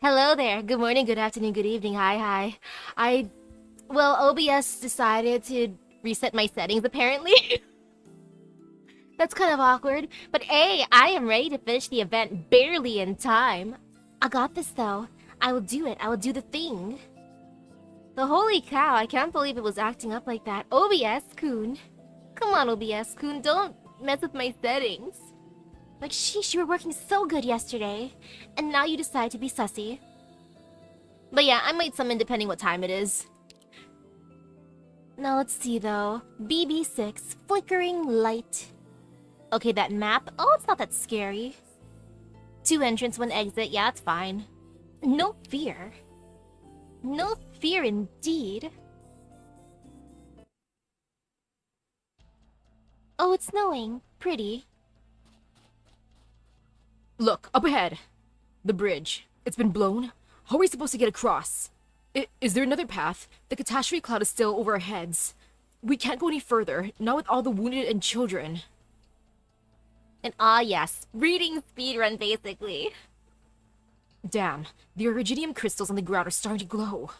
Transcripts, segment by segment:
Hello there. Good morning, good afternoon, good evening. Hi. Well, OBS decided to reset my settings apparently. That's kind of awkward. But hey, I am ready to finish the event barely in time. I got this though. I will do it. I will do the thing. The holy cow, I can't believe it was acting up like that. OBS-kun. Come on, OBS-kun, don't mess with my settings. Like, sheesh, you were working so good yesterday. And now you decide to be sussy. But yeah, I might summon depending what time it is. Now let's see though. BB6, flickering light. Okay, that map. Oh, it's not that scary. 2 entrance, 1 exit. Yeah, it's fine. No fear. No fear indeed. Oh, it's snowing. Pretty. Look, up ahead. The bridge. It's been blown. How are we supposed to get across? Is there another path? The catastrophe cloud is still over our heads. We can't go any further, not with all the wounded and children. And ah yes, reading speedrun basically. Damn, the iridium crystals on the ground are starting to glow.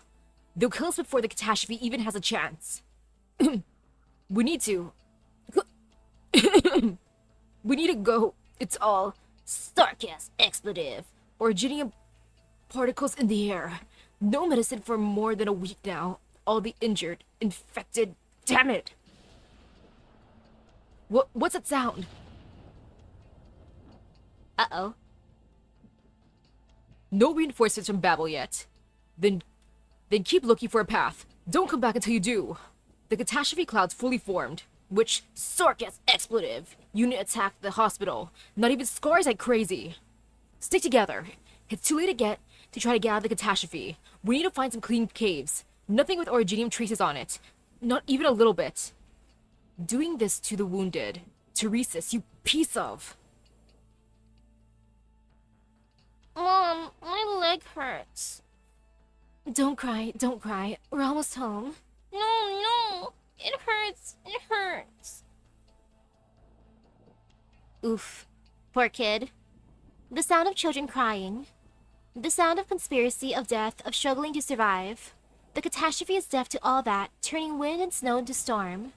They'll kill us before the catastrophe even has a chance. We need to... We need to go. It's all... Sarcasm expletive. Iridium particles in the air. No medicine for more than a week now. All the injured, infected. Damn it! What's that sound? Uh-oh. No reinforcements from Babel yet. Then keep looking for a path. Don't come back until you do. The catastrophe cloud's fully formed. Which sarcasm expletive unit attacked the hospital. Not even Scar's like crazy. Stick together. It's too late to try to get out of the catastrophe. We need to find some clean caves. Nothing with originium traces on it. Not even a little bit. Doing this to the wounded. Teresis, you piece of... Mom, my leg hurts. Don't cry, don't cry. We're almost home. No. It hurts. Oof. Poor kid. The sound of children crying. The sound of conspiracy, of death, of struggling to survive. The catastrophe is deaf to all that, turning wind and snow into storm.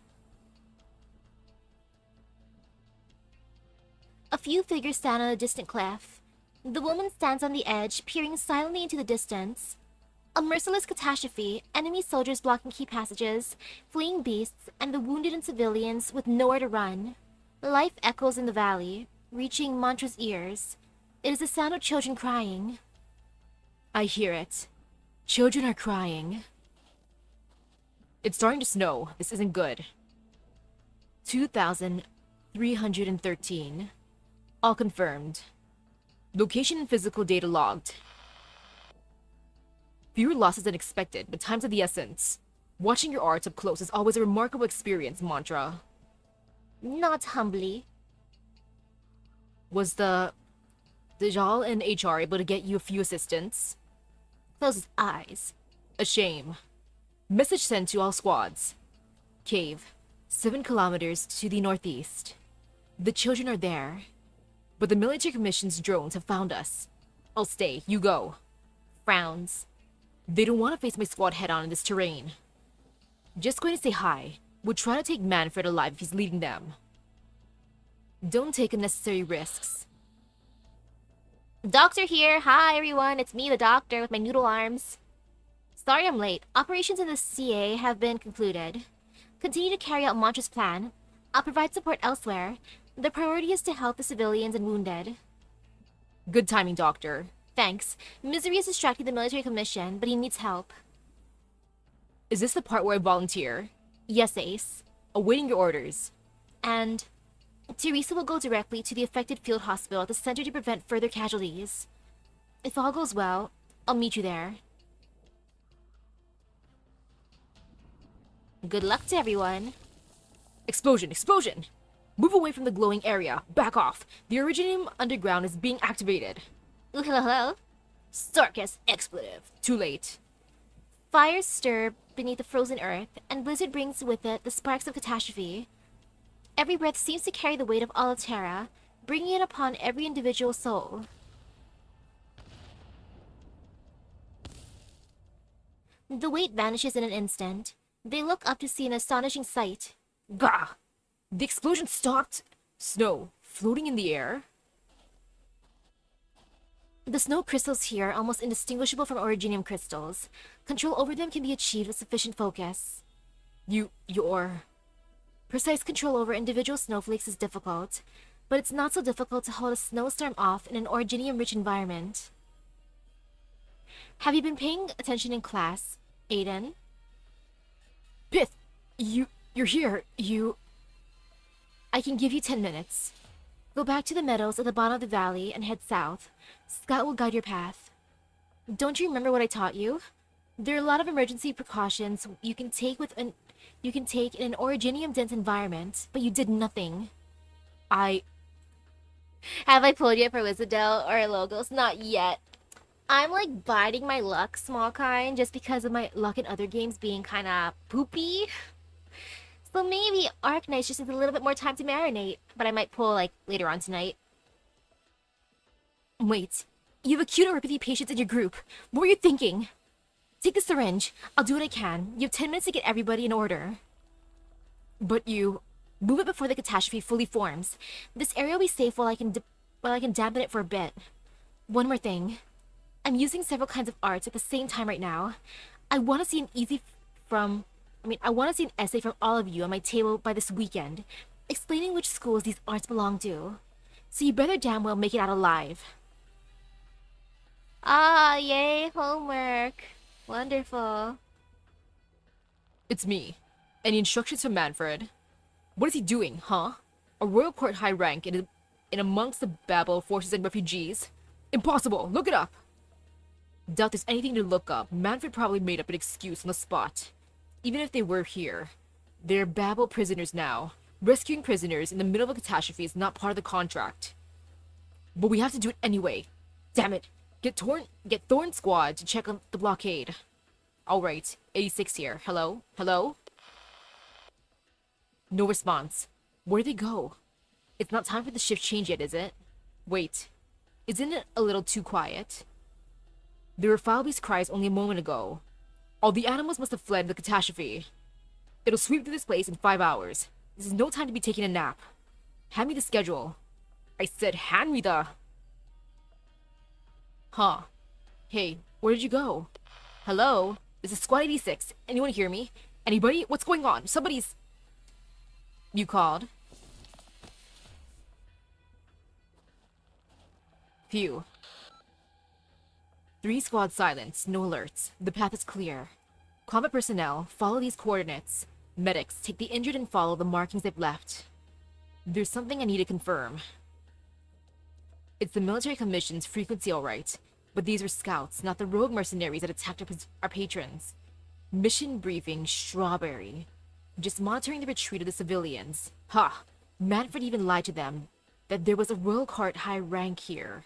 A few figures stand on a distant cliff. The woman stands on the edge, peering silently into the distance. A merciless catastrophe, enemy soldiers blocking key passages, fleeing beasts, and the wounded and civilians with nowhere to run. Life echoes in the valley, reaching Mantra's ears. It is the sound of children crying. I hear it. Children are crying. It's starting to snow. This isn't good. 2,313. All confirmed. Location and physical data logged. Fewer losses than expected, but time's of the essence. Watching your art up close is always a remarkable experience, Mantra. Not humbly. Was the Dajal and HR able to get you a few assistants? Close his eyes. A shame. Message sent to all squads. Cave, 7 kilometers to the northeast. The children are there. But the military commission's drones have found us. I'll stay, you go. Frowns. They don't want to face my squad head-on in this terrain. Just going to say hi. We'll try to take Manfred alive if he's leading them. Don't take unnecessary risks. Doctor here. Hi, everyone. It's me, the doctor, with my noodle arms. Sorry I'm late. Operations in the CA have been concluded. Continue to carry out Mantra's plan. I'll provide support elsewhere. The priority is to help the civilians and wounded. Good timing, Doctor. Thanks. Misery is distracting the military commission, but he needs help. Is this the part where I volunteer? Yes, Ace. Awaiting your orders. And Teresa will go directly to the affected field hospital at the center to prevent further casualties. If all goes well, I'll meet you there. Good luck to everyone. Explosion! Move away from the glowing area. Back off. The Iridium Underground is being activated. Ooh, hello. Sarcasm expletive. Too late. Fires stir beneath the frozen earth, and blizzard brings with it the sparks of catastrophe. Every breath seems to carry the weight of all of Terra, bringing it upon every individual soul. The weight vanishes in an instant. They look up to see an astonishing sight. Gah! The explosion stopped. Snow floating in the air. The snow crystals here are almost indistinguishable from originium crystals. Control over them can be achieved with sufficient focus. You're... Precise control over individual snowflakes is difficult, but it's not so difficult to hold a snowstorm off in an originium-rich environment. Have you been paying attention in class, Aiden? Pith! You're here. I can give you 10 minutes. Go back to the meadows at the bottom of the valley and head south. Scott will guide your path. Don't you remember what I taught you? There are a lot of emergency precautions you can take in an originium-dense environment, but you did nothing. Have I pulled you for Wizardell or Logos? Not yet. I'm like biding my luck, small kind, just because of my luck in other games being kinda poopy. So maybe Arknights just needs a little bit more time to marinate, but I might pull like later on tonight. Wait, you have acute neuropathy patients in your group. What were you thinking? Take the syringe. I'll do what I can. You have 10 minutes to get everybody in order. But you... Move it before the catastrophe fully forms. This area will be safe while I can dampen it for a bit. One more thing. I'm using several kinds of arts at the same time right now. I want to see an essay from all of you on my table by this weekend, explaining which schools these arts belong to. So you better damn well make it out alive. Ah, yay, homework. Wonderful. It's me. Any instructions from Manfred? What is he doing, huh? A royal court high rank in amongst the Babel forces and refugees? Impossible! Look it up! Doubt there's anything to look up. Manfred probably made up an excuse on the spot. Even if they were here, they're Babel prisoners now. Rescuing prisoners in the middle of a catastrophe is not part of the contract. But we have to do it anyway. Damn it! Get Thorn Squad to check on the blockade. Alright, 86 here. Hello? Hello? No response. Where'd they go? It's not time for the shift change yet, is it? Wait. Isn't it a little too quiet? There were Filby's cries only a moment ago. All the animals must have fled the catastrophe. It'll sweep through this place in 5 hours. This is no time to be taking a nap. Hand me the schedule. I said hand me the... Huh. Hey, where did you go? Hello? This is Squad 86. Anyone hear me? Anybody? What's going on? Somebody's... You called? Phew. 3 squad silence, no alerts. The path is clear. Combat personnel, follow these coordinates. Medics, take the injured and follow the markings they've left. There's something I need to confirm. It's the military commission's frequency, alright. But these were scouts, not the rogue mercenaries that attacked our patrons. Mission briefing, Strawberry. Just monitoring the retreat of the civilians. Ha! Manfred even lied to them that there was a royal court high rank here.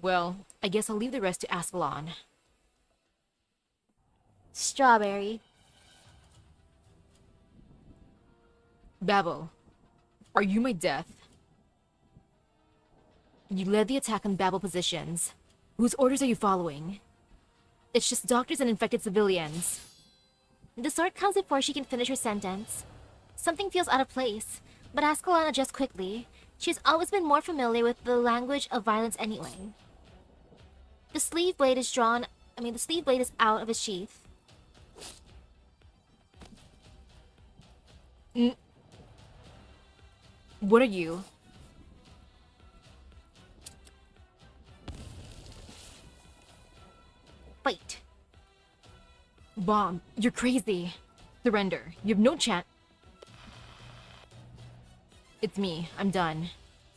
Well, I guess I'll leave the rest to Ascalon. Strawberry. Babel. Are you my death? You led the attack on Babel positions. Whose orders are you following? It's just doctors and infected civilians. The sword comes before she can finish her sentence. Something feels out of place, but Ascalon adjusts quickly. She's always been more familiar with the language of violence anyway. The sleeve blade is out of its sheath. What are you? Fight. Bomb, you're crazy. Surrender. You have no chance. It's me. I'm done.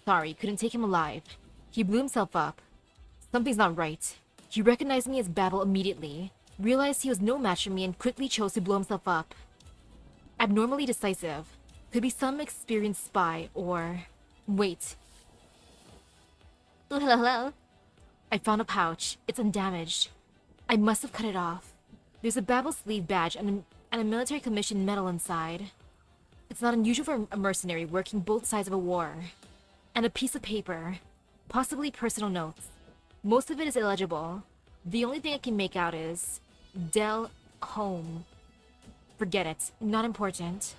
Sorry, couldn't take him alive. He blew himself up. Something's not right. He recognized me as Babel immediately, realized he was no match for me, and quickly chose to blow himself up. Abnormally decisive. Could be some experienced spy, or... Wait. Ooh, hello. I found a pouch. It's undamaged. I must have cut it off. There's a Babel sleeve badge and a military commission medal inside. It's not unusual for a mercenary working both sides of a war. And a piece of paper. Possibly personal notes. Most of it is illegible. The only thing I can make out is... Del home. Forget it. Not important.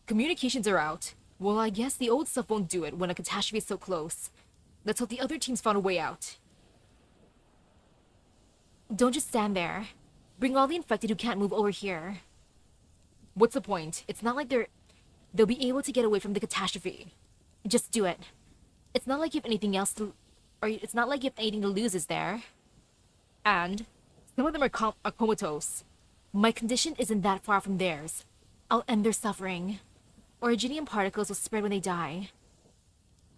Communications are out. Well, I guess the old stuff won't do it when a catastrophe is so close. Let's hope the other teams found a way out. Don't just stand there. Bring all the infected who can't move over here. What's the point? It's not like they'll be able to get away from the catastrophe. Just do it. It's not like you have anything else to... Or it's not like you have anything to lose, is there? And some of them are comatose. My condition isn't that far from theirs. I'll end their suffering. Originium particles will spread when they die.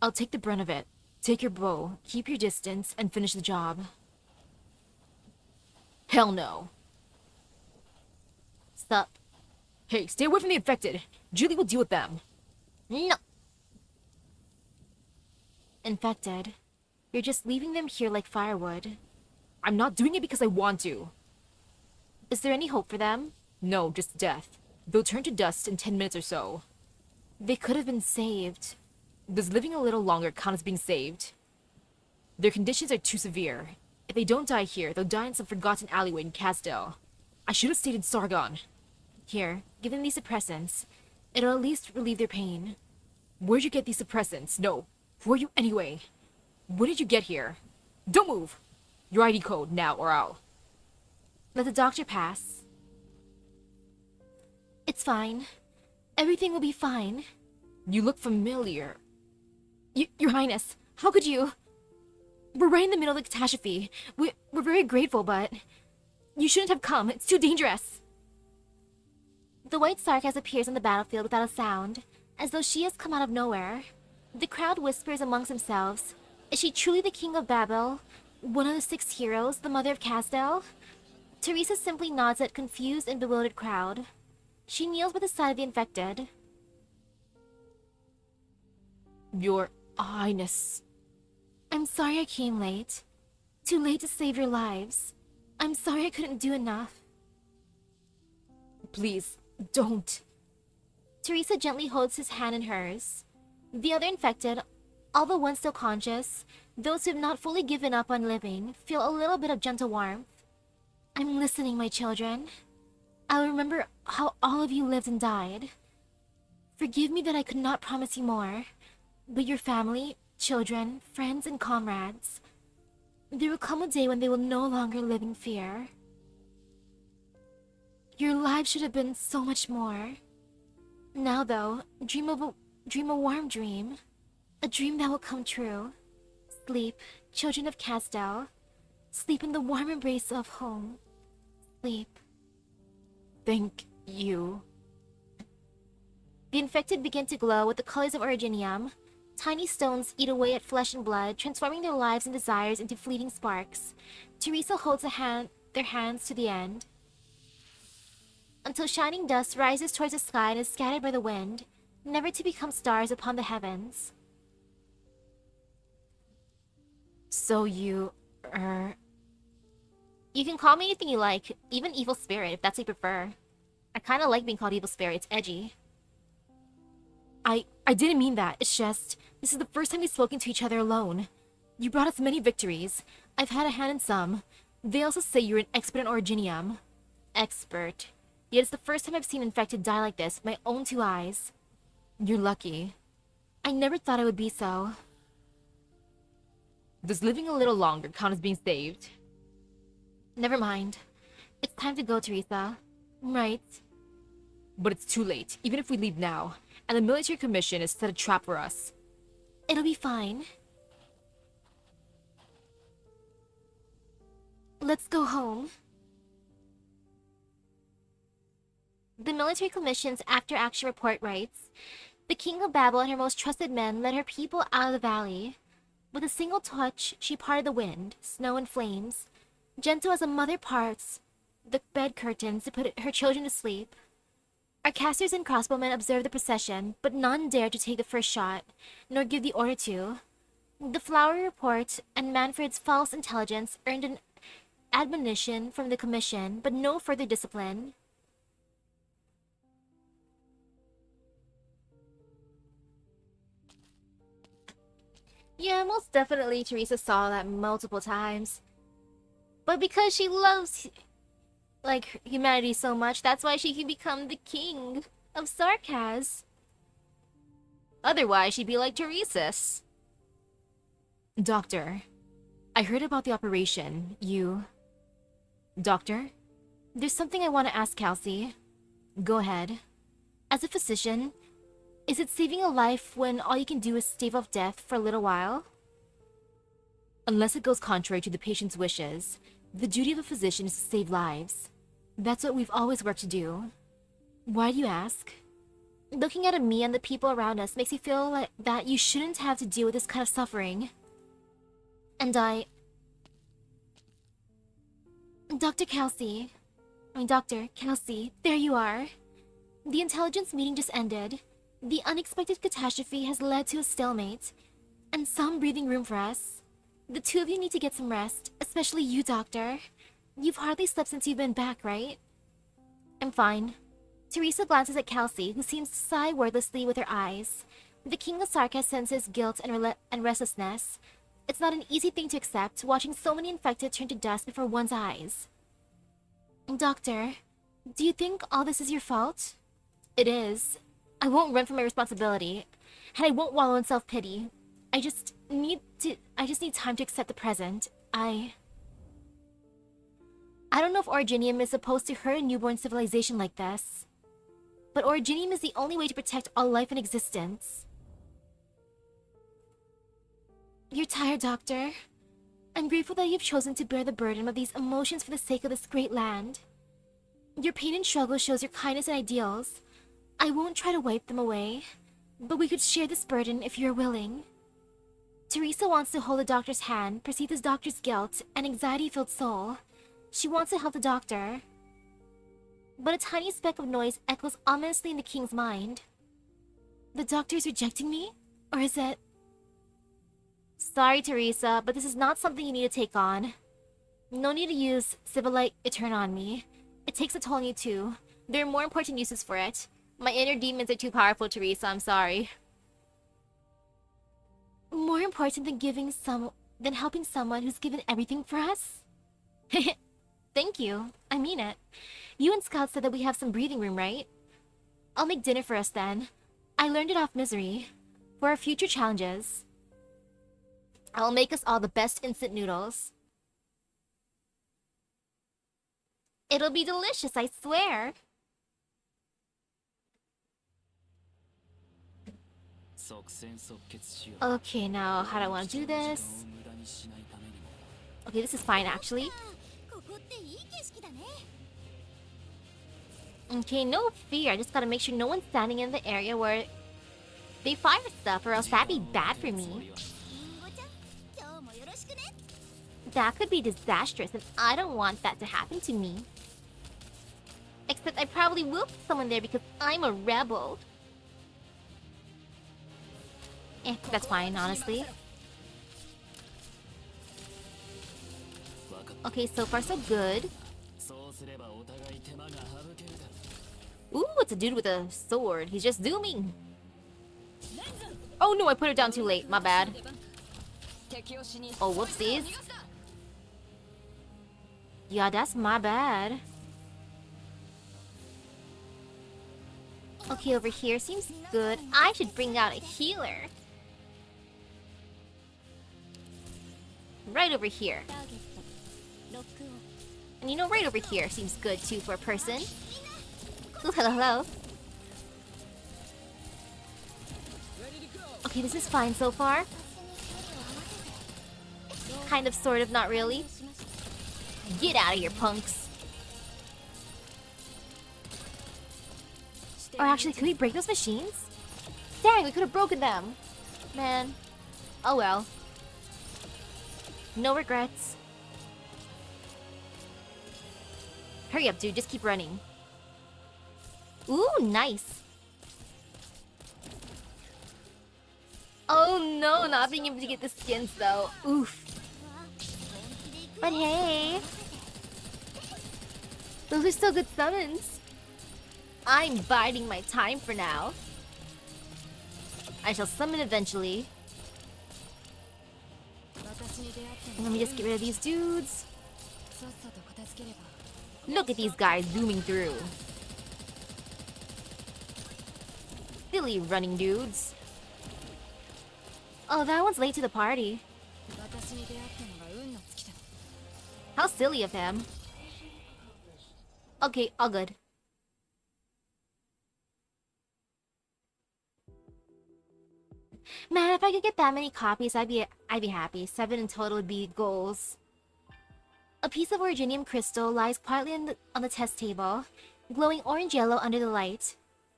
I'll take the brunt of it. Take your bow, keep your distance, and finish the job. Hell no. Sup? Hey, stay away from the infected. Julie will deal with them. No. Infected. You're just leaving them here like firewood. I'm not doing it because I want to. Is there any hope for them? No, just death. They'll turn to dust in 10 minutes or so. They could have been saved. Does living a little longer count as being saved? Their conditions are too severe. If they don't die here, they'll die in some forgotten alleyway in Casdell. I should have stayed in Sargon. Here, give them these suppressants. It'll at least relieve their pain. Where'd you get these suppressants? No. Who are you anyway? When did you get here? Don't move! Your ID code, now or I'll... Let the doctor pass. It's fine. Everything will be fine. You look familiar. Your Highness, how could you? We're right in the middle of the catastrophe. We're very grateful, but... You shouldn't have come. It's too dangerous. The white Sarkaz appears on the battlefield without a sound, as though she has come out of nowhere. The crowd whispers amongst themselves. Is she truly the King of Babel? One of the 6 heroes, the mother of Casdell? Teresa simply nods at confused and bewildered crowd. She kneels by the side of the infected. Your Highness. I'm sorry I came late. Too late to save your lives. I'm sorry I couldn't do enough. Please, don't. Teresa gently holds his hand in hers. The other infected, although one still conscious, those who have not fully given up on living, feel a little bit of gentle warmth. I'm listening, my children. I'll remember how all of you lived and died. Forgive me that I could not promise you more, but your family, children, friends, and comrades, there will come a day when they will no longer live in fear. Your lives should have been so much more. Now, though, dream a warm dream. A dream that will come true. Sleep, children of Casdell. Sleep in the warm embrace of home. Sleep. Thank you. The infected begin to glow with the colors of originium. Tiny stones eat away at flesh and blood, transforming their lives and desires into fleeting sparks. Teresa holds their hands to the end, until shining dust rises towards the sky and is scattered by the wind, never to become stars upon the heavens. So you can call me anything you like, even Evil Spirit, if that's what you prefer. I kinda like being called Evil Spirit, it's edgy. I didn't mean that. It's just, this is the first time we've spoken to each other alone. You brought us many victories. I've had a hand in some. They also say you're an expert in originium. Expert. Yet it's the first time I've seen infected die like this with my own 2 eyes. You're lucky. I never thought I would be so. Does living a little longer count as being saved? Never mind. It's time to go, Teresa. Right. But it's too late, even if we leave now. And the military commission has set a trap for us. It'll be fine. Let's go home. The military commission's after-action report writes, the King of Babel and her most trusted men led her people out of the valley. With a single touch, she parted the wind, snow, and flames. Gentle as a mother parts the bed curtains to put her children to sleep. Our casters and crossbowmen observed the procession, but none dared to take the first shot, nor give the order to. The flowery report and Manfred's false intelligence earned an admonition from the commission, but no further discipline. Yeah, most definitely Teresa saw that multiple times. But because she loves, like, humanity so much, that's why she can become the king of sarcasm. Otherwise, she'd be like Teresa's. Doctor, I heard about the operation. Doctor? There's something I want to ask Kelsey. Go ahead. As a physician, is it saving a life when all you can do is stave off death for a little while? Unless it goes contrary to the patient's wishes, the duty of a physician is to save lives. That's what we've always worked to do. Why do you ask? Looking at me and the people around us makes me feel like that you shouldn't have to deal with this kind of suffering. And Dr. Kelsey, there you are. The intelligence meeting just ended. The unexpected catastrophe has led to a stalemate, and some breathing room for us. The two of you need to get some rest, especially you, Doctor. You've hardly slept since you've been back, right? I'm fine. Teresa glances at Kelsey, who seems to sigh wordlessly with her eyes. The King of Sarka senses guilt and restlessness. It's not an easy thing to accept, watching so many infected turn to dust before one's eyes. Doctor, do you think all this is your fault? It is. I won't run from my responsibility, and I won't wallow in self-pity. I just need time to accept the present. I don't know if Originium is supposed to hurt a newborn civilization like this. But Originium is the only way to protect all life in existence. You're tired, Doctor. I'm grateful that you've chosen to bear the burden of these emotions for the sake of this great land. Your pain and struggle shows your kindness and ideals. I won't try to wipe them away, but we could share this burden if you're willing. Teresa wants to hold the doctor's hand, perceive this doctor's guilt and anxiety-filled soul. She wants to help the doctor. But a tiny speck of noise echoes ominously in the king's mind. The doctor is rejecting me? Or is it... Sorry, Teresa, but this is not something you need to take on. No need to use Civilite Etern on me. It takes a toll on you too. There are more important uses for it. My inner demons are too powerful, Teresa, I'm sorry. More important than helping someone who's given everything for us? Thank you. I mean it. You and Scout said that we have some breathing room, right? I'll make dinner for us then. I learned it off Misery. For our future challenges. I'll make us all the best instant noodles. It'll be delicious, I swear. Okay, now how do I want to do this? Okay, this is fine actually. Okay, no fear. I just gotta make sure no one's standing in the area where they fire stuff, or else that'd be bad for me. That could be disastrous, and I don't want that to happen to me. Except I probably will put someone there because I'm a rebel. That's fine, honestly. Okay, so far so good. Ooh, it's a dude with a sword. He's just zooming. Oh no, I put it down too late. My bad. Oh, whoopsies. Yeah, that's my bad. Okay, over here seems good. I should bring out a healer. Right over here. And you know, right over here seems good too for a person. Ooh, hello, hello. Okay, this is fine so far. Kind of, sort of, not really. Get out of here, punks. Or actually, could we break those machines? Dang, we could have broken them. Man. Oh well. No regrets. Hurry up, dude. Just keep running. Ooh, nice. Oh no, not being able to get the skins though. Oof. But hey. Those are still good summons. I'm biding my time for now. I shall summon eventually. Let me just get rid of these dudes. Look at these guys zooming through. Silly running dudes. Oh, that one's late to the party. How silly of him. Okay, all good. Man, if I could get that many copies, I'd be happy. 7 in total would be goals. A piece of originium crystal lies quietly on the test table, glowing orange-yellow under the light.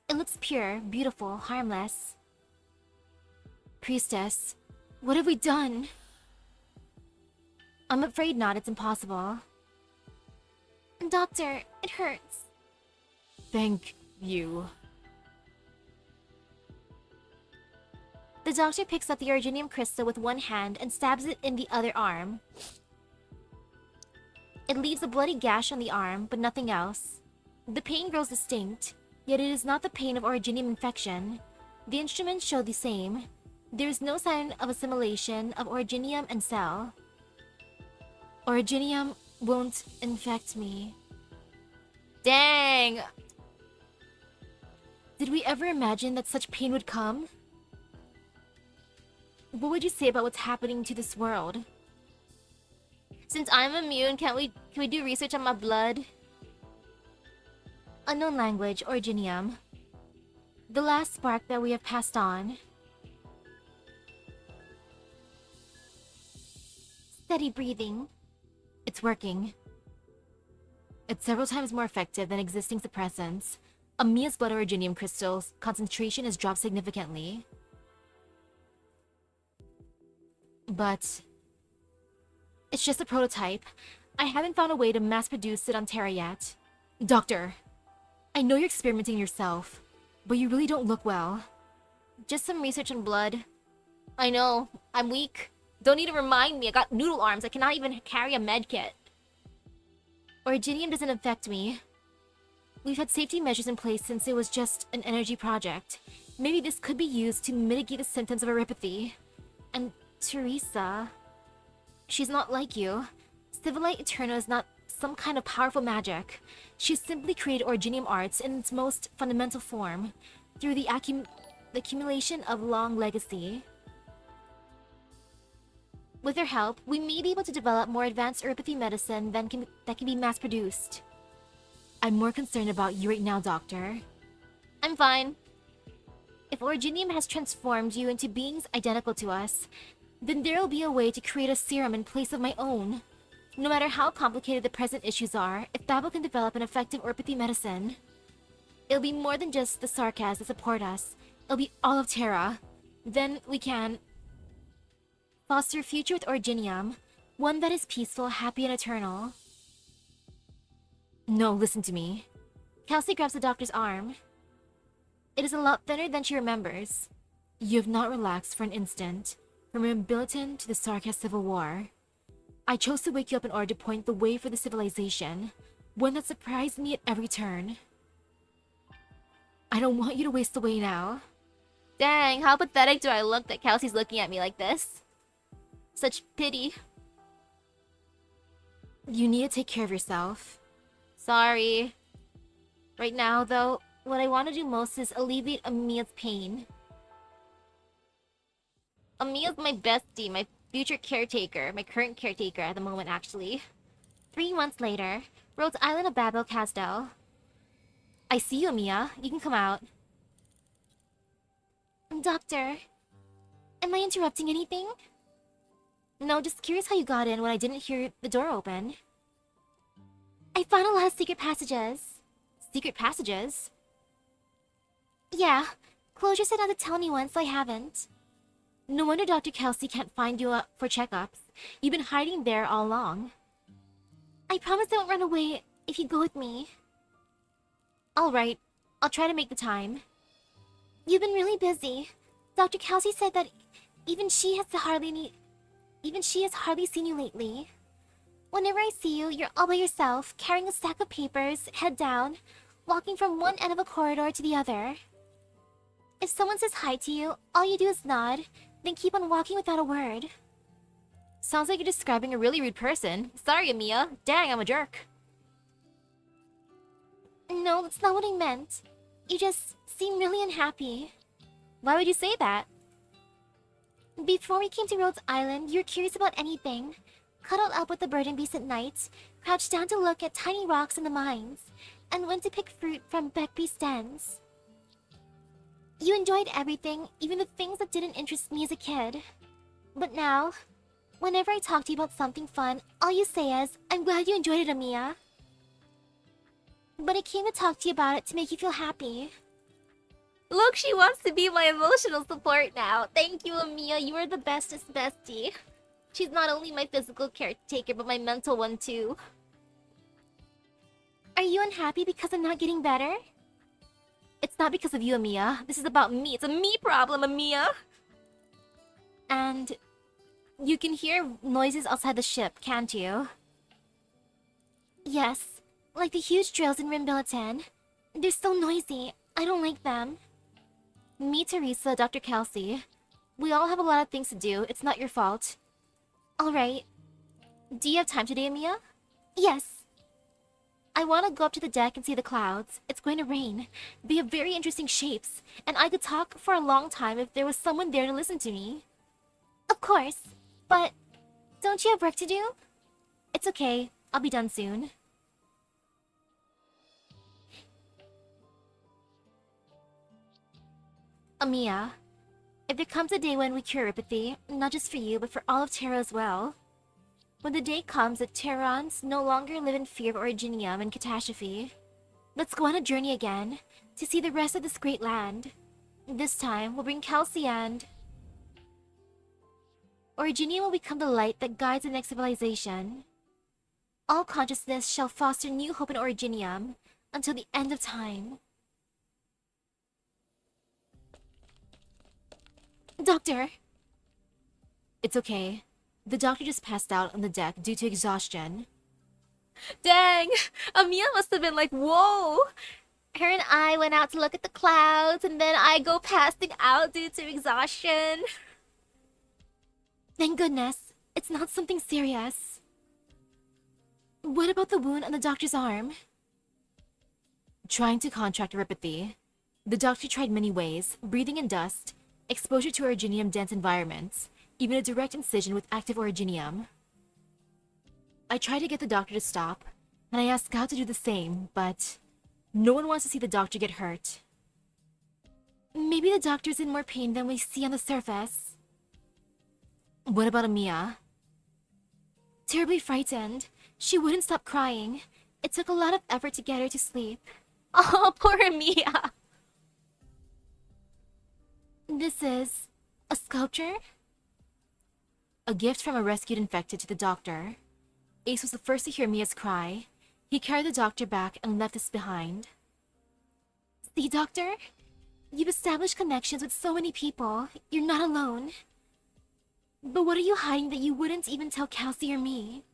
It looks pure, beautiful, harmless. Priestess, what have we done? I'm afraid not, it's impossible. Doctor, it hurts. Thank you. The doctor picks up the originium crystal with one hand and stabs it in the other arm. It leaves a bloody gash on the arm, but nothing else. The pain grows distinct, yet it is not the pain of originium infection. The instruments show the same. There is no sign of assimilation of originium and cell. Originium won't infect me. Dang! Did we ever imagine that such pain would come? What would you say about what's happening to this world? Since I'm immune, can we do research on my blood? Unknown language, originium. The last spark that we have passed on. Steady breathing. It's working. It's several times more effective than existing suppressants. Amiya's blood originium crystal's concentration has dropped significantly. But it's just a prototype. I haven't found a way to mass-produce it on Terra yet. Doctor, I know you're experimenting yourself, but you really don't look well. Just some research on blood. I know, I'm weak. Don't need to remind me, I got noodle arms. I cannot even carry a medkit. Originium doesn't affect me. We've had safety measures in place since it was just an energy project. Maybe this could be used to mitigate the symptoms of erypathy. And Teresa... she's not like you. Civilite Eterna is not some kind of powerful magic. She's simply created originium arts in its most fundamental form, through the accumulation of long legacy. With her help, we may be able to develop more advanced erypathy medicine that can be mass-produced. I'm more concerned about you right now, Doctor. I'm fine. If originium has transformed you into beings identical to us, then there will be a way to create a serum in place of my own. No matter how complicated the present issues are, if Babel can develop an effective erypathy medicine, it'll be more than just the Sarkas that support us. It'll be all of Terra. Then we can foster a future with originium, one that is peaceful, happy, and eternal. No, listen to me. Kelsey grabs the doctor's arm. It is a lot thinner than she remembers. You have not relaxed for an instant. From Rebellion to the Sarkas Civil War. I chose to wake you up in order to point the way for the civilization, one that surprised me at every turn. I don't want you to waste away now. Dang, how pathetic do I look that Kelsey's looking at me like this? Such pity. You need to take care of yourself. Sorry. Right now, though, what I want to do most is alleviate Amiya's pain. Amiya's my bestie, my future caretaker, my current caretaker at the moment, actually. 3 months later, Rhodes Island of Babel Castel. I see you, Amiya. You can come out. Doctor, am I interrupting anything? No, just curious how you got in when I didn't hear the door open. I found a lot of secret passages. Secret passages? Yeah, Closure said not to tell anyone, so I haven't. No wonder Dr. Kelsey can't find you for checkups. You've been hiding there all along. I promise I won't run away if you go with me. Alright, I'll try to make the time. You've been really busy. Dr. Kelsey said that even she has hardly seen you lately. Whenever I see you, you're all by yourself, carrying a stack of papers, head down, walking from one end of a corridor to the other. If someone says hi to you, all you do is nod, then keep on walking without a word. Sounds like you're describing a really rude person. Sorry, Amiya. Dang, I'm a jerk. No, that's not what I meant. You just seem really unhappy. Why would you say that? Before we came to Rhodes Island, you were curious about anything. Cuddled up with the bird and beast at night, crouched down to look at tiny rocks in the mines, and went to pick fruit from Beckby's dens. You enjoyed everything, even the things that didn't interest me as a kid. But now, whenever I talk to you about something fun, all you say is, I'm glad you enjoyed it, Amiya. But I came to talk to you about it to make you feel happy. Look, she wants to be my emotional support now. Thank you, Amiya. You are the bestest bestie. She's not only my physical caretaker, but my mental one too. Are you unhappy because I'm not getting better? It's not because of you, Amiya. This is about me. It's a me problem, Amiya. And you can hear noises outside the ship, can't you? Yes, like the huge drills in Rimbilliton. They're so noisy. I don't like them. Me, Teresa, Dr. Kelsey. We all have a lot of things to do. It's not your fault. Alright. Do you have time today, Amiya? Yes. I want to go up to the deck and see the clouds. It's going to rain. They have very interesting shapes, and I could talk for a long time if there was someone there to listen to me. Of course. But don't you have work to do? It's okay. I'll be done soon. Amiya, if there comes a day when we cure apathy, not just for you, but for all of Terra as well. When the day comes that Terrans no longer live in fear of Originium and catastrophe, let's go on a journey again to see the rest of this great land. This time, we'll bring Kelsey and... Originium will become the light that guides the next civilization. All consciousness shall foster new hope in Originium until the end of time. Doctor! It's okay. The doctor just passed out on the deck due to exhaustion. Dang! Amiya must have been like, whoa! Her and I went out to look at the clouds, and then I go passing out due to exhaustion. Thank goodness. It's not something serious. What about the wound on the doctor's arm? Trying to contract neuropathy. The doctor tried many ways, breathing in dust, exposure to originium-dense environments, even a direct incision with active originium. I tried to get the doctor to stop, and I asked Scout to do the same, but no one wants to see the doctor get hurt. Maybe the doctor's in more pain than we see on the surface. What about Amiya? Terribly frightened. She wouldn't stop crying. It took a lot of effort to get her to sleep. Oh, poor Amiya! This is... a sculpture? A gift from a rescued infected to the doctor. Ace was the first to hear Mia's cry. He carried the doctor back and left us behind. See, Doctor? You've established connections with so many people. You're not alone. But what are you hiding that you wouldn't even tell Kelsey or me?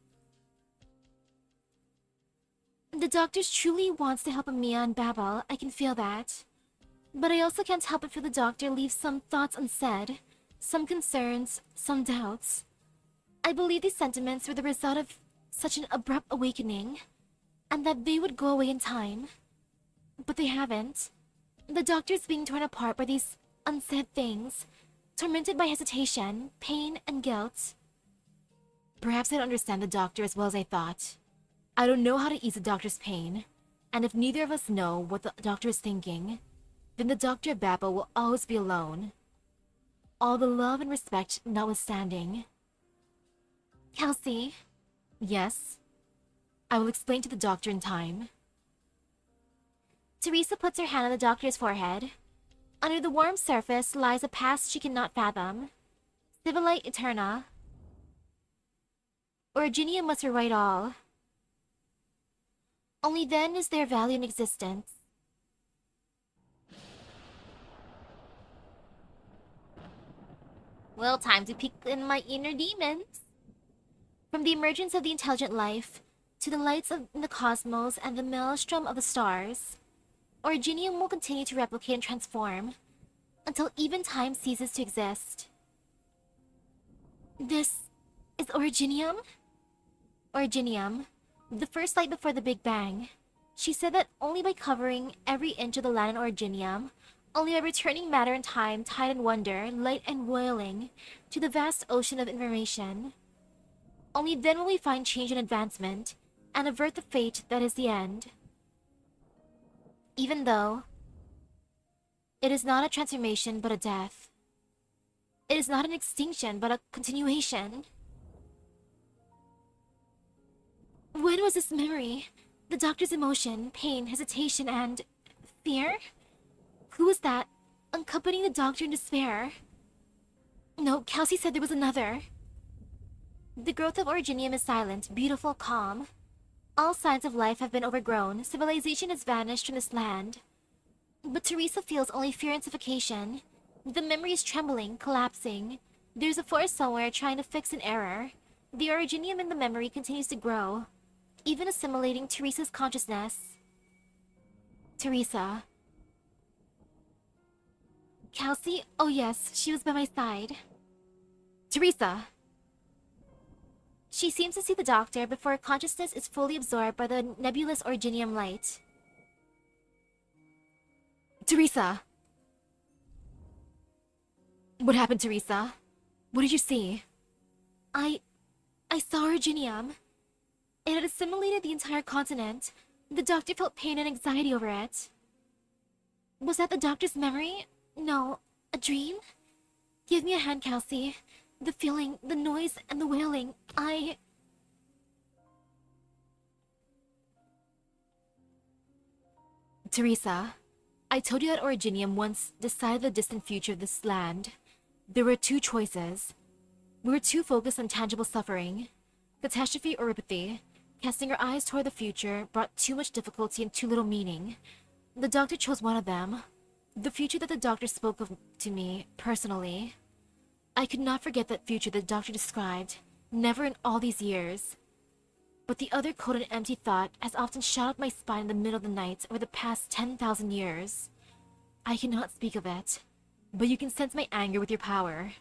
The doctor truly wants to help Amiya and Babel. I can feel that. But I also can't help but feel the doctor leave some thoughts unsaid. Some concerns, some doubts. I believe these sentiments were the result of such an abrupt awakening, and that they would go away in time. But they haven't. The doctor's being torn apart by these unsaid things, tormented by hesitation, pain, and guilt. Perhaps I don't understand the doctor as well as I thought. I don't know how to ease the doctor's pain, and if neither of us know what the doctor is thinking, then the Dr. Babel will always be alone. All the love and respect notwithstanding. Kelsey. Yes? I will explain to the doctor in time. Teresa puts her hand on the doctor's forehead. Under the warm surface lies a past she cannot fathom. Civilite Eterna. Originium must rewrite all. Only then is there value in existence. Well, time to peek in my inner demons. From the emergence of the intelligent life, to the lights in the cosmos and the maelstrom of the stars, Originium will continue to replicate and transform, until even time ceases to exist. This is Originium? Originium, the first light before the Big Bang. She said that only by covering every inch of the land in Originium, only by returning matter and time, tide and wonder, light and roiling, to the vast ocean of information, only then will we find change and advancement, and avert the fate that is the end. Even though it is not a transformation but a death. It is not an extinction but a continuation. When was this memory? The doctor's emotion, pain, hesitation, and fear? Who was that, accompanying the doctor in despair? No, Kelsey said there was another. The growth of Originium is silent, beautiful, calm. All signs of life have been overgrown. Civilization has vanished from this land. But Teresa feels only fear and suffocation. The memory is trembling, collapsing. There's a force somewhere trying to fix an error. The Originium in the memory continues to grow, even assimilating Teresa's consciousness. Teresa. Kelsey? Oh yes, she was by my side. Teresa! She seems to see the doctor before consciousness is fully absorbed by the nebulous Originium light. Teresa! What happened, Teresa? What did you see? I saw Originium. It had assimilated the entire continent. The doctor felt pain and anxiety over it. Was that the doctor's memory? No, a dream? Give me a hand, Kelsey. The feeling, the noise, and the wailing. Teresa, I told you that Originium once decided the distant future of this land. There were two choices. We were too focused on tangible suffering. Catastrophe or apathy. Casting our eyes toward the future brought too much difficulty and too little meaning. The doctor chose one of them. The future that the doctor spoke of to me, personally. I could not forget that future the doctor described, never in all these years. But the other cold and empty thought has often shot up my spine in the middle of the night over the past 10,000 years. I cannot speak of it, but you can sense my anger with your power.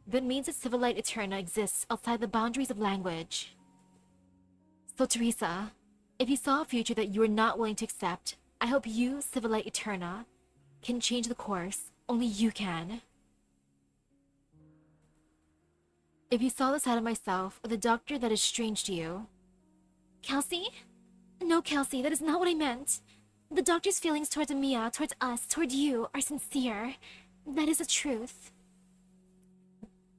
That means that Civilite Eterna exists outside the boundaries of language. So Teresa, if you saw a future that you were not willing to accept, I hope you, Civilite Eterna, can change the course. Only you can. If you saw the side of myself or the doctor that is strange to you... Kelsey? No, Kelsey, that is not what I meant. The doctor's feelings towards Amiya, towards us, toward you, are sincere. That is the truth.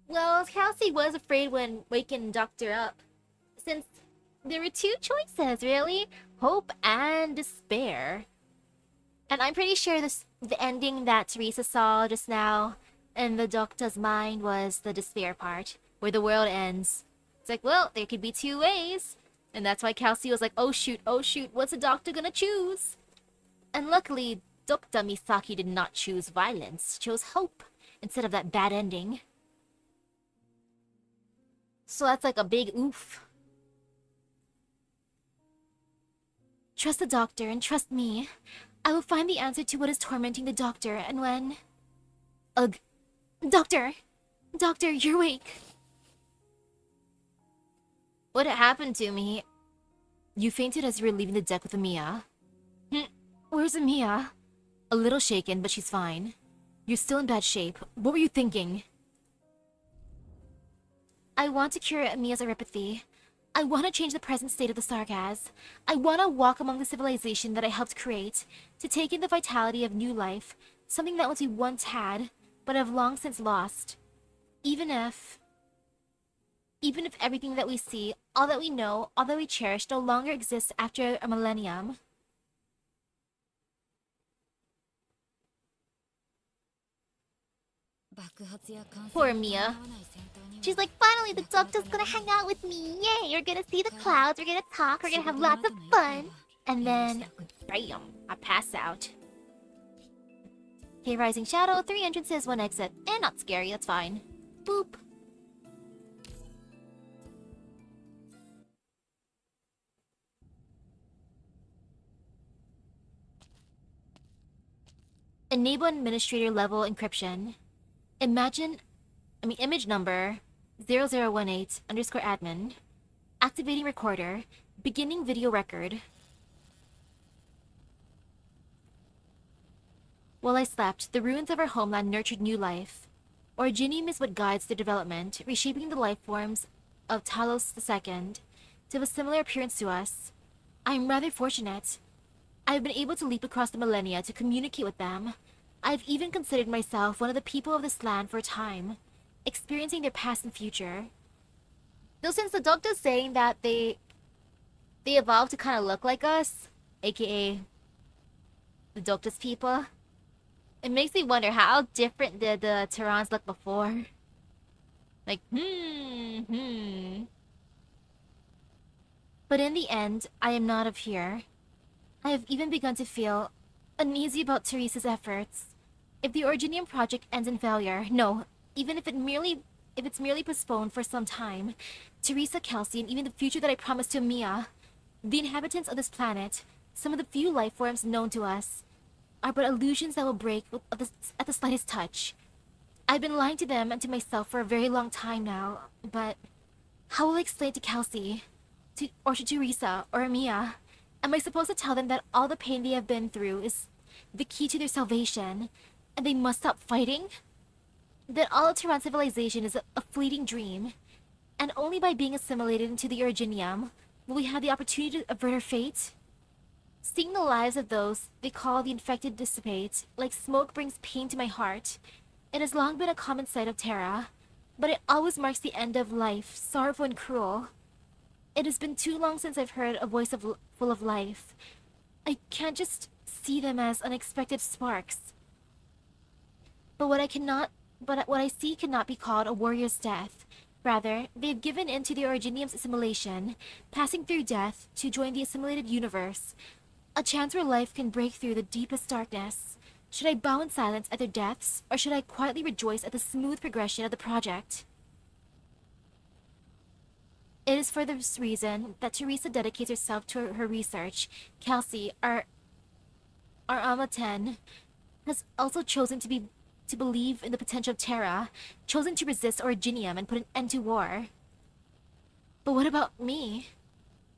Well, Kelsey was afraid when waking Doctor up, since there were two choices, really. Hope and despair. And I'm pretty sure the ending that Teresa saw just now in the doctor's mind was the despair part, where the world ends. It's like, well, there could be two ways. And that's why Kelsey was like, oh shoot, what's the doctor gonna choose? And luckily, Dr. Misaki did not choose violence, chose hope, instead of that bad ending. So that's like a big oof. Trust the doctor and trust me. I will find the answer to what is tormenting the doctor, and when... Ugh. Doctor! Doctor, you're awake. What happened to me? You fainted as you were leaving the deck with Amiya. Where's Amiya? A little shaken, but she's fine. You're still in bad shape. What were you thinking? I want to cure Amiya's erypathy. I want to change the present state of the Sargas. I want to walk among the civilization that I helped create, to take in the vitality of new life, something that we once had, but have long since lost. Even if everything that we see, all that we know, all that we cherish no longer exists after a millennium. Poor Mia. She's like, finally the doctor's gonna hang out with me. Yay, you're gonna see the clouds, we're gonna talk, we're gonna have lots of fun. And then, bam, I pass out. Okay, Rising Shadow, 3 entrances, 1 exit. And not scary, that's fine. Boop. Enable administrator level encryption. Image number 0018_admin. Activating recorder. Beginning video record. While I slept, the ruins of our homeland nurtured new life. Originium is what guides their development, reshaping the life forms of Talos II to have a similar appearance to us. I am rather fortunate. I have been able to leap across the millennia to communicate with them. I have even considered myself one of the people of this land for a time, experiencing their past and future. Though since the doctor's saying that they evolved to kind of look like us, aka the doctor's people, it makes me wonder how different did the Terrans look before. Like, But in the end, I am not of here. I have even begun to feel uneasy about Teresa's efforts. If the Originium project ends in failure, no, even if it's merely postponed for some time, Teresa, Kelsey, and even the future that I promised to Mia, the inhabitants of this planet, some of the few life forms known to us, are but illusions that will break at the slightest touch. I've been lying to them and to myself for a very long time now, but how will I explain to Kelsey, or to Teresa, or Mia? Am I supposed to tell them that all the pain they have been through is the key to their salvation, and they must stop fighting? That all of Tehran civilization is a fleeting dream, and only by being assimilated into the Originium will we have the opportunity to avert our fate? Seeing the lives of those they call the infected dissipate, like smoke, brings pain to my heart. It has long been a common sight of Terra, but it always marks the end of life, sorrowful and cruel. It has been too long since I've heard a voice full of life. I can't just see them as unexpected sparks. But what I see cannot be called a warrior's death. Rather, they have given in to the Originium's assimilation, passing through death to join the assimilated universe. A chance where life can break through the deepest darkness. Should I bow in silence at their deaths, or should I quietly rejoice at the smooth progression of the project? It is for this reason that Teresa dedicates herself to her research. Kelsey, our Ama 10, has also chosen to believe in the potential of Terra, chosen to resist Originium and put an end to war. But what about me?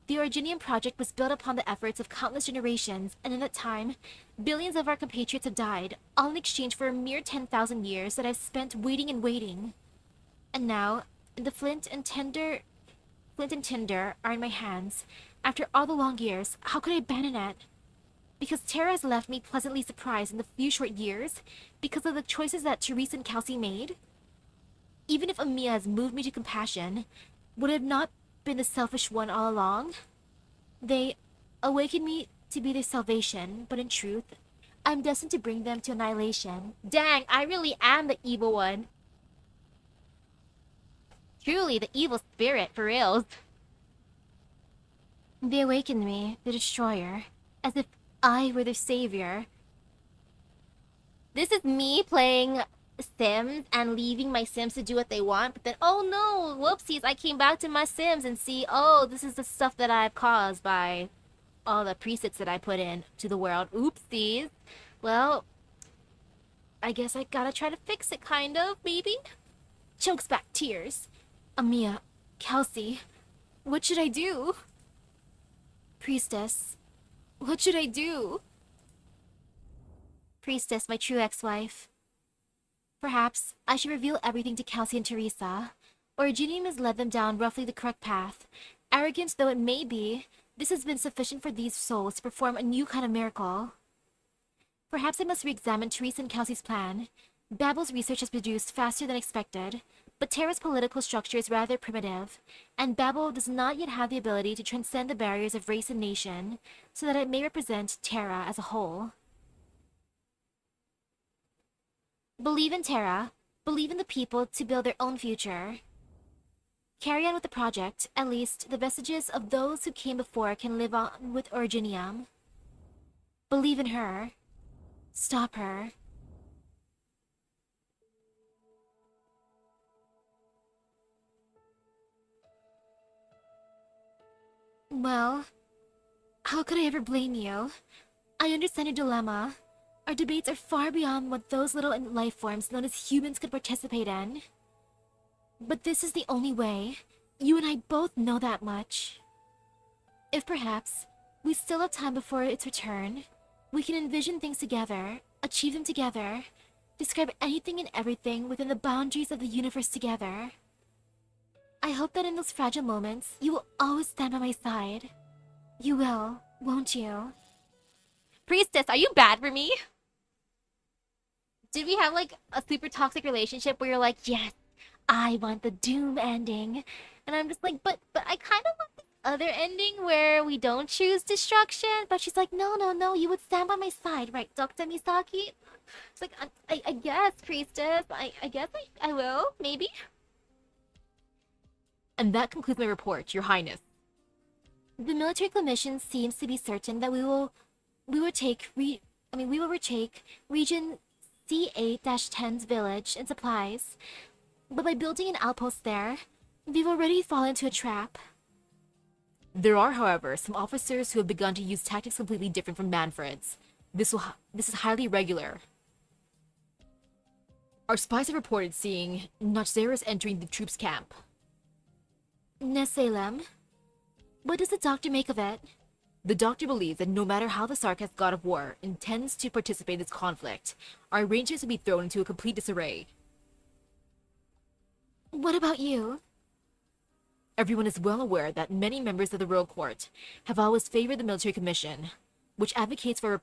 The Originium project was built upon the efforts of countless generations, and in that time, billions of our compatriots have died, all in exchange for a mere 10,000 years that I've spent waiting and waiting. And now, the flint and tinder are in my hands. After all the long years, how could I abandon it? Because Terra has left me pleasantly surprised in the few short years, because of the choices that Teresa and Kelsey made. Even if Amiya has moved me to compassion, would it have not been the selfish one all along? They awakened me to be their salvation, but in truth, I'm destined to bring them to annihilation. Dang, I really am the evil one. Truly, the evil spirit, for reals. They awakened me, the destroyer, as if I were their savior. This is me playing Sims and leaving my Sims to do what they want, but then, oh no, whoopsies, I came back to my Sims and see, oh, this is the stuff that I've caused by all the presets that I put in to the world. Oopsies. Well, I guess I gotta try to fix it, kind of, maybe? Chokes back tears. Amiya, Kelsey, what should I do? Priestess, what should I do? Priestess, my true ex-wife. Perhaps I should reveal everything to Kelsey and Teresa. Originium has led them down roughly the correct path. Arrogant though it may be, this has been sufficient for these souls to perform a new kind of miracle. Perhaps I must re-examine Teresa and Kelsey's plan. Babel's research has produced faster than expected, but Terra's political structure is rather primitive, and Babel does not yet have the ability to transcend the barriers of race and nation, so that it may represent Terra as a whole. Believe in Terra, believe in the people to build their own future. Carry on with the project, at least the vestiges of those who came before can live on with Originium. Believe in her. Stop her. Well, how could I ever blame you? I understand your dilemma. Our debates are far beyond what those little life forms known as humans could participate in. But this is the only way. You and I both know that much. If perhaps we still have time before its return, we can envision things together, achieve them together, describe anything and everything within the boundaries of the universe together. I hope that in those fragile moments, you will always stand by my side. You will, won't you? Priestess, are you bad for me? Did we have like a super toxic relationship where you're like, yes, I want the doom ending, and I'm just like, but I kind of want the other ending where we don't choose destruction. But she's like, no, no, no, you would stand by my side, right, Dr. Misaki? It's like, I guess, priestess, I guess I will, maybe. And that concludes my report, Your Highness. The military commission seems to be certain that we will retake region C8-10's village and supplies. But by building an outpost there, we've already fallen into a trap. There are, however, some officers who have begun to use tactics completely different from Manfred's. This is highly irregular. Our spies have reported seeing Nachzeras entering the troops' camp. Nesalem? What does the doctor make of it? The doctor believes that no matter how the Sarkaz god of war intends to participate in this conflict, our arrangements will be thrown into a complete disarray. What about you? Everyone is well aware that many members of the royal court have always favored the military commission, which advocates for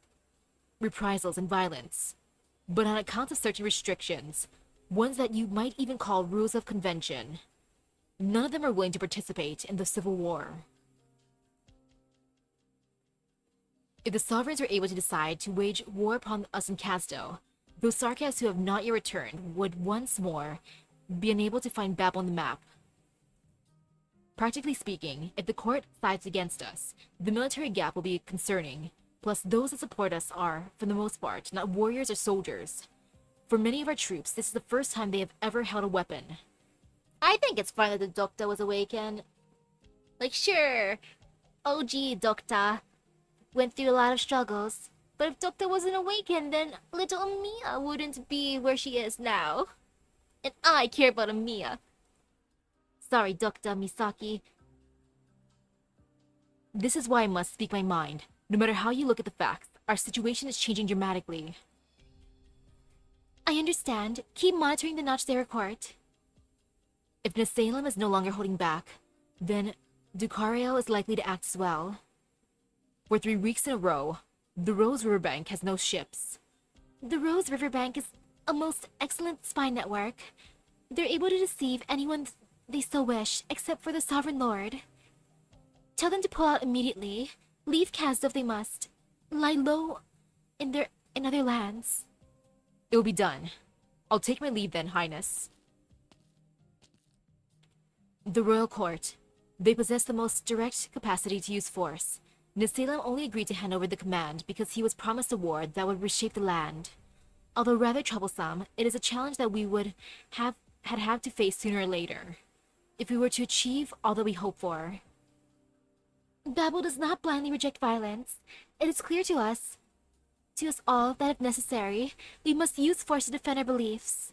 reprisals and violence. But on account of certain restrictions, ones that you might even call rules of convention, none of them are willing to participate in the civil war. If the sovereigns are able to decide to wage war upon us in Kazdo, those Sarkaz who have not yet returned would once more be unable to find Babel on the map. Practically speaking, if the court sides against us, the military gap will be concerning, plus those that support us are, for the most part, not warriors or soldiers. For many of our troops, this is the first time they have ever held a weapon. I think it's fine that the Doctor was awakened. Like, sure, OG Doctor went through a lot of struggles, but if Doctor wasn't awakened, then little Mia wouldn't be where she is now. And I care about Mia. Sorry, Dr. Misaki. This is why I must speak my mind. No matter how you look at the facts, our situation is changing dramatically. I understand. Keep monitoring the Nachzera court. If Nesalem is no longer holding back, then Ducario is likely to act as well. For 3 weeks in a row, the Rose Riverbank has no ships. The Rose Riverbank is a most excellent spy network. They're able to deceive anyone they so wish, except for the Sovereign Lord. Tell them to pull out immediately. Leave Kazdo if they must. Lie low in other lands. It will be done. I'll take my leave then, Highness. The Royal Court. They possess the most direct capacity to use force. Nesalem only agreed to hand over the command because he was promised a war that would reshape the land. Although rather troublesome, it is a challenge that we would have to face sooner or later, if we were to achieve all that we hope for. Babel does not blindly reject violence. It is clear to us all, that if necessary, we must use force to defend our beliefs.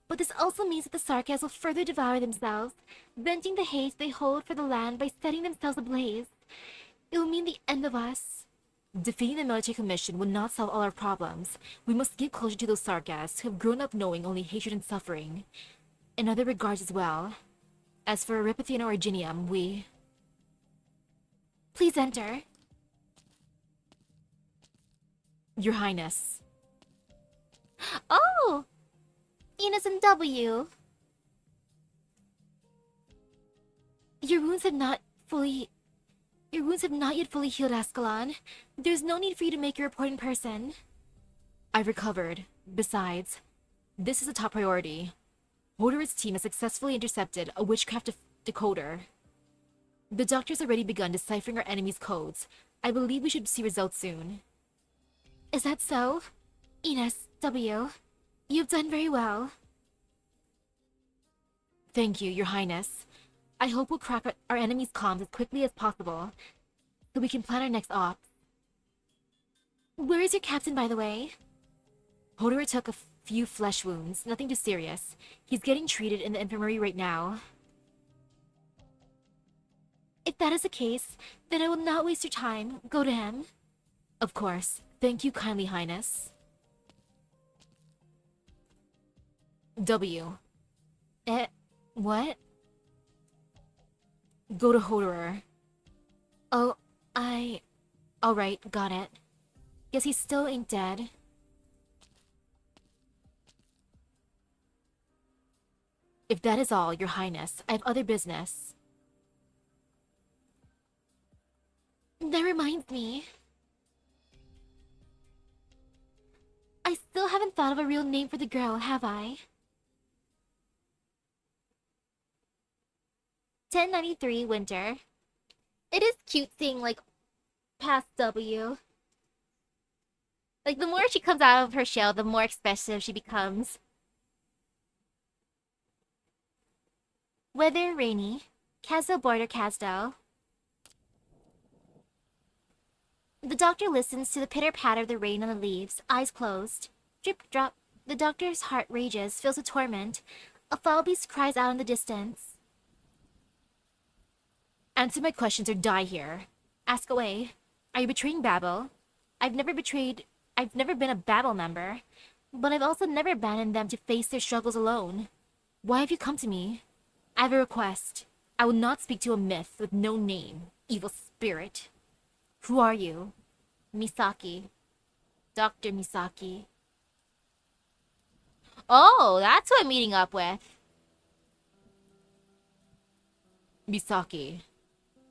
But this also means that the Sarkaz will further devour themselves, venting the hate they hold for the land by setting themselves ablaze. It will mean the end of us. Defeating the military commission will not solve all our problems. We must give closure to those Sarkaz who have grown up knowing only hatred and suffering. In other regards as well. As for Aripathy and Originium, we... Please enter. Your Highness. Oh! Enos and W. Your wounds have not yet fully healed, Ascalon. There's no need for you to make your report in person. I've recovered. Besides, this is a top priority. Hodor's team has successfully intercepted a witchcraft decoder. The doctor's already begun deciphering our enemy's codes. I believe we should see results soon. Is that so? Enos, W. You've done very well. Thank you, Your Highness. I hope we'll crack our enemy's comms as quickly as possible, so we can plan our next ops. Where is your captain, by the way? Hodor took a few flesh wounds, nothing too serious. He's getting treated in the infirmary right now. If that is the case, then I will not waste your time. Go to him. Of course. Thank you kindly, Highness. W. What? Go to Hoderer. Oh, Alright, got it. Guess he still ain't dead. If that is all, Your Highness, I have other business. That reminds me. I still haven't thought of a real name for the girl, have I? 1093 Winter. It is cute seeing, like, past W. Like, the more she comes out of her shell, the more expressive she becomes. Weather rainy. Casdell border Casdell. The doctor listens to the pitter-patter of the rain on the leaves, eyes closed. Drip, drop. The doctor's heart rages, fills with torment. A foul beast cries out in the distance. Answer my questions or die here. Ask away. Are you betraying Babel? I've never been a Babel member, but I've also never abandoned them to face their struggles alone. Why have you come to me? I have a request. I will not speak to a myth with no name, evil spirit. Who are you? Misaki. Dr. Misaki. Oh, that's who I'm meeting up with. Misaki.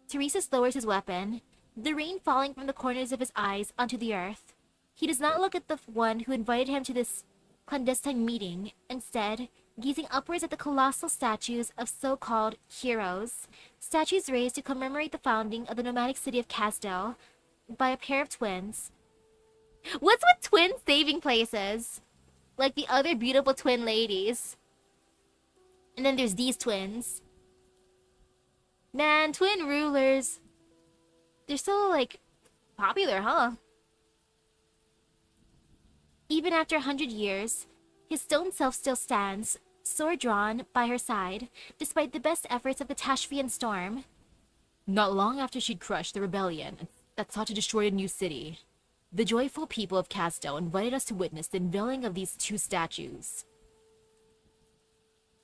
Teresis lowers his weapon, the rain falling from the corners of his eyes onto the earth. He does not look at the one who invited him to this clandestine meeting, instead, gazing upwards at the colossal statues of so-called heroes, statues raised to commemorate the founding of the nomadic city of Casdell by a pair of twins. What's with twin saving places? Like the other beautiful twin ladies. And then there's these twins. Man, twin rulers. They're so, like, popular, huh? Even after 100 years, his stone self still stands, sword drawn, by her side, despite the best efforts of catastrophe and storm. Not long after she'd crushed the rebellion that sought to destroy a new city, the joyful people of Casdell invited us to witness the unveiling of these two statues.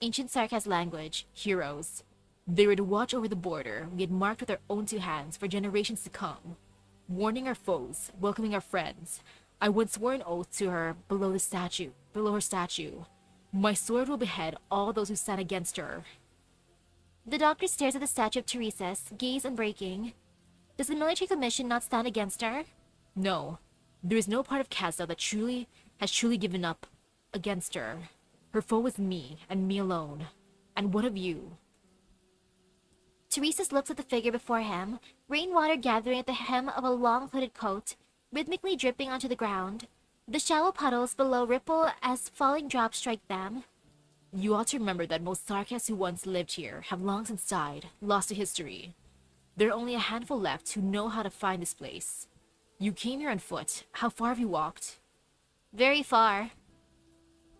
Ancient Sarkaz language, heroes. They were to watch over the border we had marked with our own two hands for generations to come, warning our foes, welcoming our friends. I once swore an oath to her below her statue. My sword will behead all those who stand against her. The doctor stares at the statue of Teresis, gaze unbreaking. Does the military commission not stand against her? No. There is no part of Casdell that has truly given up against her. Her foe is me, and me alone. And what of you? Teresis looks at the figure before him, rainwater gathering at the hem of a long hooded coat, rhythmically dripping onto the ground. The shallow puddles below ripple as falling drops strike them. You ought to remember that most Sarkas who once lived here have long since died, lost to history. There are only a handful left who know how to find this place. You came here on foot. How far have you walked? Very far.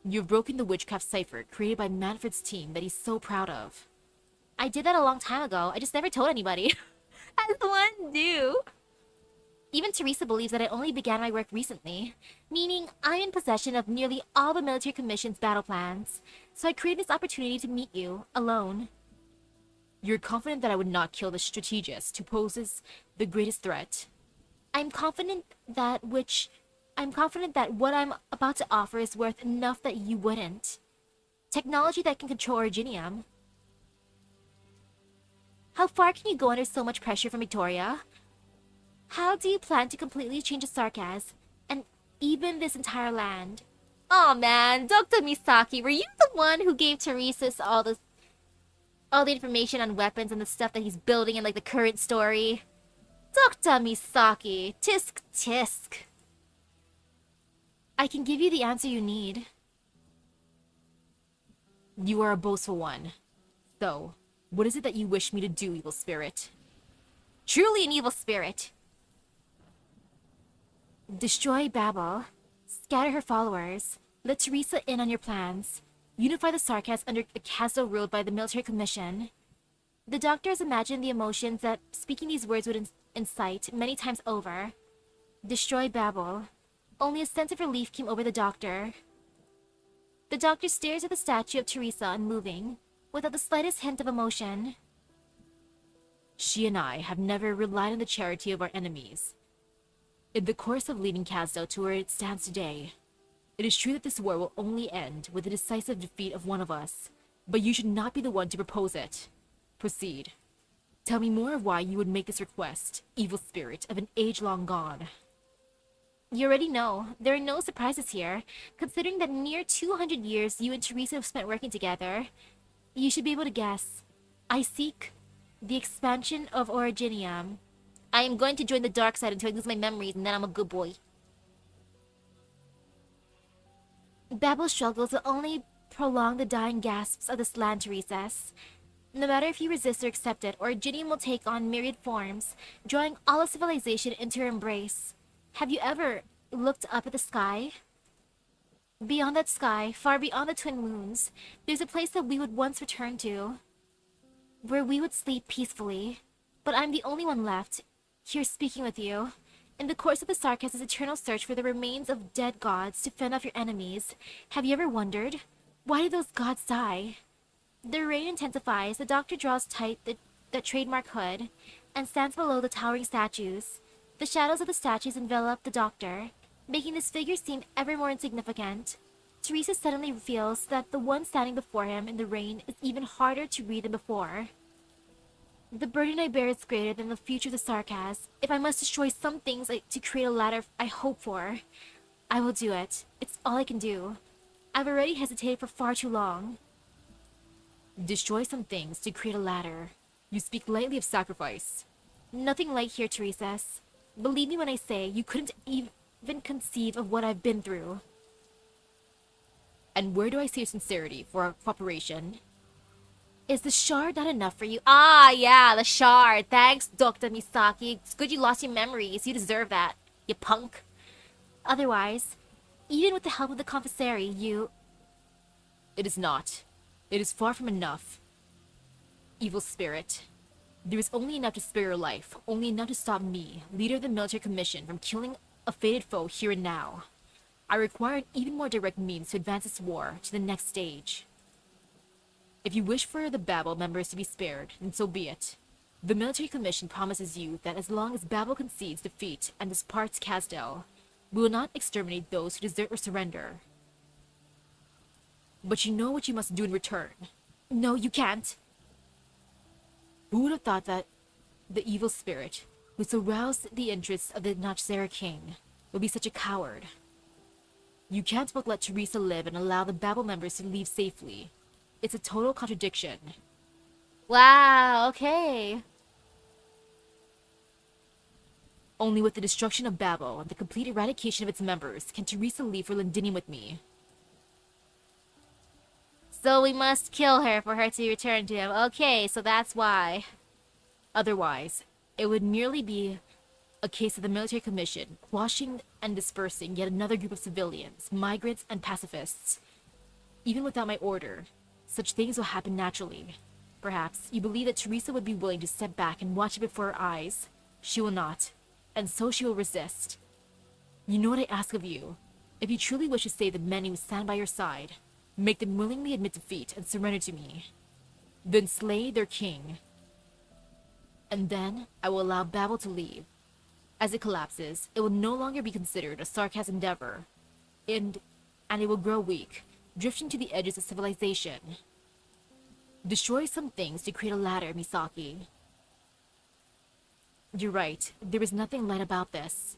You've broken the witchcraft cipher created by Manfred's team that he's so proud of. I did that a long time ago. I just never told anybody. As one do. Even Teresa believes that I only began my work recently, meaning I'm in possession of nearly all the military commission's battle plans, so I created this opportunity to meet you, alone. You're confident that I would not kill the strategist who poses the greatest threat. I'm confident that what I'm about to offer is worth enough that you wouldn't. Technology that can control Originium. How far can you go under so much pressure from Victoria? How do you plan to completely change the Sarkaz, and even this entire land? Oh man, Dr. Misaki, were you the one who gave Teresis all the information on weapons and the stuff that he's building in, like, the current story? Dr. Misaki, tisk tisk. I can give you the answer you need. You are a boastful one. So, what is it that you wish me to do, evil spirit? Truly an evil spirit. Destroy Babel. Scatter her followers. Let Teresa in on your plans. Unify the Sarkas under a castle ruled by the military commission. The doctor has imagined the emotions that speaking these words would incite many times over. Destroy Babel. Only a sense of relief came over the doctor. The doctor stares at the statue of Teresa unmoving, without the slightest hint of emotion. She and I have never relied on the charity of our enemies. In the course of leading Kasdo to where it stands today, it is true that this war will only end with the decisive defeat of one of us, but you should not be the one to propose it. Proceed. Tell me more of why you would make this request, evil spirit of an age long gone. You already know. There are no surprises here. Considering that near 200 years you and Teresa have spent working together, you should be able to guess. I seek the expansion of Originium. I am going to join the dark side until I lose my memories, and then I'm a good boy. Babel's struggles will only prolong the dying gasps of this land, Teresa's. No matter if you resist or accept it, Originium will take on myriad forms, drawing all of civilization into her embrace. Have you ever looked up at the sky? Beyond that sky, far beyond the twin moons, there's a place that we would once return to, where we would sleep peacefully. But I'm the only one left, here speaking with you. In the course of the Sarkas' eternal search for the remains of dead gods to fend off your enemies, have you ever wondered, why did those gods die? The rain intensifies, the doctor draws tight the trademark hood, and stands below the towering statues. The shadows of the statues envelop the doctor, making this figure seem ever more insignificant. Teresa suddenly feels that the one standing before him in the rain is even harder to read than before. The burden I bear is greater than the future of the Sarkas. If I must destroy some things to create a ladder I hope for, I will do it. It's all I can do. I've already hesitated for far too long. Destroy some things to create a ladder. You speak lightly of sacrifice. Nothing light here, Teresa. Believe me when I say you couldn't even conceive of what I've been through. And where do I see your sincerity for our cooperation? Is the shard not enough for you? Ah, yeah, the shard. Thanks, Dr. Misaki. It's good you lost your memories. You deserve that, you punk. Otherwise, even with the help of the confessary, you... It is not. It is far from enough. Evil spirit. There is only enough to spare your life, only enough to stop me, leader of the military commission, from killing a fated foe here and now. I require an even more direct means to advance this war to the next stage. If you wish for the Babel members to be spared, then so be it. The military commission promises you that as long as Babel concedes defeat and departs Kasdel, we will not exterminate those who desert or surrender. But you know what you must do in return. No, you can't. Who would have thought that the evil spirit, who so roused the interests of the Nachzera king, would be such a coward? You can't but let Teresa live and allow the Babel members to leave safely. It's a total contradiction. Wow, okay. Only with the destruction of Babel and the complete eradication of its members can Teresa leave for Londinium with me. So we must kill her for her to return to him. Okay, so that's why. Otherwise, it would merely be a case of the military commission quashing and dispersing yet another group of civilians, migrants, and pacifists. Even without my order, such things will happen naturally. Perhaps you believe that Teresa would be willing to step back and watch it before her eyes. She will not, and so she will resist. You know what I ask of you. If you truly wish to save the men who stand by your side, make them willingly admit defeat and surrender to me. Then slay their king. And then I will allow Babel to leave. As it collapses, it will no longer be considered a Sarkas endeavor, and it will grow weak, drifting to the edges of civilization. Destroy some things to create a ladder, Misaki. You're right, there is nothing light about this.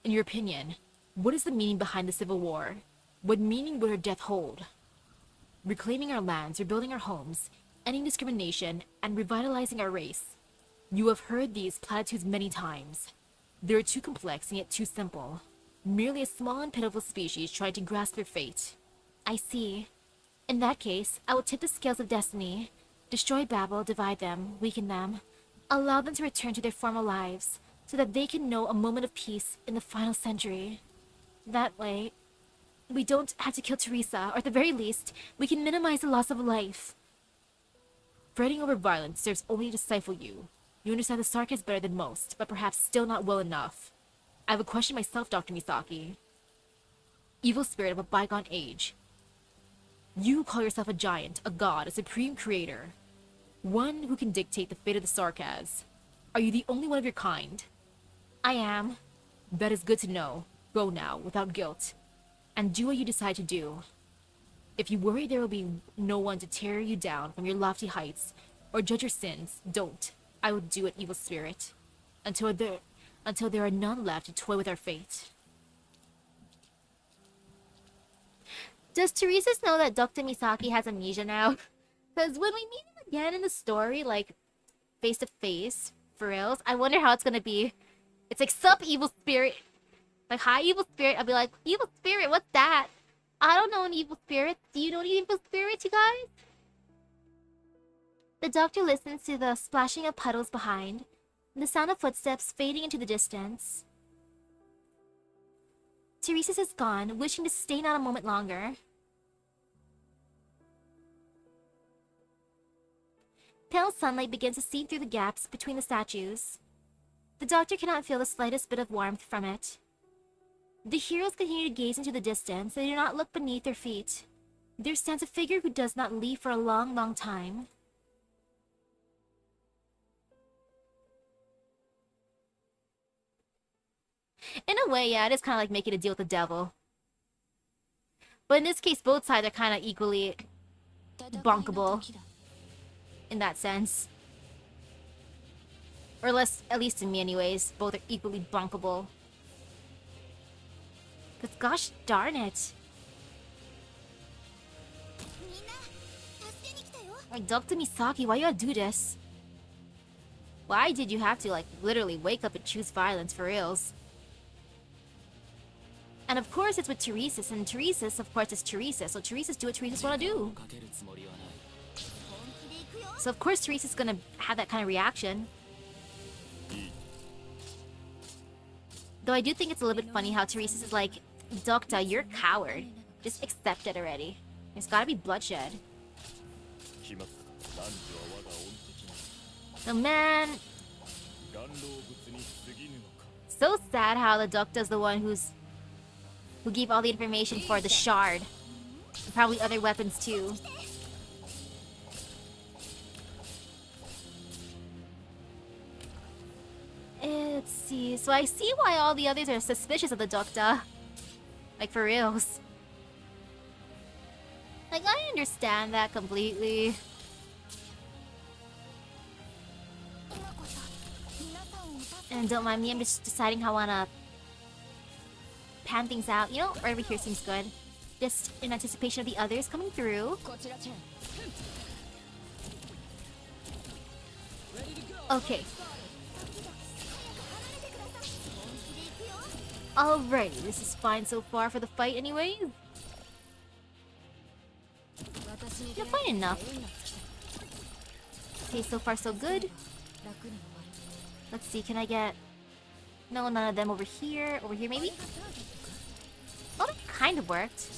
In your opinion, what is the meaning behind the Civil War? What meaning would her death hold? Reclaiming our lands, rebuilding our homes, ending discrimination, and revitalizing our race. You have heard these platitudes many times. They are too complex and yet too simple. Merely a small and pitiful species trying to grasp their fate. I see. In that case, I will tip the scales of destiny. Destroy Babel, divide them, weaken them. Allow them to return to their former lives, so that they can know a moment of peace in the final century. That way, we don't have to kill Teresa, or at the very least, we can minimize the loss of life. Fretting over violence serves only to stifle you. You understand the sarcasm better than most, but perhaps still not well enough. I have a question myself, Dr. Misaki. Evil spirit of a bygone age. You call yourself a giant, a god, a supreme creator. One who can dictate the fate of the Sarkaz. Are you the only one of your kind? I am. That is good to know. Go now, without guilt. And do what you decide to do. If you worry there will be no one to tear you down from your lofty heights, or judge your sins, don't. I will do it, evil spirit. Until there are none left to toy with our fate. Does Teresa know that Dr. Misaki has amnesia now? Because when we meet him again in the story, like, face to face, for reals, I wonder how it's gonna be. It's like, sup, evil spirit. Like, hi, evil spirit. I'll be like, evil spirit, what's that? I don't know an evil spirit. Do you know an evil spirit, you guys? The doctor listens to the splashing of puddles behind, the sound of footsteps fading into the distance. Teresa's is gone, wishing to stay not a moment longer. Pale sunlight begins to seep through the gaps between the statues. The doctor cannot feel the slightest bit of warmth from it. The heroes continue to gaze into the distance. They do not look beneath their feet. There stands a figure who does not leave for a long, long time. In a way, yeah, it is kind of like making a deal with the devil. But in this case, both sides are kind of equally bonkable. In that sense. Or less, at least to me anyways, both are equally bonkable. Because gosh darn it. Like, Dr. Misaki, why you gotta do this? Why did you have to, like, literally wake up and choose violence for reals? And of course it's with Teresa's, and Teresa's, of course, is Teresa, so Teresa's do what Teresa's wanna do. So of course Teresa's gonna have that kind of reaction. Though I do think it's a little bit funny how Teresa's is like, Doctor, you're a coward. Just accept it already. There's gotta be bloodshed. Oh man. So sad how the Doctor's the one who gave all the information for the shard. And probably other weapons too. Let's see. So I see why all the others are suspicious of the Doctor. Like, for reals. Like, I understand that completely. And don't mind me, I'm just deciding how I wanna pan things out. You know, right over here seems good. Just in anticipation of the others coming through. Okay. Alrighty, this is fine so far for the fight anyway. Yeah, fine enough. Okay, so far so good. Let's see, can I get... No, none of them over here. Over here, maybe? Oh, that kind of worked.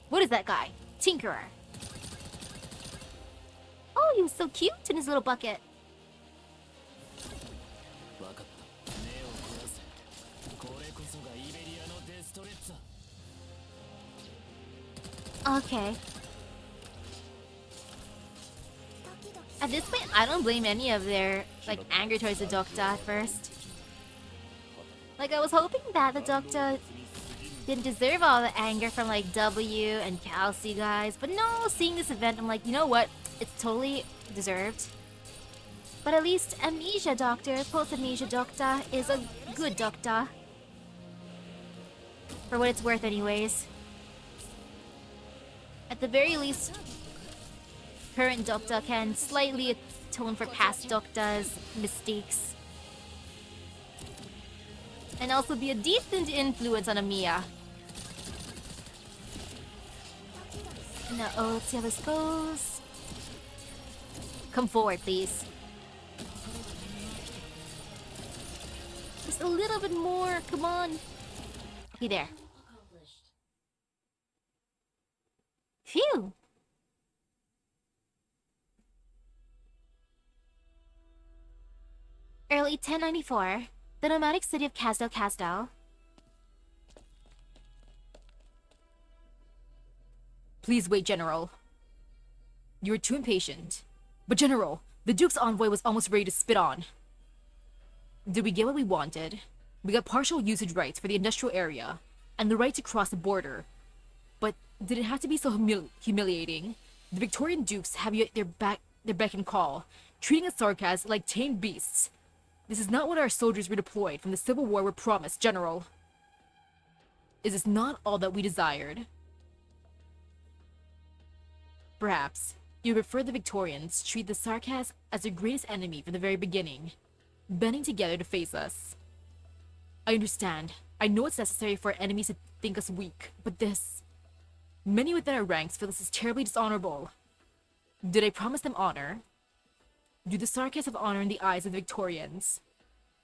What is that guy? Tinkerer. Oh, he was so cute in his little bucket. Okay. At this point, I don't blame any of their, like, anger towards the Doctor at first. Like, I was hoping that the Doctor didn't deserve all the anger from, like, W and Kelsey guys. But no, seeing this event, I'm like, you know what? It's totally deserved. But at least Amnesia Doctor, Post-Amnesia Doctor, is a good Doctor. For what it's worth anyways. At the very least, current Doctor can slightly atone for past Doctor's mistakes. And also be a decent influence on Amiya. Now, oh, let's see how this goes. Come forward, please. Just a little bit more, come on. Okay, there. Phew! Early 1094, the nomadic city of Casdell. Please wait, General. You're too impatient. But General, the Duke's envoy was almost ready to spit on. Did we get what we wanted? We got partial usage rights for the industrial area, and the right to cross the border. But did it have to be so humiliating? The Victorian Dukes have you at their beck and call, treating us Sarkas like tamed beasts. This is not what our soldiers redeployed from the Civil War were promised, General. Is this not all that we desired? Perhaps you prefer the Victorians treat the Sarkas as their greatest enemy from the very beginning, banding together to face us. I understand. I know it's necessary for our enemies to think us weak, but this... Many within our ranks feel this is terribly dishonorable. Did I promise them honor? Do the Sarkas have honor in the eyes of the Victorians?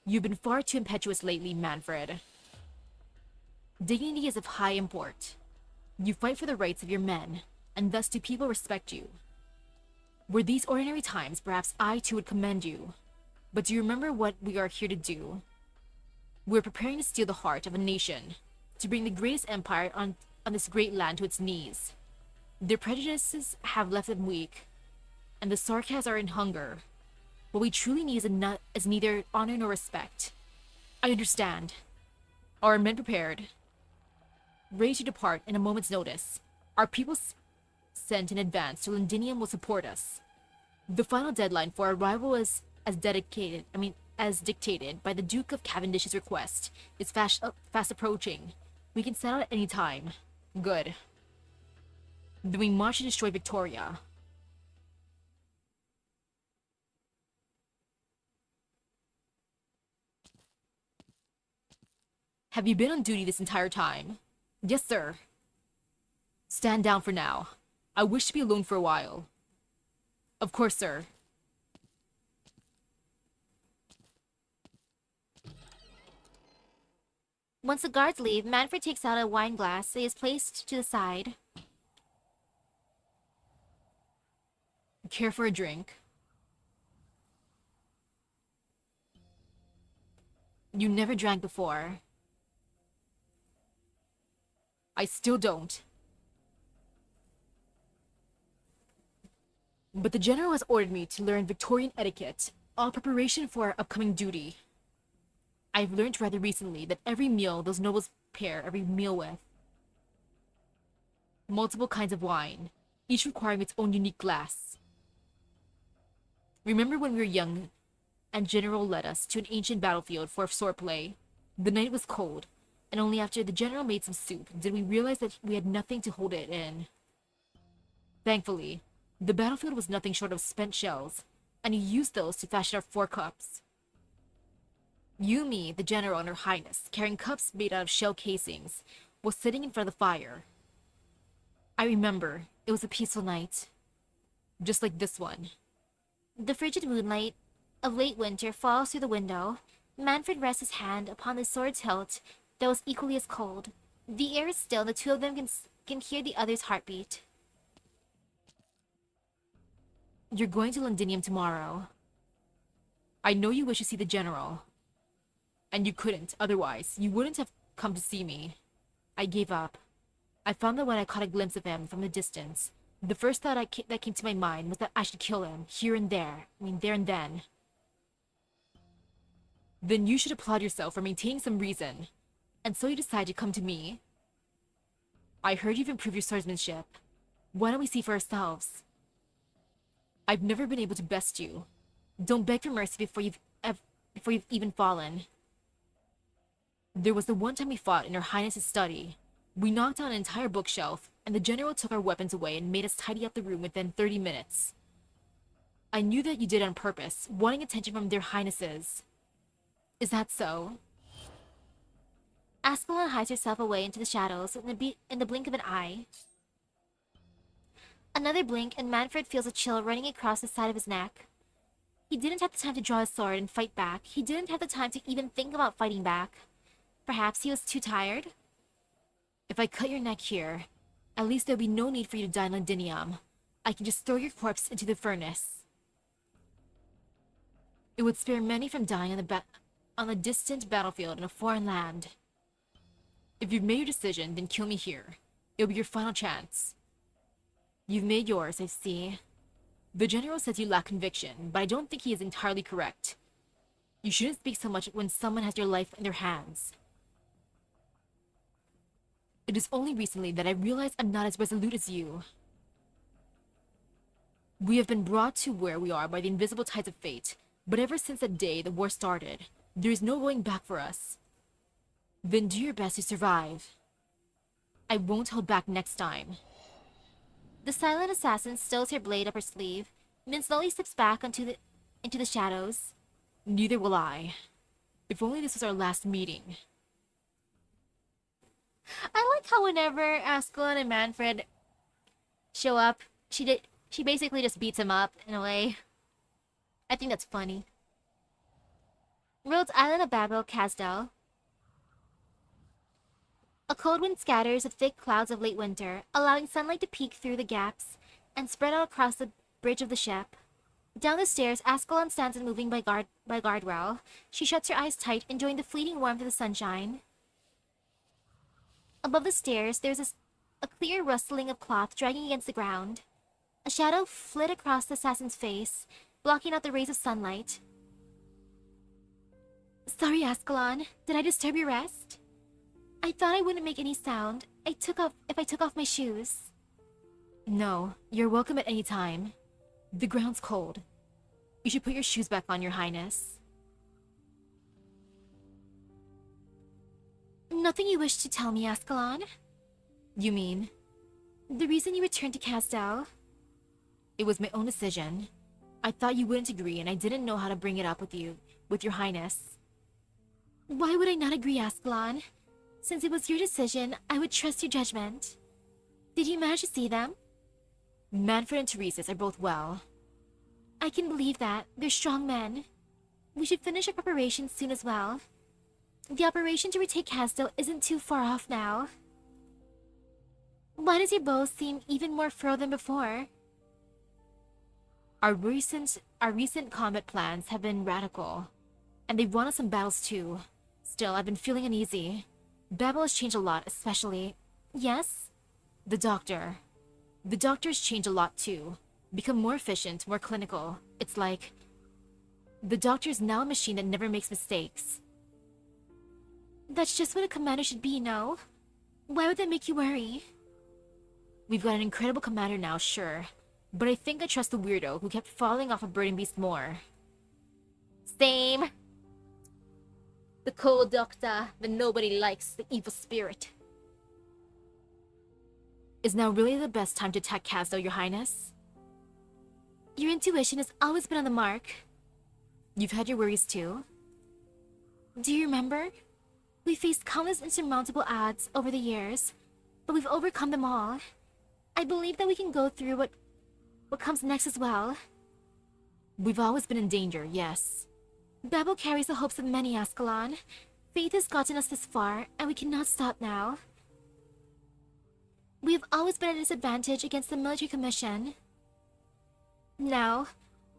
You've been far too impetuous lately, Manfred. Dignity is of high import. You fight for the rights of your men, and thus do people respect you. Were these ordinary times, perhaps I too would commend you. But do you remember what we are here to do? We're preparing to steal the heart of a nation, to bring the greatest empire on this great land to its knees. Their prejudices have left them weak, and the Sarkas are in hunger. What we truly need is neither honor nor respect. I understand. Are men prepared? Ready to depart in a moment's notice. Our people sent in advance to Londinium will support us. The final deadline for arrival is as dictated by the Duke of Cavendish's request is fast approaching. We can set out at any time. Good. Then we march to destroy Victoria. Have you been on duty this entire time? Yes, sir. Stand down for now. I wish to be alone for a while. Of course, sir. Once the guards leave, Manfred takes out a wine glass that is placed to the side. Care for a drink? You never drank before. I still don't. But the General has ordered me to learn Victorian etiquette, all preparation for our upcoming duty. I've learned rather recently that every meal those nobles pair every meal with. Multiple kinds of wine, each requiring its own unique glass. Remember when we were young and General led us to an ancient battlefield for swordplay? The night was cold, and only after the General made some soup did we realize that we had nothing to hold it in. Thankfully, the battlefield was nothing short of spent shells, and he used those to fashion our 4 cups. You, me, the General, and Her Highness, carrying cups made out of shell casings, was sitting in front of the fire. I remember, it was a peaceful night. Just like this one. The frigid moonlight of late winter falls through the window. Manfred rests his hand upon the sword's hilt that was equally as cold. The air is still, and the two of them can hear the other's heartbeat. You're going to Londinium tomorrow. I know you wish to see the General. And you couldn't, otherwise, you wouldn't have come to see me. I gave up. I found that when I caught a glimpse of him from the distance, the first thought that came to my mind was that I should kill him, there and then. Then you should applaud yourself for maintaining some reason. And so you decide to come to me? I heard you've improved your swordsmanship. Why don't we see for ourselves? I've never been able to best you. Don't beg for mercy before you've even fallen. There was the one time we fought in Her Highness's study. We knocked down an entire bookshelf, and the General took our weapons away and made us tidy up the room within 30 minutes. I knew that you did it on purpose, wanting attention from their Highnesses. Is that so? Ascalon hides herself away into the shadows in the blink of an eye. Another blink, and Manfred feels a chill running across the side of his neck. He didn't have the time to draw his sword and fight back. He didn't have the time to even think about fighting back. Perhaps he was too tired? If I cut your neck here, at least there'll be no need for you to die in Londinium. I can just throw your corpse into the furnace. It would spare many from dying on a distant battlefield in a foreign land. If you've made your decision, then kill me here. It'll be your final chance. You've made yours, I see. The general says you lack conviction, but I don't think he is entirely correct. You shouldn't speak so much when someone has your life in their hands. It is only recently that I realized I'm not as resolute as you. We have been brought to where we are by the invisible tides of fate, but ever since that day the war started, there is no going back for us. Then do your best to survive. I won't hold back next time. The silent assassin stows her blade up her sleeve, then slowly slips back into the shadows. Neither will I. If only this was our last meeting. I like how whenever Ascalon and Manfred show up, she basically just beats him up in a way. I think that's funny. Rhodes Island of Babel, Casdell. A cold wind scatters the thick clouds of late winter, allowing sunlight to peek through the gaps and spread out across the bridge of the ship. Down the stairs, Ascalon stands unmoving by guardrail. She shuts her eyes tight, enjoying the fleeting warmth of the sunshine. Above the stairs, there's a clear rustling of cloth dragging against the ground. A shadow flit across the assassin's face, blocking out the rays of sunlight. Sorry, Ascalon. Did I disturb your rest? I thought I wouldn't make any sound. If I took off my shoes. No, you're welcome at any time. The ground's cold. You should put your shoes back on, Your Highness. Nothing you wish to tell me, Ascalon? You mean? The reason you returned to Casdell? It was my own decision. I thought you wouldn't agree, and I didn't know how to bring it up with Your Highness. Why would I not agree, Ascalon? Since it was your decision, I would trust your judgment. Did you manage to see them? Manfred and Teresa's are both well. I can believe that. They're strong men. We should finish our preparations soon as well. The operation to retake Casdell isn't too far off now. Why does your bow seem even more furrowed than before? Our recent combat plans have been radical, and they've won us some battles too. Still, I've been feeling uneasy. Babel has changed a lot, especially... Yes? The doctor. The doctor's changed a lot too. Become more efficient, more clinical. It's like... The doctor's now a machine that never makes mistakes. That's just what a commander should be, no? Why would that make you worry? We've got an incredible commander now, sure. But I think I trust the weirdo who kept falling off a burden beast more. Same. The cold doctor that nobody likes, the evil spirit. Is now really the best time to attack Casdell, Your Highness? Your intuition has always been on the mark. You've had your worries too? Do you remember? We faced countless insurmountable odds over the years, but we've overcome them all. I believe that we can go through what comes next as well. We've always been in danger, yes. Babel carries the hopes of many, Ascalon. Faith has gotten us this far, and we cannot stop now. We have always been at a disadvantage against the military commission. Now,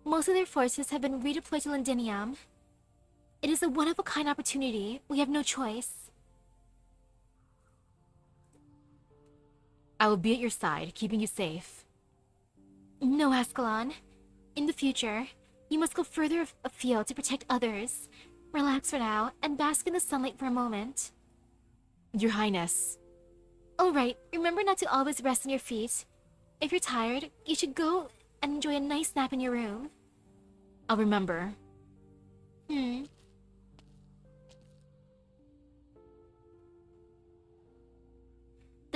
most of their forces have been redeployed to Londinium. It is a one-of-a-kind opportunity. We have no choice. I will be at your side, keeping you safe. No, Ascalon. In the future, you must go further afield to protect others. Relax for now, and bask in the sunlight for a moment. Your Highness. Alright, remember not to always rest on your feet. If you're tired, you should go and enjoy a nice nap in your room. I'll remember. The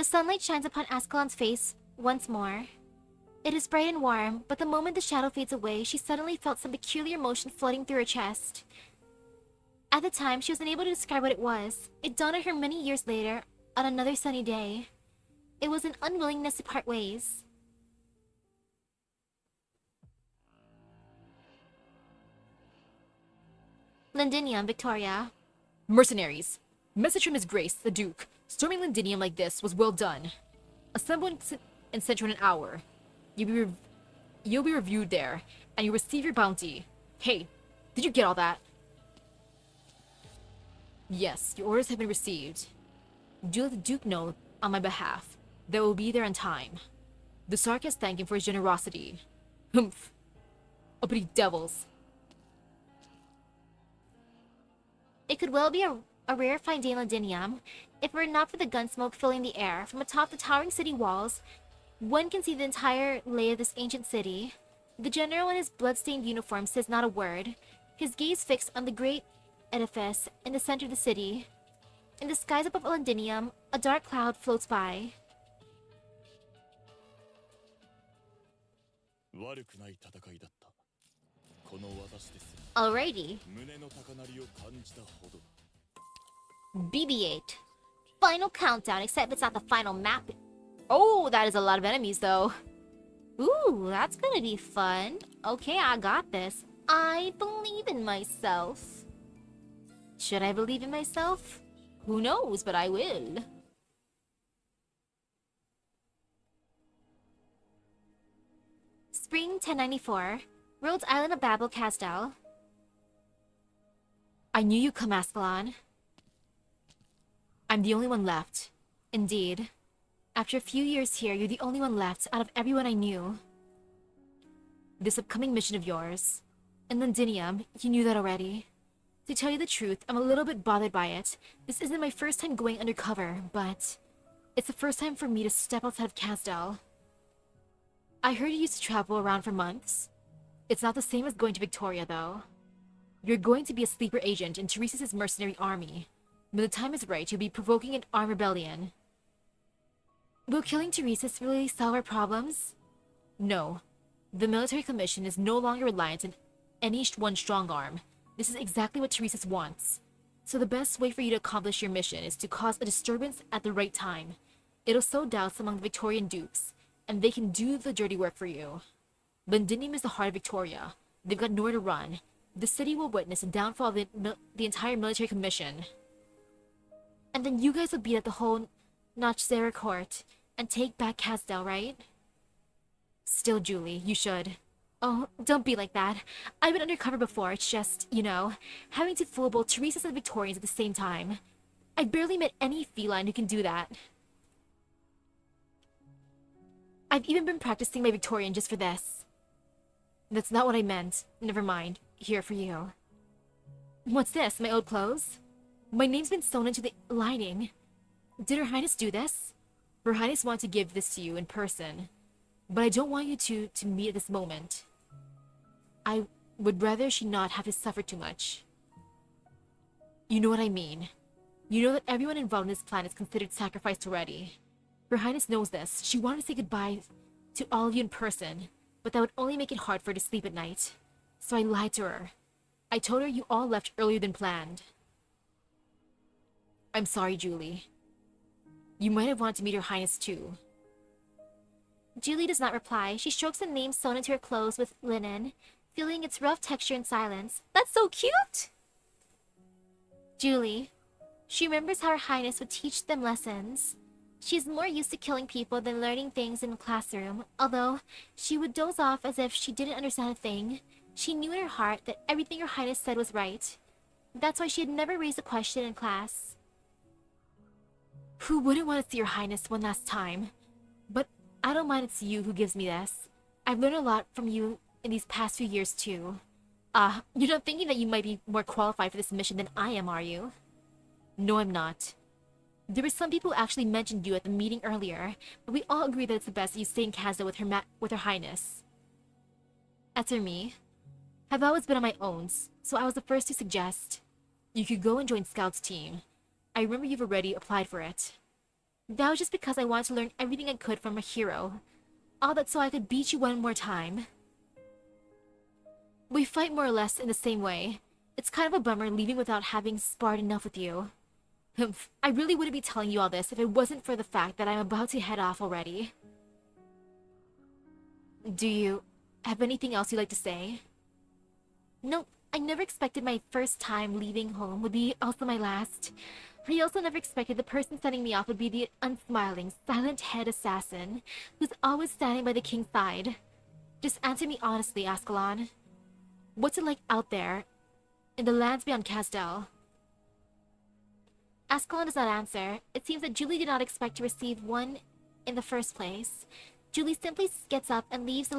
sunlight shines upon Ascalon's face once more. It is bright and warm, but the moment the shadow fades away, she suddenly felt some peculiar emotion flooding through her chest. At the time, she was unable to describe what it was. It dawned on her many years later, on another sunny day. It was an unwillingness to part ways. Londinium, Victoria. Mercenaries. Message from His Grace, the Duke. Storming Londinium like this was well done. Assemble in Central in an hour. You'll be reviewed there, and you'll receive your bounty. Hey, did you get all that? Yes, your orders have been received. Do let the Duke know on my behalf that we'll be there on time. The Sarkis thank him for his generosity. Humph. Uppity devils. It could well be a rare fine day in Londinium. If it were not for the gunsmoke filling the air from atop the towering city walls, one can see the entire lay of this ancient city. The general in his blood-stained uniform says not a word, his gaze fixed on the great edifice in the center of the city. In the skies above Londinium, a dark cloud floats by. 悪くない戦いだった。この私です。 Alrighty. 胸の高鳴りを感じたほど。 BB-8. Final countdown, except it's not the final map. Oh, that is a lot of enemies, though. Ooh, that's gonna be fun. Okay, I got this. I believe in myself. Should I believe in myself? Who knows, but I will. Spring 1094. Rhodes Island of Babel, Castel. I knew you'd come, Ascalon. I'm the only one left. Indeed. After a few years here, you're the only one left out of everyone I knew. This upcoming mission of yours. In Londinium, you knew that already. To tell you the truth, I'm a little bit bothered by it. This isn't my first time going undercover, but it's the first time for me to step outside of Casdell. I heard you used to travel around for months. It's not the same as going to Victoria, though. You're going to be a sleeper agent in Teresa's mercenary army. When the time is right, you'll be provoking an armed rebellion. Will killing Teresa's really solve our problems? No. The military commission is no longer reliant on any one strong arm. This is exactly what Teresa's wants. So the best way for you to accomplish your mission is to cause a disturbance at the right time. It'll sow doubts among the Victorian dukes, and they can do the dirty work for you. Londinium is the heart of Victoria. They've got nowhere to run. The city will witness the downfall of the entire military commission. And then you guys will beat at the whole Notchzera court and take back Casdell, right? Still, Julie, you should. Oh, don't be like that. I've been undercover before, it's just, you know, having to fool both Teresa's and Victorians at the same time. I've barely met any feline who can do that. I've even been practicing my Victorian just for this. That's not what I meant. Never mind. Here for you. What's this? My old clothes? My name's been sewn into the lining. Did Her Highness do this? Her Highness wanted to give this to you in person, but I don't want you to meet at this moment. I would rather she not have to suffer too much. You know what I mean. You know that everyone involved in this plan is considered sacrificed already. Her Highness knows this. She wanted to say goodbye to all of you in person, but that would only make it hard for her to sleep at night. So I lied to her. I told her you all left earlier than planned. I'm sorry, Julie. You might have wanted to meet Her Highness too. Julie does not reply. She strokes the name sewn into her clothes with linen, feeling its rough texture in silence. That's so cute! Julie. She remembers how Her Highness would teach them lessons. She is more used to killing people than learning things in the classroom, although she would doze off as if she didn't understand a thing. She knew in her heart that everything Her Highness said was right. That's why she had never raised a question in class. Who wouldn't want to see Your Highness one last time? But I don't mind it's you who gives me this. I've learned a lot from you in these past few years too. You're not thinking that you might be more qualified for this mission than I am, are you? No, I'm not. There were some people who actually mentioned you at the meeting earlier, but we all agree that it's the best that you stay in Kazda with Her Highness. As for me, I've always been on my own, so I was the first to suggest you could go and join Scout's team. I remember you've already applied for it. That was just because I wanted to learn everything I could from a hero. All that so I could beat you one more time. We fight more or less in the same way. It's kind of a bummer leaving without having sparred enough with you. Humph, I really wouldn't be telling you all this if it wasn't for the fact that I'm about to head off already. Do you have anything else you'd like to say? Nope, I never expected my first time leaving home would be also my last. I also never expected the person sending me off would be the unsmiling, silent head assassin who's always standing by the king's side. Just answer me honestly, Ascalon. What's it like out there, in the lands beyond Casdell? Ascalon does not answer. It seems that Julie did not expect to receive one in the first place. Julie simply gets up and leaves at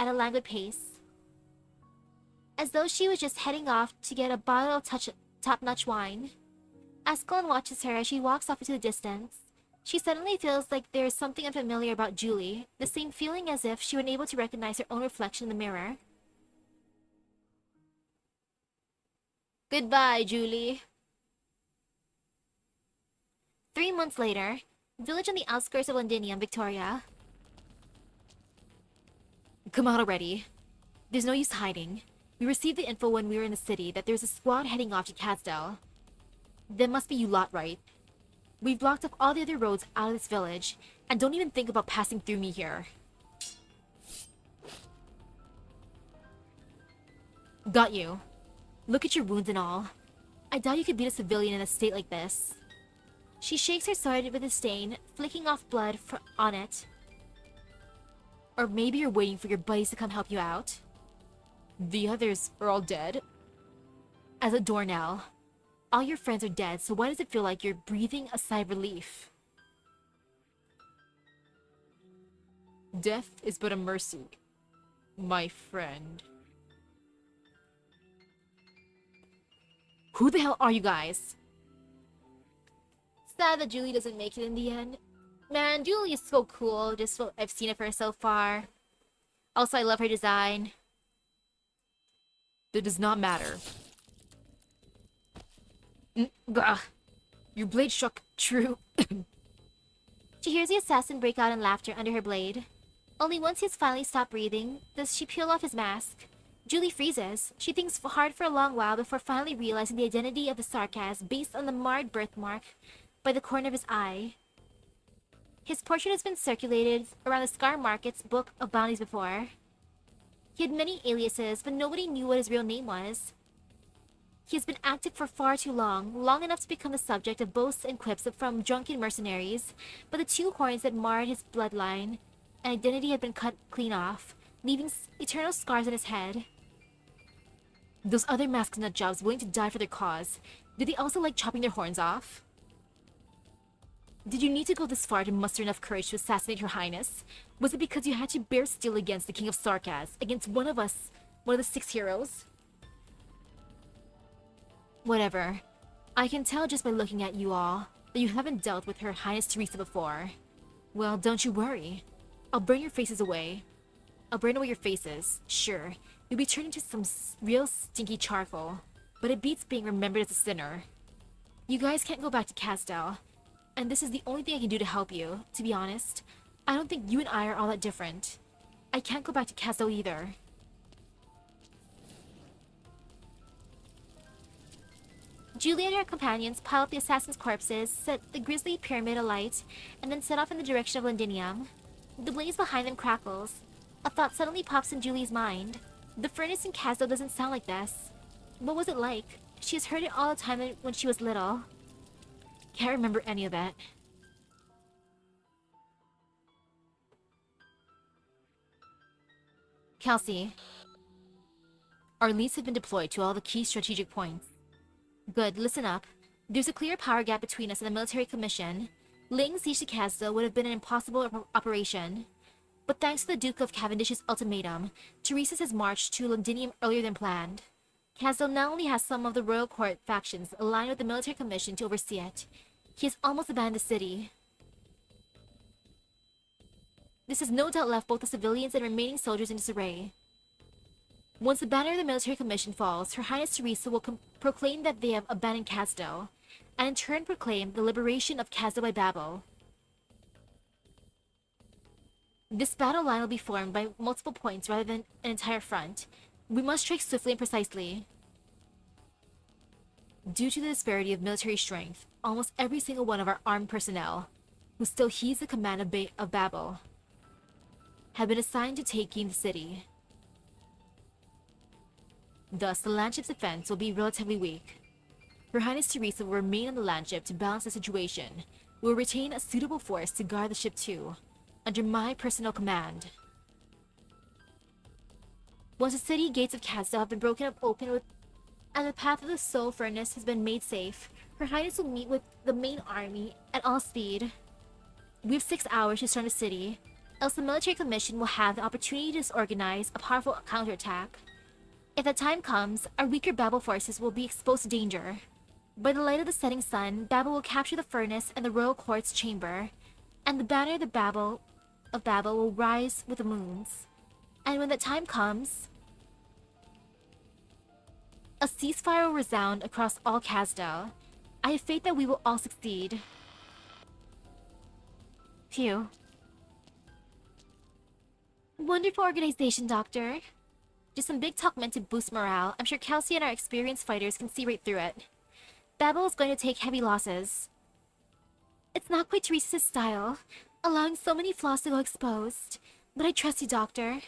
a languid pace, as though she was just heading off to get a bottle of top-notch wine. Ascalon watches her as she walks off into the distance. She suddenly feels like there is something unfamiliar about Julie, the same feeling as if she were unable to recognize her own reflection in the mirror. Goodbye, Julie. 3 months later, village on the outskirts of Londinium, Victoria. Come out already. There's no use hiding. We received the info when we were in the city that there's a squad heading off to Casdell. That must be you lot, right? We've blocked off all the other roads out of this village, and don't even think about passing through me here. Got you. Look at your wounds and all. I doubt you could beat a civilian in a state like this. She shakes her sword with disdain, flicking off blood on it. Or maybe you're waiting for your buddies to come help you out. The others are all dead. As a doornail, all your friends are dead, so why does it feel like you're breathing a sigh of relief? Death is but a mercy, my friend. Who the hell are you guys? Sad that Julie doesn't make it in the end. Man, Julie is so cool, just what I've seen of her so far. Also, I love her design. That does not matter. Gah. Your blade struck true. She hears the assassin break out in laughter under her blade. Only once he's finally stopped breathing, does she peel off his mask. Julie freezes. She thinks hard for a long while before finally realizing the identity of the sarcasm based on the marred birthmark by the corner of his eye. His portrait has been circulated around the Scar Market's book of bounties before. He had many aliases, but nobody knew what his real name was. He has been active for far too long enough to become the subject of boasts and quips from drunken mercenaries, but the two horns that marred his bloodline and identity had been cut clean off, leaving eternal scars on his head. Those other masked nut jobs willing to die for their cause, did they also like chopping their horns off? Did you need to go this far to muster enough courage to assassinate Her Highness? Was it because you had to bear steel against the King of Sarkaz, against one of the 6 heroes? Whatever. I can tell just by looking at you all that you haven't dealt with Her Highness Teresa before. Well, don't you worry. I'll burn your faces away. I'll burn away your faces. Sure, you'll be turned into some real stinky charcoal, but it beats being remembered as a sinner. You guys can't go back to Casdell, and this is the only thing I can do to help you, to be honest. I don't think you and I are all that different. I can't go back to Casdell either. Julie and her companions pile up the assassins' corpses, set the grisly pyramid alight, and then set off in the direction of Londinium. The blaze behind them crackles. A thought suddenly pops in Julie's mind. The furnace in Casdell doesn't sound like this. What was it like? She has heard it all the time when she was little. Can't remember any of that. Kelsey, our leads have been deployed to all the key strategic points. Good, listen up. There's a clear power gap between us and the military commission. Laying siege to Casdell would have been an impossible operation. But thanks to the Duke of Cavendish's ultimatum, Teresa's has marched to Londinium earlier than planned. Casdell now only has some of the royal court factions aligned with the military commission to oversee it. He has almost abandoned the city. This has no doubt left both the civilians and remaining soldiers in disarray. Once the banner of the military commission falls, Her Highness Teresa will proclaim that they have abandoned Casdell, and in turn proclaim the liberation of Casdell by Babel. This battle line will be formed by multiple points rather than an entire front. We must strike swiftly and precisely. Due to the disparity of military strength, almost every single one of our armed personnel, who still heeds the command of Babel, have been assigned to taking the city. Thus, the landship's defense will be relatively weak. Her Highness Teresa will remain on the landship to balance the situation. We will retain a suitable force to guard the ship too, under my personal command. Once the city gates of Kazdal have been broken up open and the path of the Soul Furnace has been made safe, Her Highness will meet with the main army at all speed. We have 6 hours to storm the city, else the military commission will have the opportunity to disorganize a powerful counterattack. If that time comes, our weaker Babel forces will be exposed to danger. By the light of the setting sun, Babel will capture the furnace and the royal court's chamber, and the banner of Babel will rise with the moons. And when that time comes, a ceasefire will resound across all Kazdal. I have faith that we will all succeed. Phew. Wonderful organization, Doctor. Just some big talk meant to boost morale. I'm sure Kelsey and our experienced fighters can see right through it. Babel is going to take heavy losses. It's not quite Teresa's style, allowing so many flaws to go exposed. But I trust you, Doctor.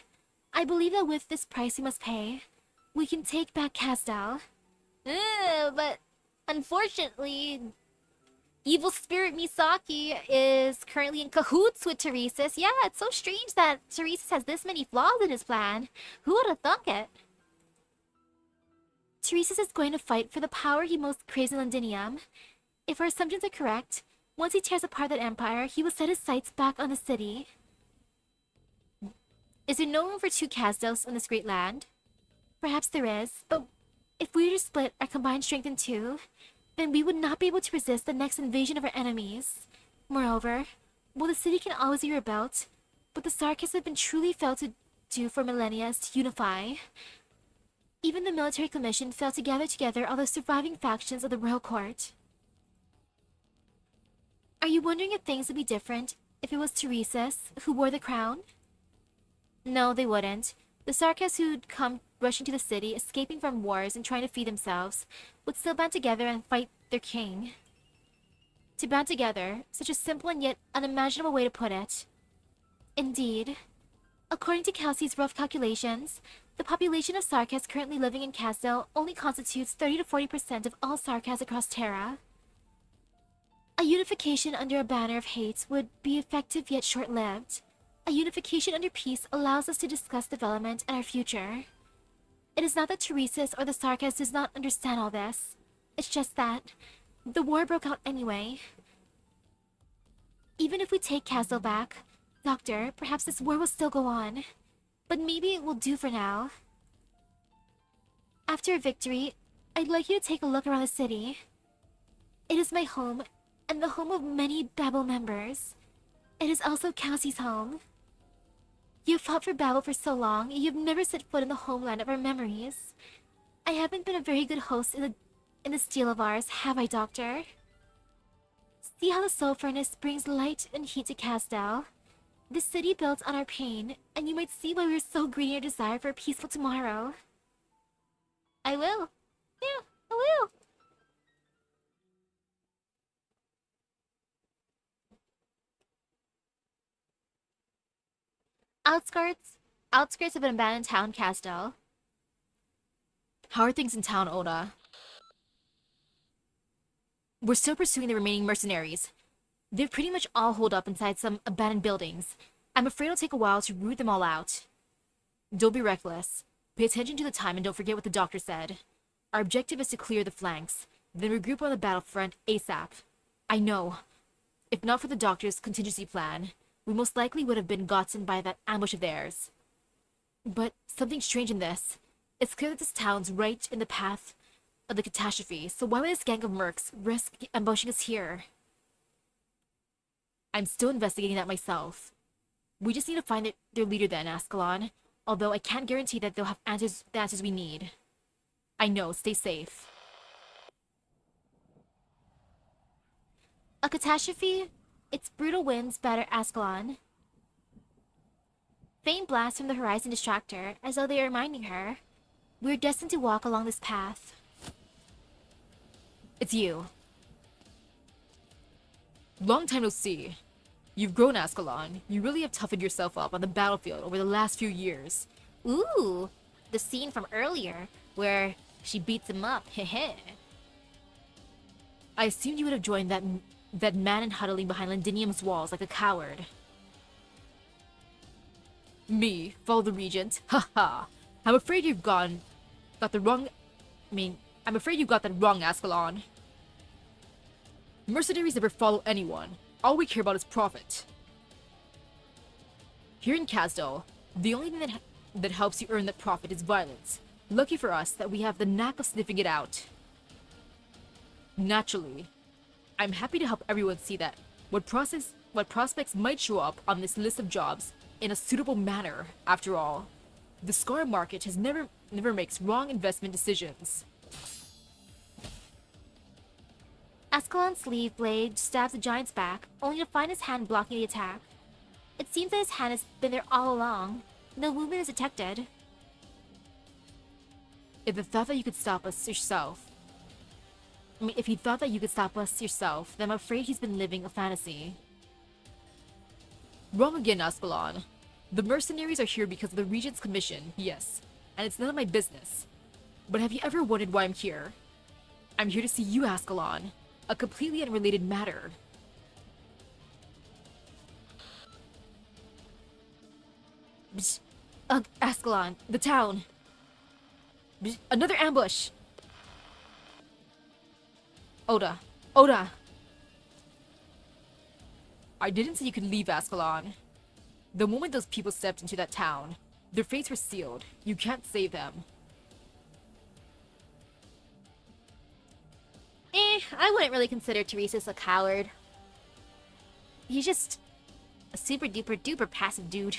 I believe that with this price we must pay, we can take back Kazdal. But unfortunately, evil spirit Misaki is currently in cahoots with Teresa's. Yeah, it's so strange that Teresa's has this many flaws in his plan. Who would have thunk it? Teresa's is going to fight for the power he most craves in Londinium. If our assumptions are correct, once he tears apart that empire, he will set his sights back on the city. Is there no room for 2 Kazdals on this great land? Perhaps there is, but if we were to split our combined strength in 2, then we would not be able to resist the next invasion of our enemies. Moreover, while the city can always be rebuilt, what the Sarkists have been truly failed to do for millennia is to unify. Even the military commission failed to gather together all the surviving factions of the royal court. Are you wondering if things would be different if it was Teresa's who wore the crown? No, they wouldn't. The Sarkists who'd come rushing to the city, escaping from wars and trying to feed themselves, would still band together and fight their king. To band together, such a simple and yet unimaginable way to put it. Indeed. According to Kelsey's rough calculations, the population of Sarkists currently living in Kazdal only constitutes 30 to 40% of all Sarkists across Terra. A unification under a banner of hate would be effective yet short-lived. A unification under peace allows us to discuss development and our future. It is not that Teresa's or the Sarkists does not understand all this. It's just that the war broke out anyway. Even if we take Kazdal back, Doctor, perhaps this war will still go on. But maybe it will do for now. After a victory, I'd like you to take a look around the city. It is my home, and the home of many Babel members. It is also Kelsey's home. You have fought for Babel for so long, and you've never set foot in the homeland of our memories. I haven't been a very good host in this deal of ours, have I, Doctor? See how the Soul Furnace brings light and heat to Kazdal? This city built on our pain, and you might see why we are so greedy in our desire for a peaceful tomorrow. I will. Yeah, I will. Outskirts of an abandoned town, Kazdal. How are things in town, Oda? We're still pursuing the remaining mercenaries. They've pretty much all holed up inside some abandoned buildings. I'm afraid it'll take a while to root them all out. Don't be reckless. Pay attention to the time and don't forget what the doctor said. Our objective is to clear the flanks, then regroup on the battlefront ASAP. I know. If not for the doctor's contingency plan, we most likely would have been gotten by that ambush of theirs. But something's strange in this. It's clear that this town's right in the path of the catastrophe, so why would this gang of mercs risk ambushing us here? I'm still investigating that myself. We just need to find their leader then, Ascalon. Although I can't guarantee that they'll have the answers we need. I know, stay safe. A catastrophe? Its brutal winds batter Ascalon. Faint blasts from the horizon distract her, as though they are reminding her, we're destined to walk along this path. It's you. Long time no see. You've grown, Ascalon. You really have toughened yourself up on the battlefield over the last few years. Ooh, the scene from earlier. where she beats him up. Heh. I assumed you would have joined that man in huddling behind Londinium's walls like a coward. Me, follow the regent? Haha. I'm afraid you've got the wrong... I'm afraid you got that wrong, Ascalon. Mercenaries never follow anyone. All we care about is profit. Here in Kazdal, the only thing that helps you earn that profit is violence. Lucky for us that we have the knack of sniffing it out. Naturally, I'm happy to help everyone see that what prospects might show up on this list of jobs in a suitable manner. After all, the Scar market has never makes wrong investment decisions. Ascalon's sleeve blade stabs the giant's back, only to find his hand blocking the attack. It seems that his hand has been there all along. No movement is detected. If he thought that you could stop us yourself, then I'm afraid he's been living a fantasy. Wrong again, Ascalon. The mercenaries are here because of the Regent's commission, yes, and it's none of my business. But have you ever wondered why I'm here? I'm here to see you, Ascalon. A completely unrelated matter. Ascalon, the town. Another ambush! Oda. I didn't say you could leave, Ascalon. The moment those people stepped into that town, their fates were sealed. You can't save them. I wouldn't really consider Teresa's a coward. He's just a super duper duper passive dude.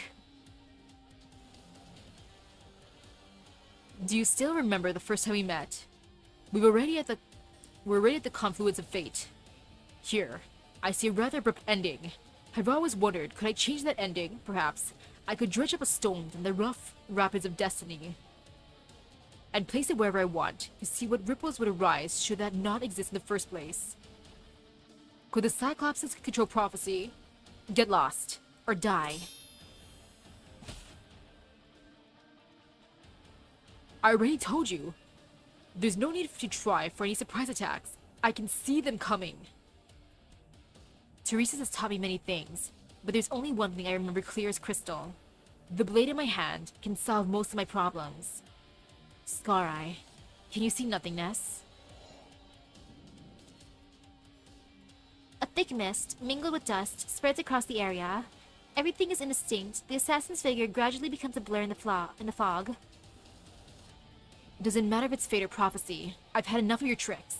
Do you still remember the first time we met? We're already at the confluence of fate. Here, I see a rather abrupt ending. I've always wondered, could I change that ending? Perhaps I could dredge up a stone from the rough rapids of destiny and place it wherever I want to see what ripples would arise should that not exist in the first place. Could the Cyclopses control prophecy, get lost, or die? I already told you. There's no need to try for any surprise attacks. I can see them coming. Teresa has taught me many things, but there's only one thing I remember clear as crystal. The blade in my hand can solve most of my problems. Scar Eye, can you see nothingness? A thick mist, mingled with dust, spreads across the area. Everything is indistinct. The assassin's figure gradually becomes a blur in the fog. Doesn't matter if it's fate or prophecy. I've had enough of your tricks.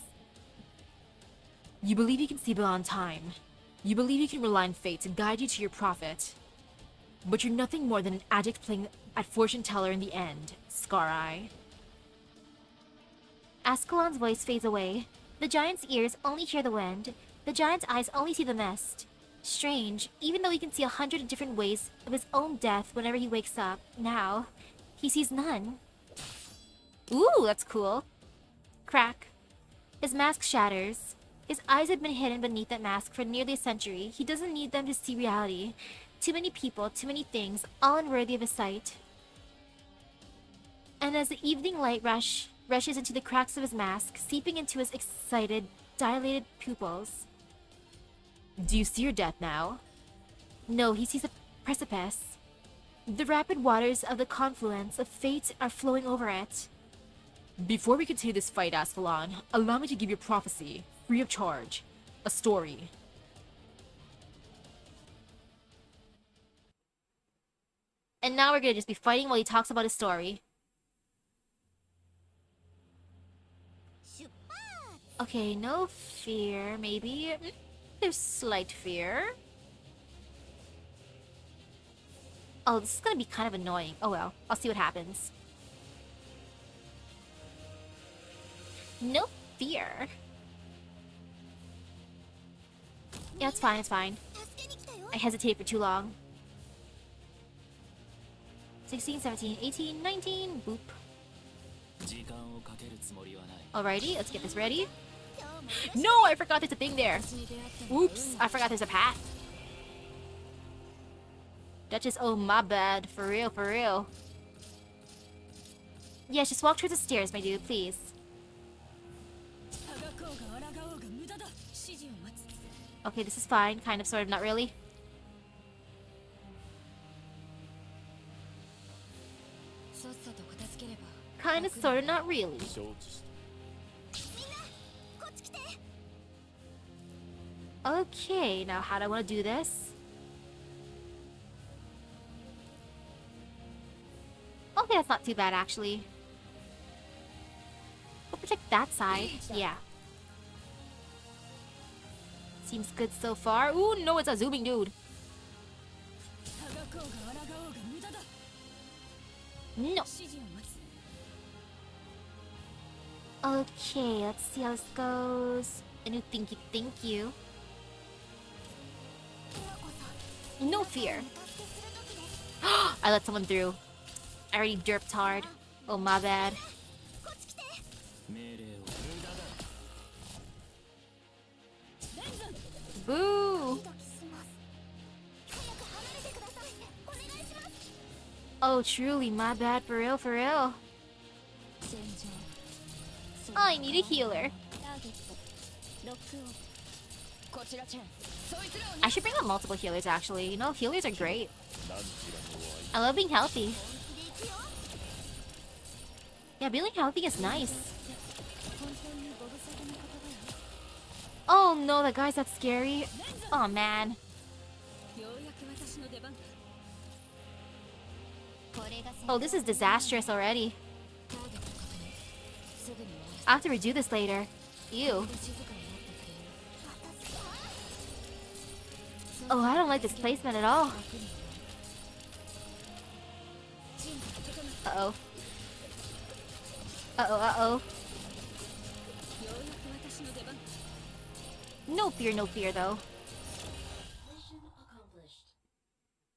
You believe you can see beyond time. You believe you can rely on fate to guide you to your profit. But you're nothing more than an addict playing at fortune teller in the end, Scar Eye. Ascalon's voice fades away. The giant's ears only hear the wind. The giant's eyes only see the mist. Strange, even though he can see 100 different ways of his own death whenever he wakes up, now, he sees none. Ooh, that's cool. Crack. His mask shatters. His eyes have been hidden beneath that mask for nearly a century. He doesn't need them to see reality. Too many people, too many things, all unworthy of his sight. And as the evening light rushes into the cracks of his mask, seeping into his excited, dilated pupils. Do you see your death now? No, he sees a precipice. The rapid waters of the confluence of fate are flowing over it. Before we continue this fight, Ascalon, allow me to give you a prophecy, free of charge. A story. And now we're gonna just be fighting while he talks about his story. Okay, no fear, maybe. There's slight fear. Oh, this is gonna be kind of annoying. Oh well, I'll see what happens. No fear. Yeah, it's fine, it's fine. I hesitated for too long. 16, 17, 18, 19, boop. Alrighty, let's get this ready. No, I forgot there's a thing there. Oops, I forgot there's a path. Duchess, oh my bad. For real, for real. Yeah, just walk towards the stairs, my dude, please. Okay, this is fine. Kind of, sort of, not really. Kind of, sort of, not really. 承知した Okay, now how do I want to do this? Okay, that's not too bad, actually. We'll protect that side. Yeah. Seems good so far. Ooh, no, it's a zooming dude. No. Okay, let's see how this goes. A new thank you. No fear. I let someone through. I already derped hard. Oh, my bad. 命令を無駄だ Boo! Oh, truly, my bad, for real, for real. I need a healer. I should bring up multiple healers, actually. You know, healers are great. 何時らのお I love being healthy. Yeah, being healthy is nice. Oh no, that guy's that scary. Oh man. Oh, this is disastrous already. I'll have to redo this later. Ew. Oh, I don't like this placement at all. Uh-oh. Uh-oh, uh-oh. No fear, though.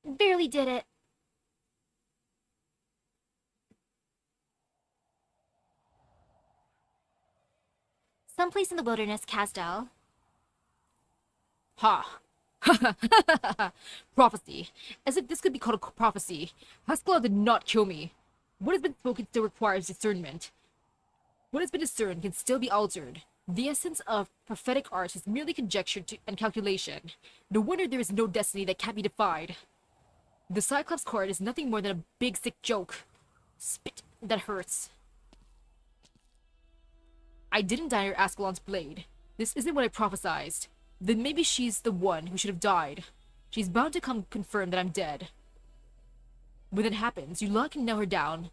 Barely did it. Someplace in the wilderness, Casdell. Ha! Prophecy. As if this could be called a prophecy. Haskell did not kill me. What has been spoken still requires discernment. What has been discerned can still be altered. The essence of prophetic art is merely conjecture and calculation. No wonder there is no destiny that can't be defied. The Cyclops card is nothing more than a big sick joke. Spit that hurts. I didn't die under Ascalon's blade. This isn't what I prophesized. Then maybe she's the one who should have died. She's bound to come confirm that I'm dead. When that happens, you lot can nail her down.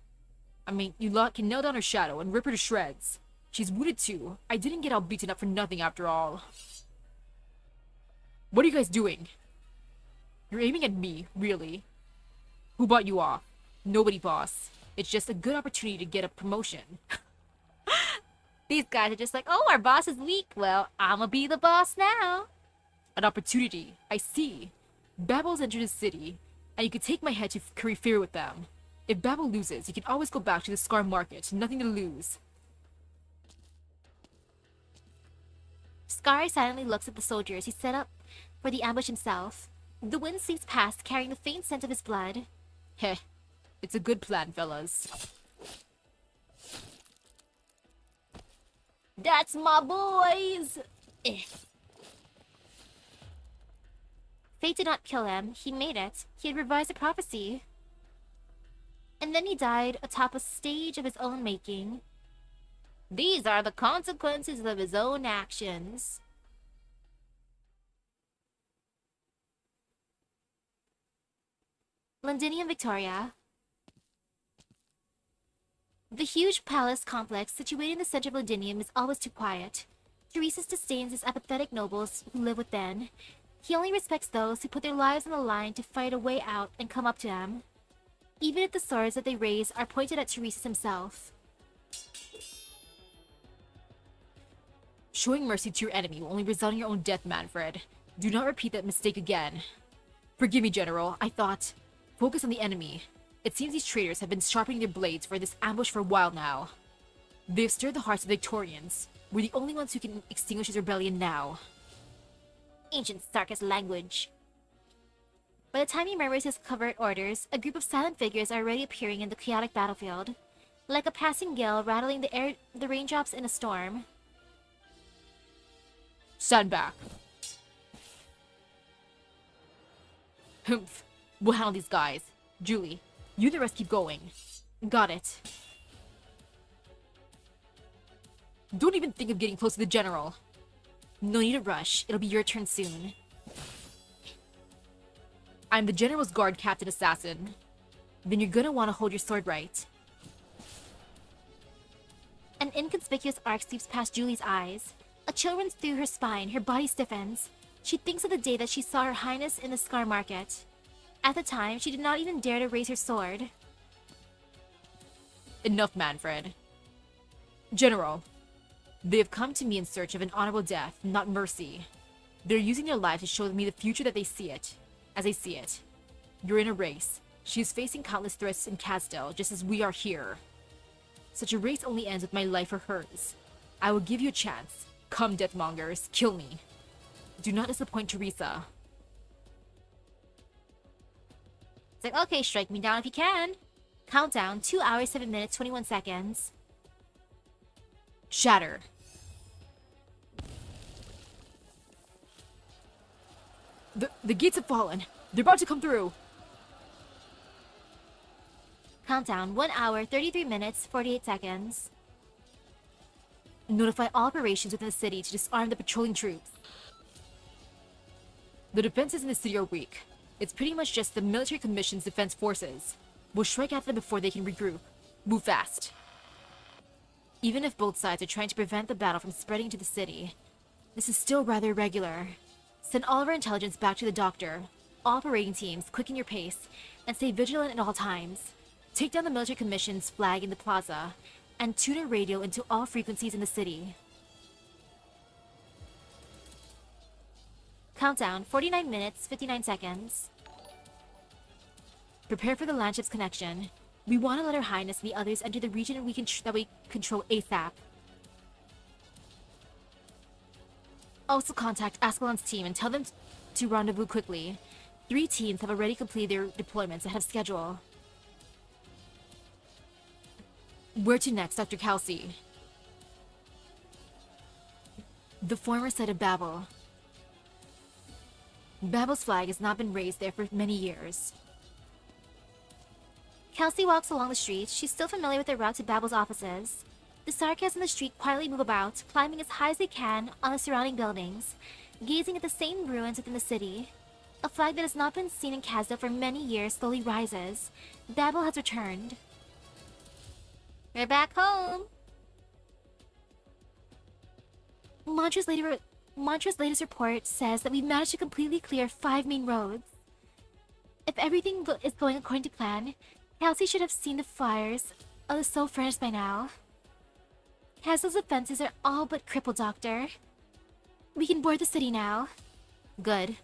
You lot can nail down her shadow and rip her to shreds. She's wounded too. I didn't get all beaten up for nothing after all. What are you guys doing? You're aiming at me, really? Who bought you off? Nobody, boss. It's just a good opportunity to get a promotion. These guys are just like, oh, our boss is weak. Well, I'ma be the boss now. An opportunity. I see. Babel's entered the city, and you could take my head to curry favor with them. If Babel loses, you can always go back to the Scar Market. Nothing to lose. Scar silently looks at the soldiers he set up for the ambush himself. The wind sweeps past, carrying the faint scent of his blood. Heh. It's a good plan, fellas. That's my boys! Eh. Fate did not kill him. He made it. He had revised a prophecy. And then he died atop a stage of his own making. These are the consequences of his own actions. Londinium, Victoria. The huge palace complex situated in the center of Londinium is always too quiet. Teresis disdains his apathetic nobles who live within. He only respects those who put their lives on the line to fight a way out and come up to him, even if the swords that they raise are pointed at Teresis himself. Showing mercy to your enemy will only result in your own death, Manfred. Do not repeat that mistake again. Forgive me, General. I thought... Focus on the enemy. It seems these traitors have been sharpening their blades for this ambush for a while now. They've stirred the hearts of the Victorians. We're the only ones who can extinguish this rebellion now. Ancient Sarkis language. By the time he murmurs his covert orders, a group of silent figures are already appearing in the chaotic battlefield. like a passing gale rattling the raindrops in a storm. Stand back. Humph. We'll handle these guys. Julie, you and the rest keep going. Got it. Don't even think of getting close to the general. No need to rush. It'll be your turn soon. I'm the general's guard captain assassin. Then you're gonna want to hold your sword right. An inconspicuous arc sweeps past Julie's eyes. A chill runs through her spine, her body stiffens. She thinks of the day that she saw Her Highness in the Scar Market. At the time, she did not even dare to raise her sword. Enough, Manfred. General, they have come to me in search of an honorable death, not mercy. They're using their lives to show me the future that they see it, as they see it. You're in a race. She is facing countless threats in Casdell, just as we are here. Such a race only ends with my life or hers. I will give you a chance. Come, Deathmongers, kill me. Do not disappoint Teresa. It's like, okay, strike me down if you can. Countdown, 2 hours, 7 minutes, 21 seconds. Shatter. The gates have fallen. They're about to come through. Countdown, 1 hour, 33 minutes, 48 seconds. Notify all operations within the city to disarm the patrolling troops. The defenses in the city are weak. It's pretty much just the military commission's defense forces. We'll strike at them before they can regroup. Move fast. Even if both sides are trying to prevent the battle from spreading to the city, this is still rather irregular. Send all of our intelligence back to the doctor. All operating teams, quicken your pace, and stay vigilant at all times. Take down the military commission's flag in the plaza, and tune a radio into all frequencies in the city. Countdown, 49 minutes, 59 seconds. Prepare for the landship's connection. We want to let Her Highness and the others enter the region that we control ASAP. Also contact Ascalon's team and tell them to rendezvous quickly. 3 teams have already completed their deployments ahead of schedule. Where to next, Dr. Kelsey? The former site of Babel. Babel's flag has not been raised there for many years. Kelsey walks along the street. She's still familiar with the route to Babel's offices. The Sarkas in the street quietly move about, climbing as high as they can on the surrounding buildings, gazing at the same ruins within the city. A flag that has not been seen in Kazda for many years slowly rises. Babel has returned. We're back home! Mantra's latest report says that we've managed to completely clear 5 main roads. If everything is going according to plan, Kelsey should have seen the fires of the Soul Furnace by now. Castle's defenses are all but crippled, Doctor. We can board the city now. Good.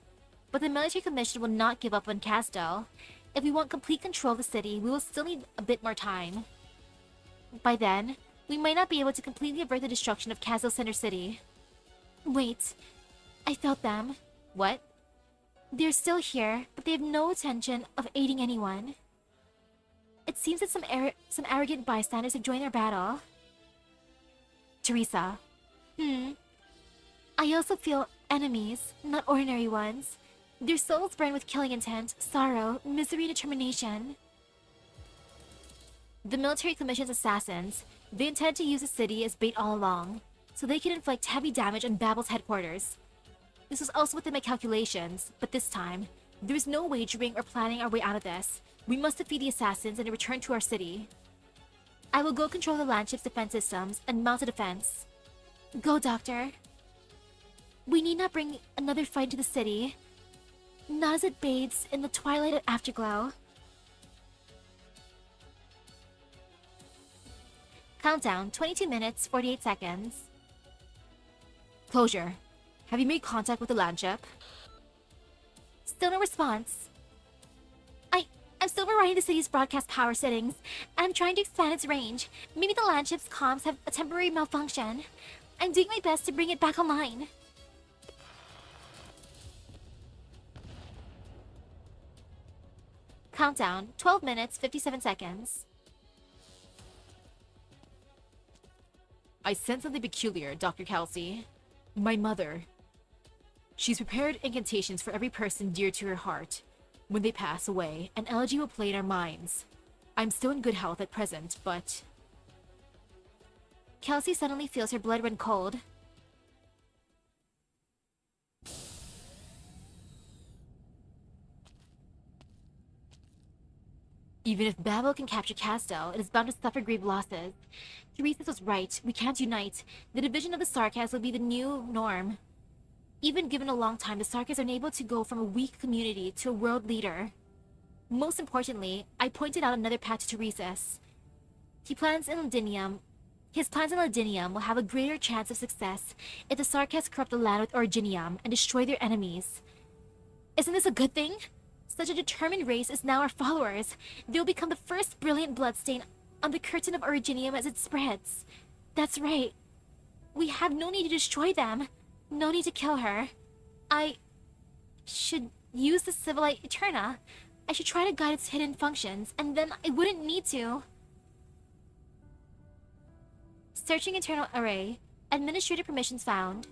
But the military commission will not give up on Castel. If we want complete control of the city, we will still need a bit more time. By then, we might not be able to completely avert the destruction of Castle Center City. Wait, I felt them. What? They're still here, but they have no intention of aiding anyone. It seems that some arrogant bystanders have joined our battle. Teresa. I also feel enemies, not ordinary ones. Their souls burn with killing intent, sorrow, misery, and determination. The military commission's assassins, they intend to use the city as bait all along, so they can inflict heavy damage on Babel's headquarters. This was also within my calculations, but this time, there is no wagering or planning our way out of this. We must defeat the assassins and return to our city. I will go control the landship's defense systems and mount a defense. Go, Doctor. We need not bring another fight to the city, not as it bathes in the twilight of afterglow. Countdown, 22 minutes, 48 seconds. Closure. Have you made contact with the landship? Still no response. I'm still rewriting the city's broadcast power settings, and I'm trying to expand its range. Maybe the landship's comms have a temporary malfunction. I'm doing my best to bring it back online. Countdown, 12 minutes, 57 seconds. I sense something peculiar, Dr. Kelsey. My mother. She's prepared incantations for every person dear to her heart. When they pass away, an elegy will play in our minds. I'm still in good health at present, but... Kelsey suddenly feels her blood run cold. Even if Babel can capture Castel, it is bound to suffer grave losses. Teresa was right. We can't unite. The division of the Sarkas will be the new norm. Even given a long time, the Sarkas are unable to go from a weak community to a world leader. Most importantly, I pointed out another path to Teresa's. His plans in Ladinium will have a greater chance of success if the Sarkas corrupt the land with Originium and destroy their enemies. Isn't this a good thing? Such a determined race is now our followers. They'll become the first brilliant bloodstain on the curtain of Originium as it spreads. That's right. We have no need to destroy them. No need to kill her. I should use the Civilite Eterna. I should try to guide its hidden functions, and then I wouldn't need to. Searching internal array. Administrative permissions found.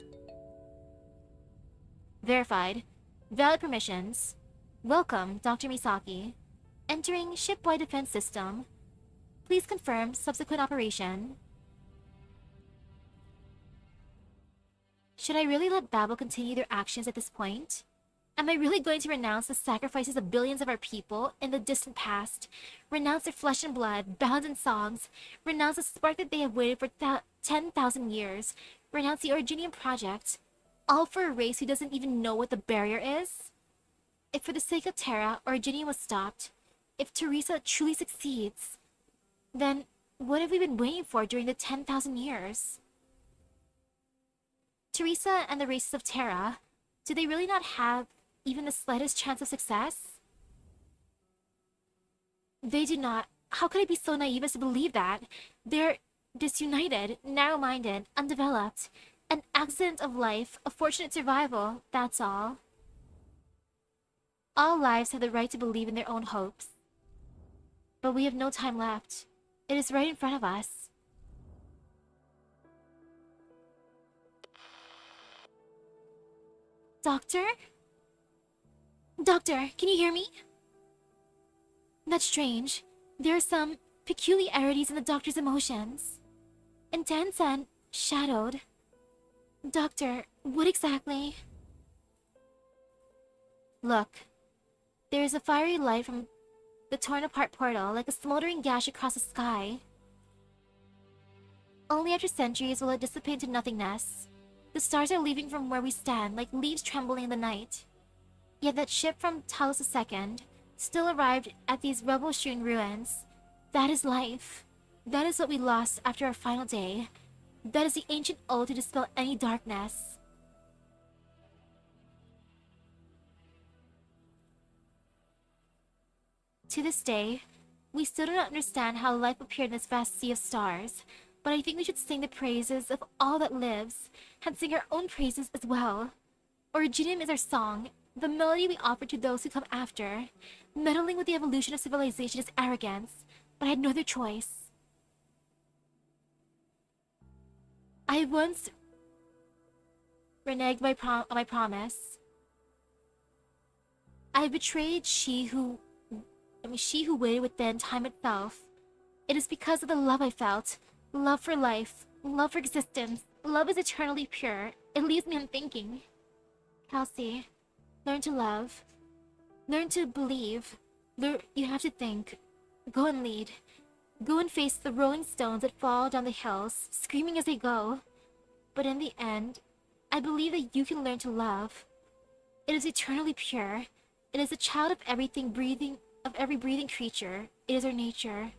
Verified. Valid permissions. Welcome, Dr. Misaki. Entering ship-wide defense system. Please confirm subsequent operation. Should I really let Babel continue their actions at this point? Am I really going to renounce the sacrifices of billions of our people in the distant past? Renounce their flesh and blood, bound in songs? Renounce the spark that they have waited for 10,000 years? Renounce the Originium project? All for a race who doesn't even know what the barrier is? If for the sake of Terra, Originium was stopped, if Teresa truly succeeds, then what have we been waiting for during the 10,000 years? Teresa and the races of Terra, do they really not have even the slightest chance of success? They do not. How could I be so naive as to believe that? They're disunited, narrow-minded, undeveloped. An accident of life, a fortunate survival, that's all. All lives have the right to believe in their own hopes. But we have no time left. It is right in front of us. Doctor? Doctor, can you hear me? That's strange. There are some peculiarities in the doctor's emotions. Intense and shadowed. Doctor, what exactly? Look. There is a fiery light from the torn-apart portal, like a smoldering gash across the sky. Only after centuries will it dissipate into nothingness. The stars are leaving from where we stand, like leaves trembling in the night. Yet that ship from Talos II still arrived at these rubble-strewn ruins. That is life. That is what we lost after our final day. That is the ancient ode to dispel any darkness. To this day, we still do not understand how life appeared in this vast sea of stars, but I think we should sing the praises of all that lives, and sing our own praises as well. Originium is our song, the melody we offer to those who come after. Meddling with the evolution of civilization is arrogance, but I had no other choice. I once reneged on my promise. I betrayed she who waited within time itself. It is because of the love I felt. Love for life. Love for existence. Love is eternally pure. It leaves me unthinking. Kelsey, learn to love. Learn to believe. You have to think. Go and lead. Go and face the rolling stones that fall down the hills, screaming as they go. But in the end, I believe that you can learn to love. It is eternally pure. It is a child of every breathing creature. It is our nature.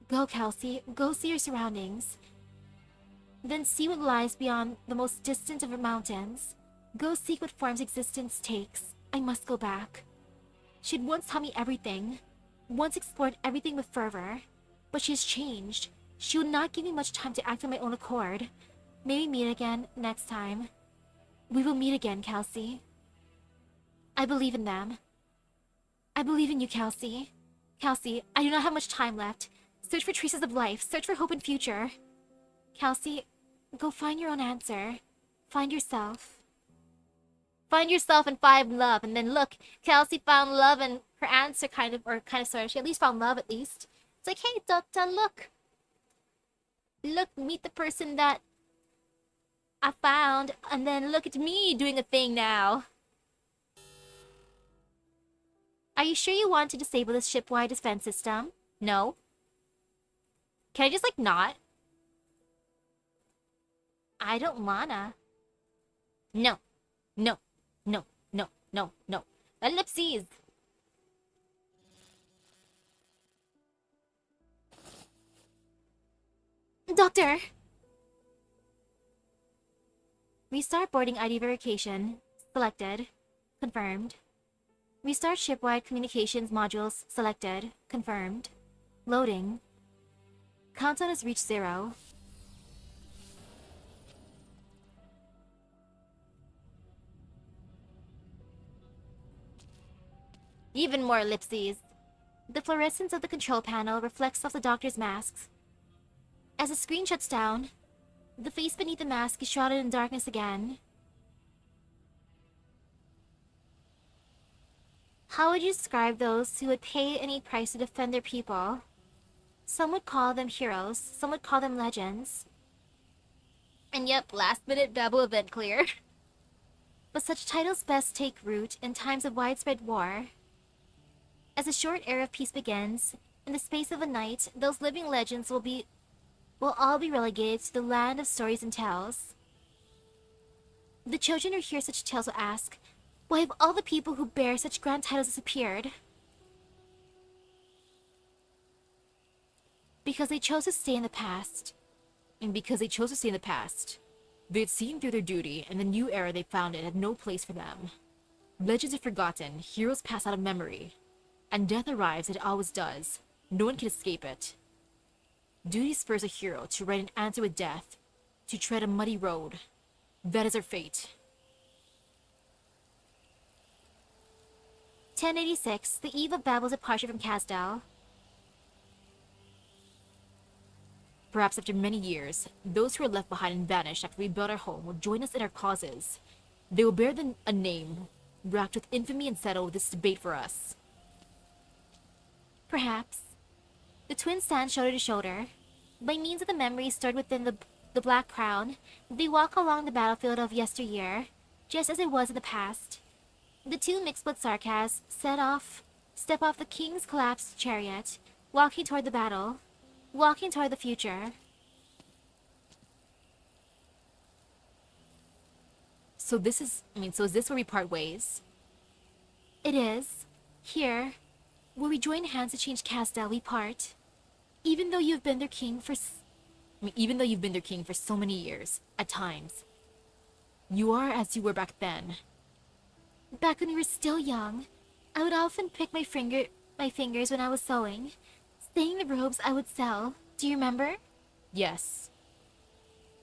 Go, Kelsey. Go see your surroundings. Then see what lies beyond the most distant of mountains. Go seek what forms existence takes. I must go back. She had once taught me everything. Once explored everything with fervor. But she has changed. She will not give me much time to act on my own accord. May we meet again next time. We will meet again, Kelsey. I believe in them. I believe in you, Kelsey. Kelsey, I do not have much time left. Search for traces of life. Search for hope and future. Kelsey, go find your own answer. Find yourself. Find yourself and find love. And then look, Kelsey found love and her answer kind of sort of, she at least found love at least. It's like, hey, Dota, look. Look, meet the person that I found. And then look at me doing a thing now. Are you sure you want to disable this ship-wide defense system? No? Can I just, like, not? I don't wanna. No. No. No. No. No. No. Ellipses! Doctor! Restart boarding ID verification. Selected. Confirmed. Restart ship-wide communications modules. Selected. Confirmed. Loading. Countdown has reached 0. Even more ellipses. The fluorescence of the control panel reflects off the doctor's masks. As the screen shuts down, the face beneath the mask is shrouded in darkness again. How would you describe those who would pay any price to defend their people? Some would call them heroes, some would call them legends. And yep, last minute Babel event clear. But such titles best take root in times of widespread war. As a short era of peace begins, in the space of a night, those living legends will all be relegated to the land of stories and tales. The children who hear such tales will ask, why have all the people who bear such grand titles disappeared? Because they chose to stay in the past. And because they chose to stay in the past, they had seen through their duty, and the new era they founded had no place for them. Legends are forgotten, heroes pass out of memory, and death arrives as it always does. No one can escape it. Duty spurs a hero to write an answer with death, to tread a muddy road. That is our fate. 1086, the eve of Babel's departure from Casdal. Perhaps after many years, those who are left behind and vanished after we built our home will join us in our causes. They will bear a name, racked with infamy and settle this debate for us. Perhaps. The twins stand shoulder to shoulder. By means of the memories stored within the Black Crown, they walk along the battlefield of yesteryear, just as it was in the past. The two mixed-blood Sarkas step off the king's collapsed chariot, walking toward the battle, walking toward the future. So is this where we part ways? It is. Here, where we join hands to change Casdal, we part. Even though you've been their king for so many years, at times. You are as you were back then. Back when we were still young, I would often pick my fingers when I was sewing, staying the robes I would sell. Do you remember? Yes.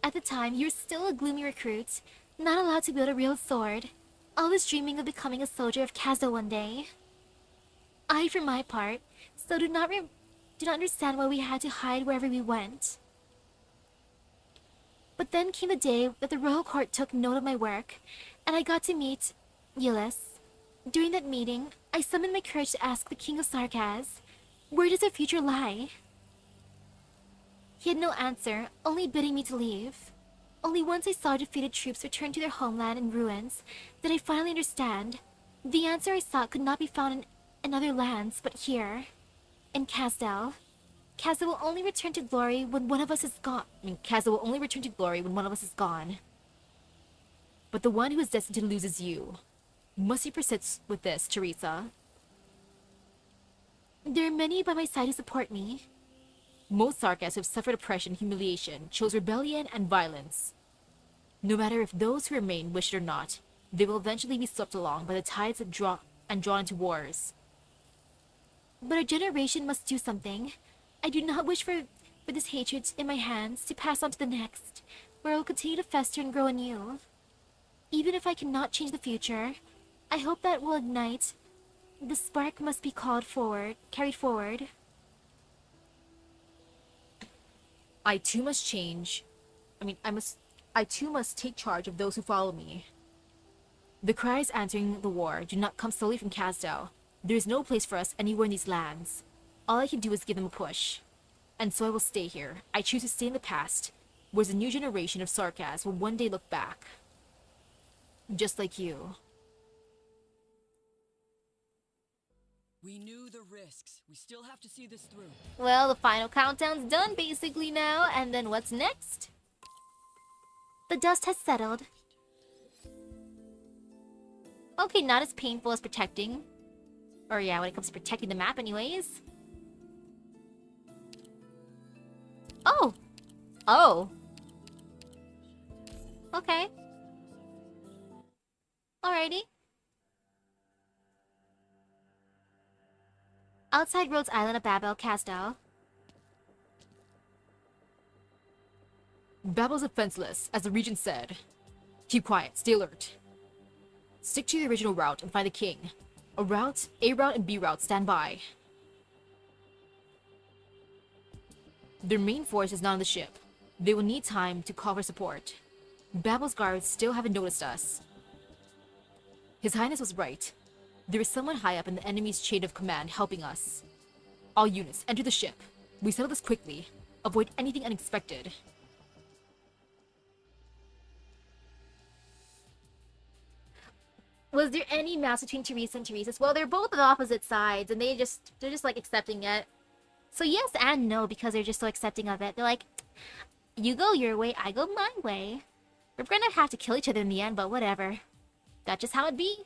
At the time, you were still a gloomy recruit, not allowed to wield a real sword, always dreaming of becoming a soldier of Casdal one day. I, for my part, still do not understand why we had to hide wherever we went. But then came the day that the royal court took note of my work, and I got to meet Ulysses. During that meeting, I summoned my courage to ask the King of Sarkas, where does our future lie? He had no answer, only bidding me to leave. Only once I saw defeated troops return to their homeland in ruins did I finally understand. The answer I sought could not be found in other lands, but here, in Casdal. Casdal will only return to glory when one of us is gone. But the one who is destined to lose is you. Must you persist with this, Teresa? There are many by my side who support me. Most Sarkas who have suffered oppression and humiliation chose rebellion and violence. No matter if those who remain wish it or not, they will eventually be swept along by the tides that drawn into wars. But our generation must do something. I do not wish for this hatred in my hands to pass on to the next, where it will continue to fester and grow anew. Even if I cannot change the future, I hope that will ignite. The spark must be carried forward. I too must change, I too must take charge of those who follow me. The cries answering the war do not come solely from Kazdao. There is no place for us anywhere in these lands. All I can do is give them a push. And so I will stay here. I choose to stay in the past, whereas a new generation of Sarkas will one day look back. Just like you. We knew the risks. We still have to see this through. Well, the final countdown's done basically now, and then what's next? The dust has settled. Okay, not as painful as protecting. Or yeah, when it comes to protecting the map anyways. Oh! Oh! Okay. Alrighty. Outside Rhodes Island of Babel, Kazdao. Babel's defenseless, as the regent said. Keep quiet, stay alert. Stick to the original route and find the king. A route, and B route stand by. Their main force is not on the ship. They will need time to call for support. Babel's guards still haven't noticed us. His Highness was right. There is someone high up in the enemy's chain of command helping us. All units, enter the ship. We settle this quickly. Avoid anything unexpected. Was there any match between Teresa and Teresa's? Well, they're both on opposite sides, and they're just like accepting it. So yes and no, because they're just so accepting of it. They're like, you go your way, I go my way. We're gonna have to kill each other in the end, but whatever. That's just how it be.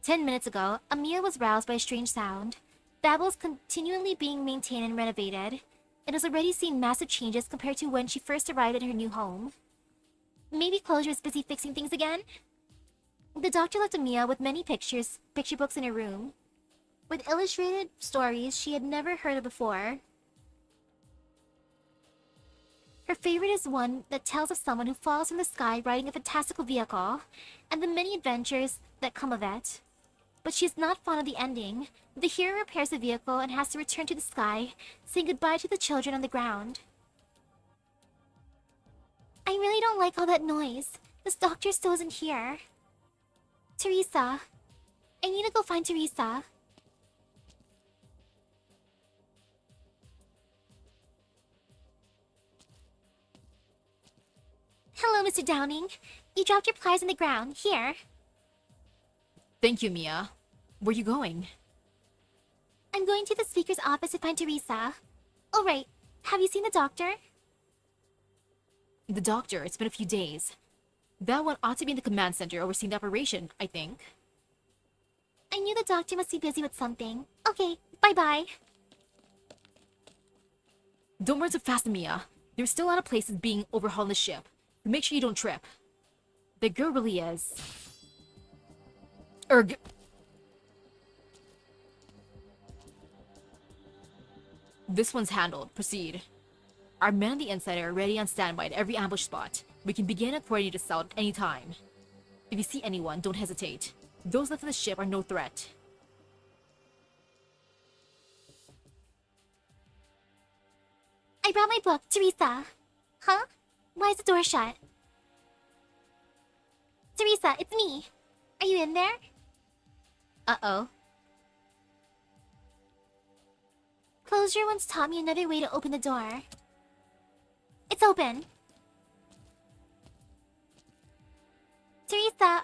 10 minutes ago, Amiya was roused by a strange sound. Babel is continually being maintained and renovated. It has already seen massive changes compared to when she first arrived at her new home. Maybe Closure is busy fixing things again? The doctor left Amiya with many picture books in her room, with illustrated stories she had never heard of before. Her favorite is one that tells of someone who falls from the sky riding a fantastical vehicle, and the many adventures that come of it. But she is not fond of the ending. The hero repairs the vehicle and has to return to the sky, saying goodbye to the children on the ground. I really don't like all that noise. This doctor still isn't here. Teresa. I need to go find Teresa. Hello, Mr. Downing. You dropped your pliers on the ground. Here. Thank you, Mia. Where are you going? I'm going to the speaker's office to find Teresa. Oh, right. Have you seen the doctor? The doctor, it's been a few days. That one ought to be in the command center overseeing the operation, I think. I knew the doctor must be busy with something. Okay, bye-bye. Don't run so fast, Mia. There's still a lot of places being overhauled on the ship. Make sure you don't trip. The girl really is... Erg... This one's handled. Proceed. Our men on the inside are ready on standby at every ambush spot. We can begin a coordinated assault at any time. If you see anyone, don't hesitate. Those left on the ship are no threat. I brought my book, Teresa. Huh? Why is the door shut? Teresa, it's me. Are you in there? Uh-oh. Closure once taught me another way to open the door. It's open. Teresa!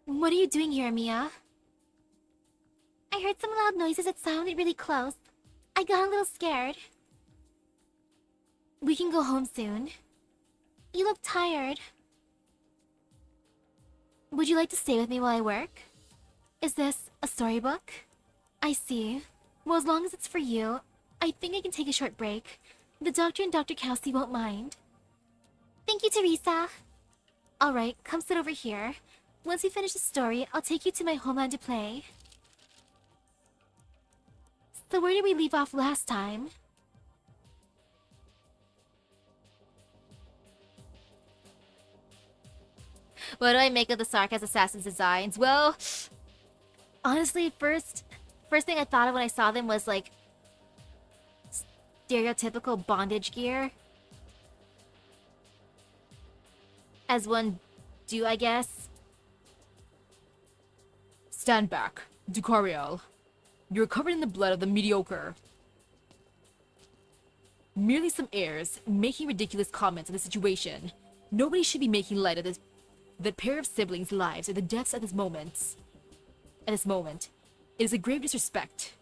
What are you doing here, Mia? I heard some loud noises that sounded really close. I got a little scared. We can go home soon. You look tired. Would you like to stay with me while I work? Is this a storybook? I see. Well, as long as it's for you, I think I can take a short break. The doctor and Dr. Kelsey won't mind. Thank you, Teresa. Alright, come sit over here. Once we finish the story, I'll take you to my homeland to play. So where did we leave off last time? What do I make of the Sarkas Assassin's designs? Well, honestly, first thing I thought of when I saw them was like stereotypical bondage gear. As one do, I guess. Stand back, Ducariel. You're covered in the blood of the mediocre. Merely some heirs making ridiculous comments on the situation. Nobody should be making light of this. That pair of siblings' lives are the deaths at this moment. At this moment, it is a grave disrespect.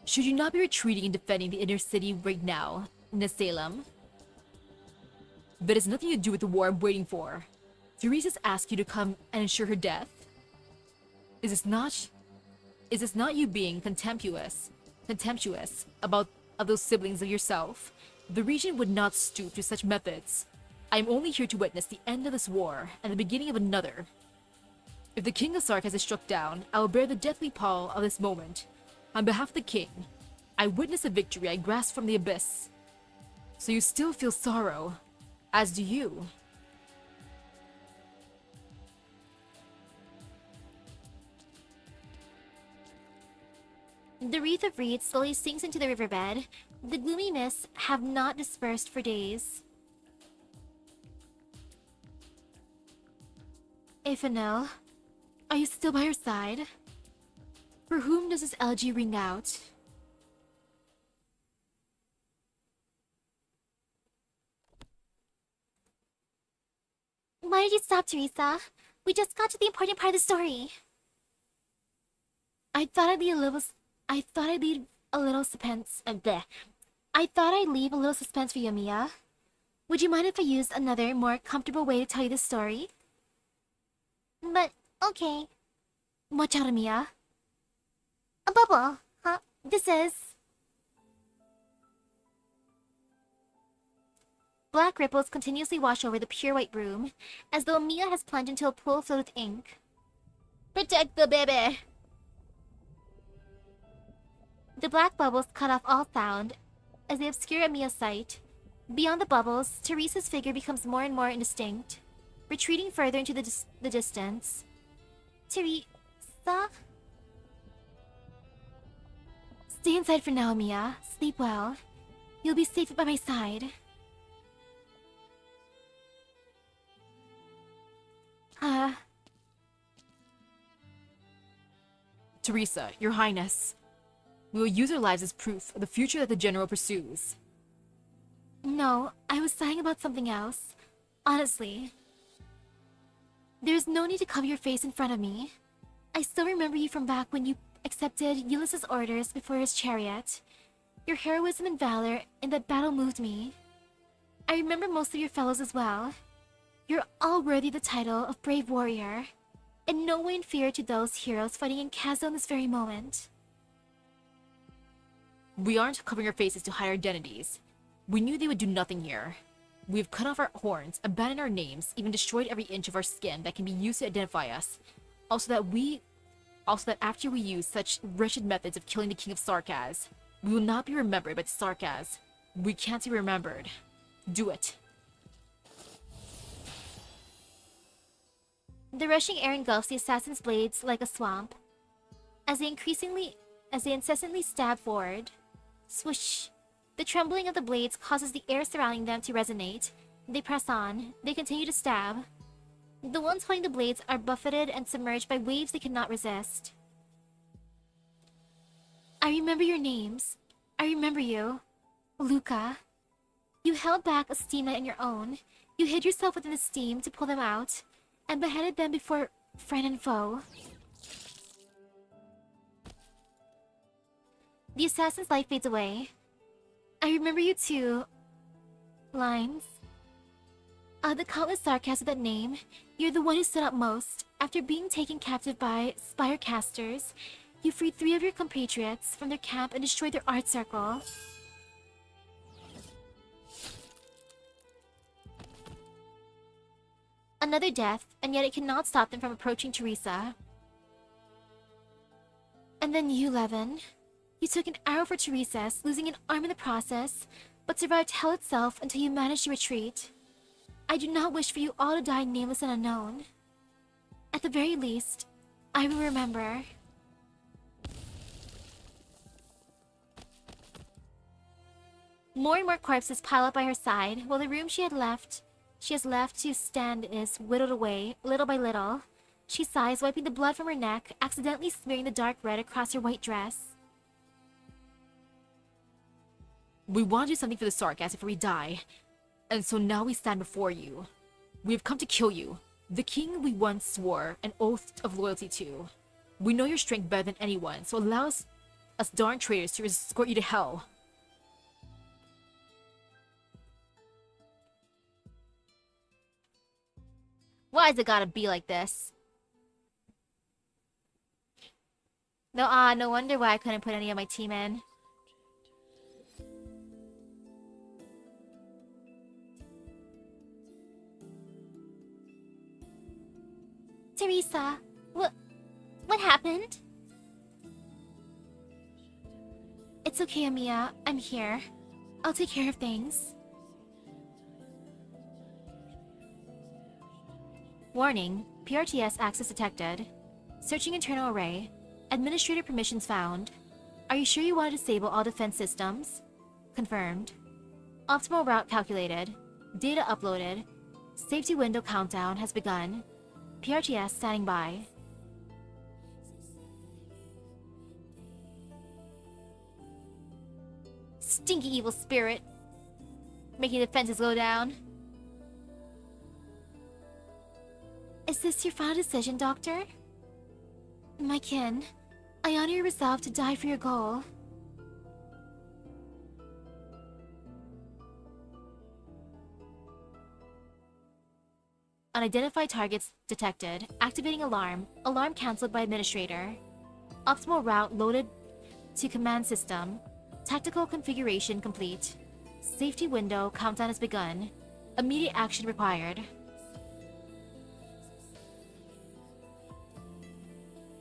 Should you not be retreating and defending the inner city right now, Nasalem? That has nothing to do with the war I'm waiting for. Teresa's asked you to come and ensure her death. Is this not you being contemptuous about those siblings of yourself? The region would not stoop to such methods. I am only here to witness the end of this war and the beginning of another. If the King of Sarkas is struck down, I will bear the deathly pall of this moment. On behalf of the King, I witness a victory I grasp from the abyss. So you still feel sorrow, as do you. The wreath of reeds slowly sinks into the riverbed. The gloomy mists have not dispersed for days. Iphanel, are you still by her side? For whom does this elegy ring out? Why did you stop, Teresa? We just got to the important part of the story. I thought I'd leave a little suspense. I thought I'd leave a little suspense for you, Mia. Would you mind if I used another, more comfortable way to tell you the story? But, okay. Watch out, Mia. A bubble, huh? This is... Black ripples continuously wash over the pure white room, as though Mia has plunged into a pool filled with ink. Protect the baby! The black bubbles cut off all sound, as they obscure Mia's sight. Beyond the bubbles, Teresa's figure becomes more and more indistinct, retreating further into the distance. Teresa? Stay inside for now, Mia. Sleep well. You'll be safe by my side. Teresa, Your Highness. We will use our lives as proof of the future that the General pursues. No, I was sighing about something else. Honestly. There's no need to cover your face in front of me. I still remember you from back when you accepted Ulysses' orders before his chariot. Your heroism and valor in that battle moved me. I remember most of your fellows as well. You're all worthy of the title of brave warrior, and no way inferior to those heroes fighting in Kazo in this very moment. We aren't covering our faces to hide our identities. We knew they would do nothing here. We have cut off our horns, abandoned our names, even destroyed every inch of our skin that can be used to identify us. Also that after we use such wretched methods of killing the King of Sarkas, we will not be remembered by the Sarkas. We can't be remembered. Do it. The rushing air engulfs the assassin's blades like a swamp. As they incessantly stab forward. Swoosh! The trembling of the blades causes the air surrounding them to resonate. They press on. They continue to stab. The ones holding the blades are buffeted and submerged by waves they cannot resist. I remember your names. I remember you. Luca. You held back a steam knight on your own. You hid yourself within the steam to pull them out, and beheaded them before friend and foe. The assassin's light fades away. I remember you too. Lines. The countless sarcasm of that name, you're the one who stood out most. After being taken captive by spire casters, you freed 3 of your compatriots from their camp and destroyed their art circle. Another death, and yet it cannot stop them from approaching Teresa. And then you, Levin. You took an arrow for Teresa's, losing an arm in the process, but survived hell itself until you managed to retreat. I do not wish for you all to die nameless and unknown. At the very least, I will remember. More and more corpses pile up by her side, while the room she has left to stand is whittled away, little by little. She sighs, wiping the blood from her neck, accidentally smearing the dark red across her white dress. We want to do something for the Sarkas if we die, and so now we stand before you. We have come to kill you, the king we once swore an oath of loyalty to. We know your strength better than anyone, so allow us darn traitors to escort you to hell. Why's it gotta be like this? No, no wonder why I couldn't put any of my team in. Teresa, what happened? It's okay, Amiya. I'm here. I'll take care of things. Warning, PRTS access detected. Searching internal array. Administrator permissions found. Are you sure you want to disable all defense systems? Confirmed. Optimal route calculated. Data uploaded. Safety window countdown has begun. PRTS standing by. Stinky evil spirit. Making defenses go down. Is this your final decision, Doctor? My kin, I honor your resolve to die for your goal. Unidentified targets detected. Activating alarm. Alarm cancelled by administrator. Optimal route loaded to command system. Tactical configuration complete. Safety window countdown has begun. Immediate action required.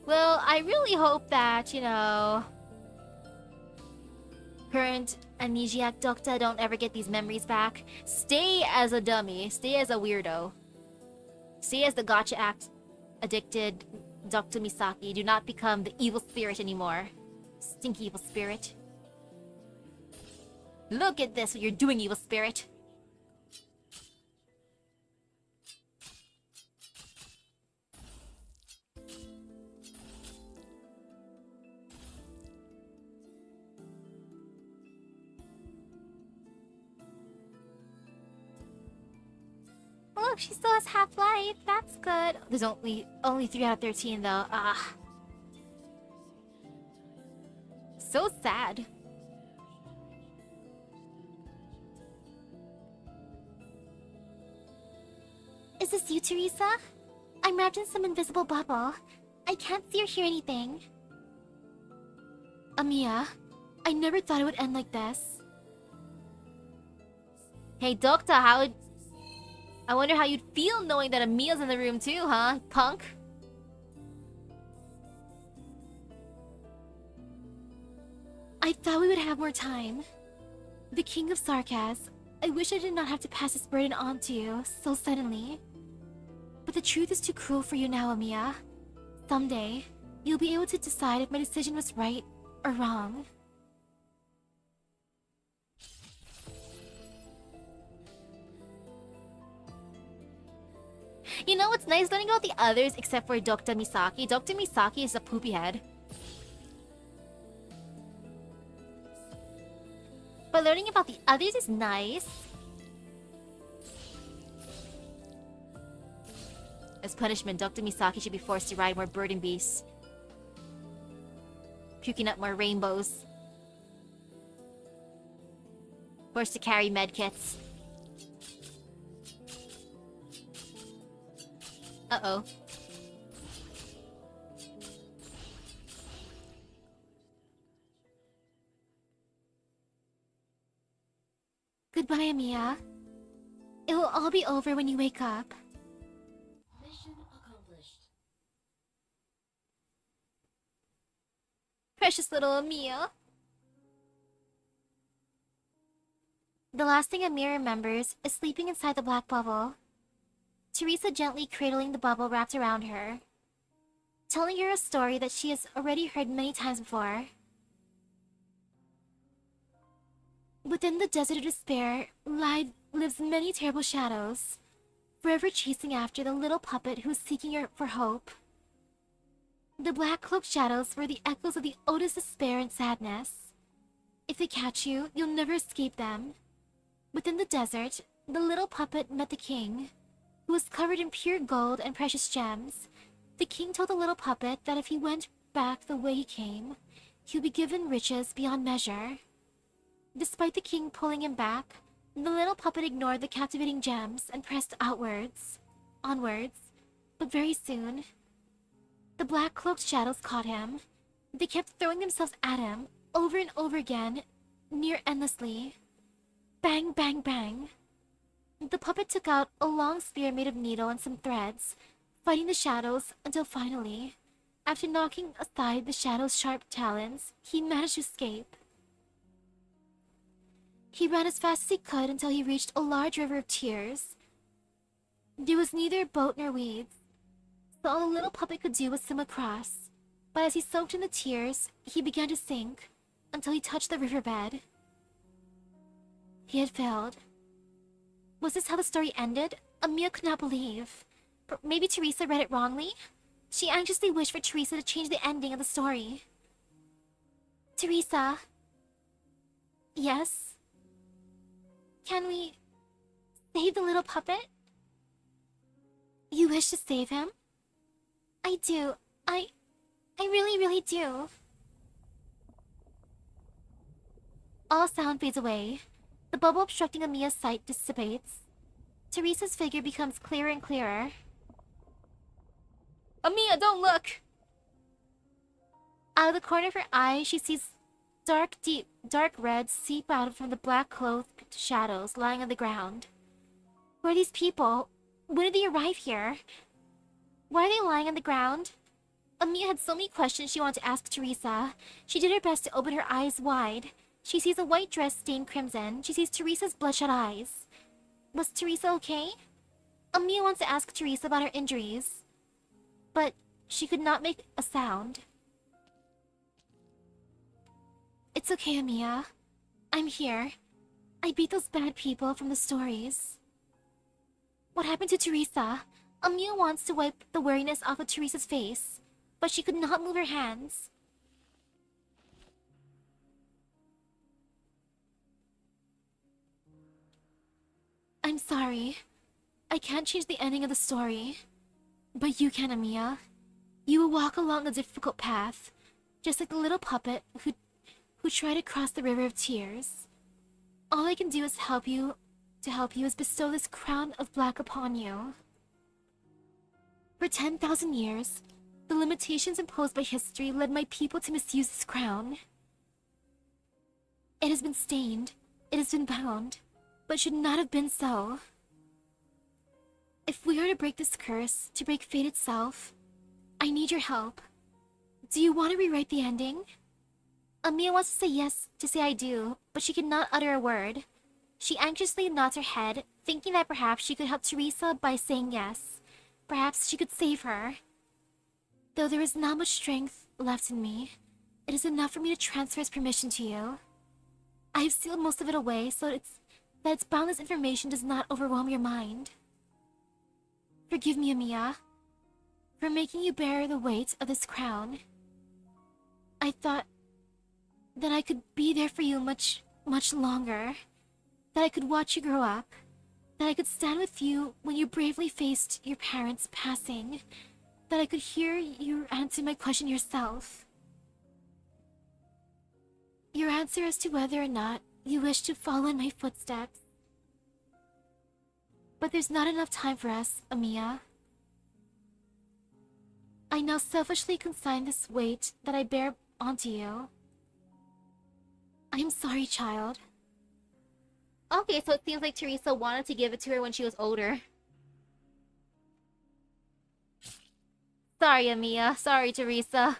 Well, I really hope that, you know, current amnesiac doctor don't ever get these memories back. Stay as a dummy. Stay as a weirdo. Stay as the gotcha act addicted Dr. Misaki. Do not become the evil spirit anymore. Stinky evil spirit. Look at this, what you're doing, evil spirit. Look, she still has half-life. That's good. There's only 3 out of 13 though. Ah. So sad. Is this you, Teresa? I'm wrapped in some invisible bubble. I can't see or hear anything. Amiya, I never thought it would end like this. Hey, Doctor, I wonder how you'd feel knowing that Amiya's in the room too, huh, punk? I thought we would have more time. The King of Sarkas, I wish I did not have to pass this burden on to you so suddenly. But the truth is too cruel for you now, Amiya. Someday, you'll be able to decide if my decision was right or wrong. You know what's nice learning about the others except for Dr. Misaki? Dr. Misaki is a poopy head. But learning about the others is nice. As punishment, Dr. Misaki should be forced to ride more burden beasts. Puking up more rainbows. Forced to carry medkits. Uh-oh. Goodbye, Amiya. It will all be over when you wake up. Mission accomplished. Precious little Amiya. The last thing Amiya remembers is sleeping inside the black bubble. Teresa gently cradling the bubble wrapped around her, telling her a story that she has already heard many times before. Within the desert of despair lives many terrible shadows, forever chasing after the little puppet who is seeking for hope. The black-cloaked shadows were the echoes of the oldest despair and sadness. If they catch you, you'll never escape them. Within the desert, the little puppet met the king, who was covered in pure gold and precious gems. The king told the little puppet that if he went back the way he came, he would be given riches beyond measure. Despite the king pulling him back, the little puppet ignored the captivating gems and pressed onwards. But very soon, the black-cloaked shadows caught him. They kept throwing themselves at him, over and over again, near endlessly. Bang, bang, bang. The puppet took out a long spear made of needle and some threads, fighting the shadows until finally, after knocking aside the shadows' sharp talons, he managed to escape. He ran as fast as he could until he reached a large river of tears. There was neither boat nor weeds, so all the little puppet could do was swim across. But as he soaked in the tears, he began to sink until he touched the riverbed. He had failed. Was this how the story ended? Amiya could not believe. Maybe Teresa read it wrongly? She anxiously wished for Teresa to change the ending of the story. Teresa. Yes? Can we save the little puppet? You wish to save him? I do. I really, really do. All sound fades away. The bubble obstructing Amiya's sight dissipates. Teresa's figure becomes clearer and clearer. Amiya, don't look! Out of the corner of her eye, she sees dark red seep out from the black-clothed shadows lying on the ground. Who are these people? When did they arrive here? Why are they lying on the ground? Amiya had so many questions she wanted to ask Teresa. She did her best to open her eyes wide. She sees a white dress stained crimson. She sees Teresa's bloodshot eyes. Was Teresa okay? Amiya wants to ask Teresa about her injuries, but she could not make a sound. It's okay, Amiya. I'm here. I beat those bad people from the stories. What happened to Teresa? Amiya wants to wipe the weariness off of Teresa's face, but she could not move her hands. I'm sorry. I can't change the ending of the story. But you can, Amiya. You will walk along a difficult path, just like the little puppet who tried to cross the river of tears. All I can do is help you is bestow this crown of black upon you. For 10,000 years, the limitations imposed by history led my people to misuse this crown. It has been stained, it has been bound, but should not have been so. If we are to break this curse, to break fate itself, I need your help. Do you want to rewrite the ending? Amiya wants to say yes, to say I do, but she cannot utter a word. She anxiously nods her head, thinking that perhaps she could help Teresa by saying yes. Perhaps she could save her. Though there is not much strength left in me, it is enough for me to transfer his permission to you. I have sealed most of it away so that its boundless information does not overwhelm your mind. Forgive me, Amiya, for making you bear the weight of this crown. I thought that I could be there for you much, much longer. That I could watch you grow up. That I could stand with you when you bravely faced your parents' passing. That I could hear you answer my question yourself. Your answer as to whether or not you wish to follow in my footsteps. But there's not enough time for us, Amiya. I now selfishly consign this weight that I bear onto you. I am sorry, child. Okay, so it seems like Teresa wanted to give it to her when she was older. Sorry, Amiya. Sorry, Teresa.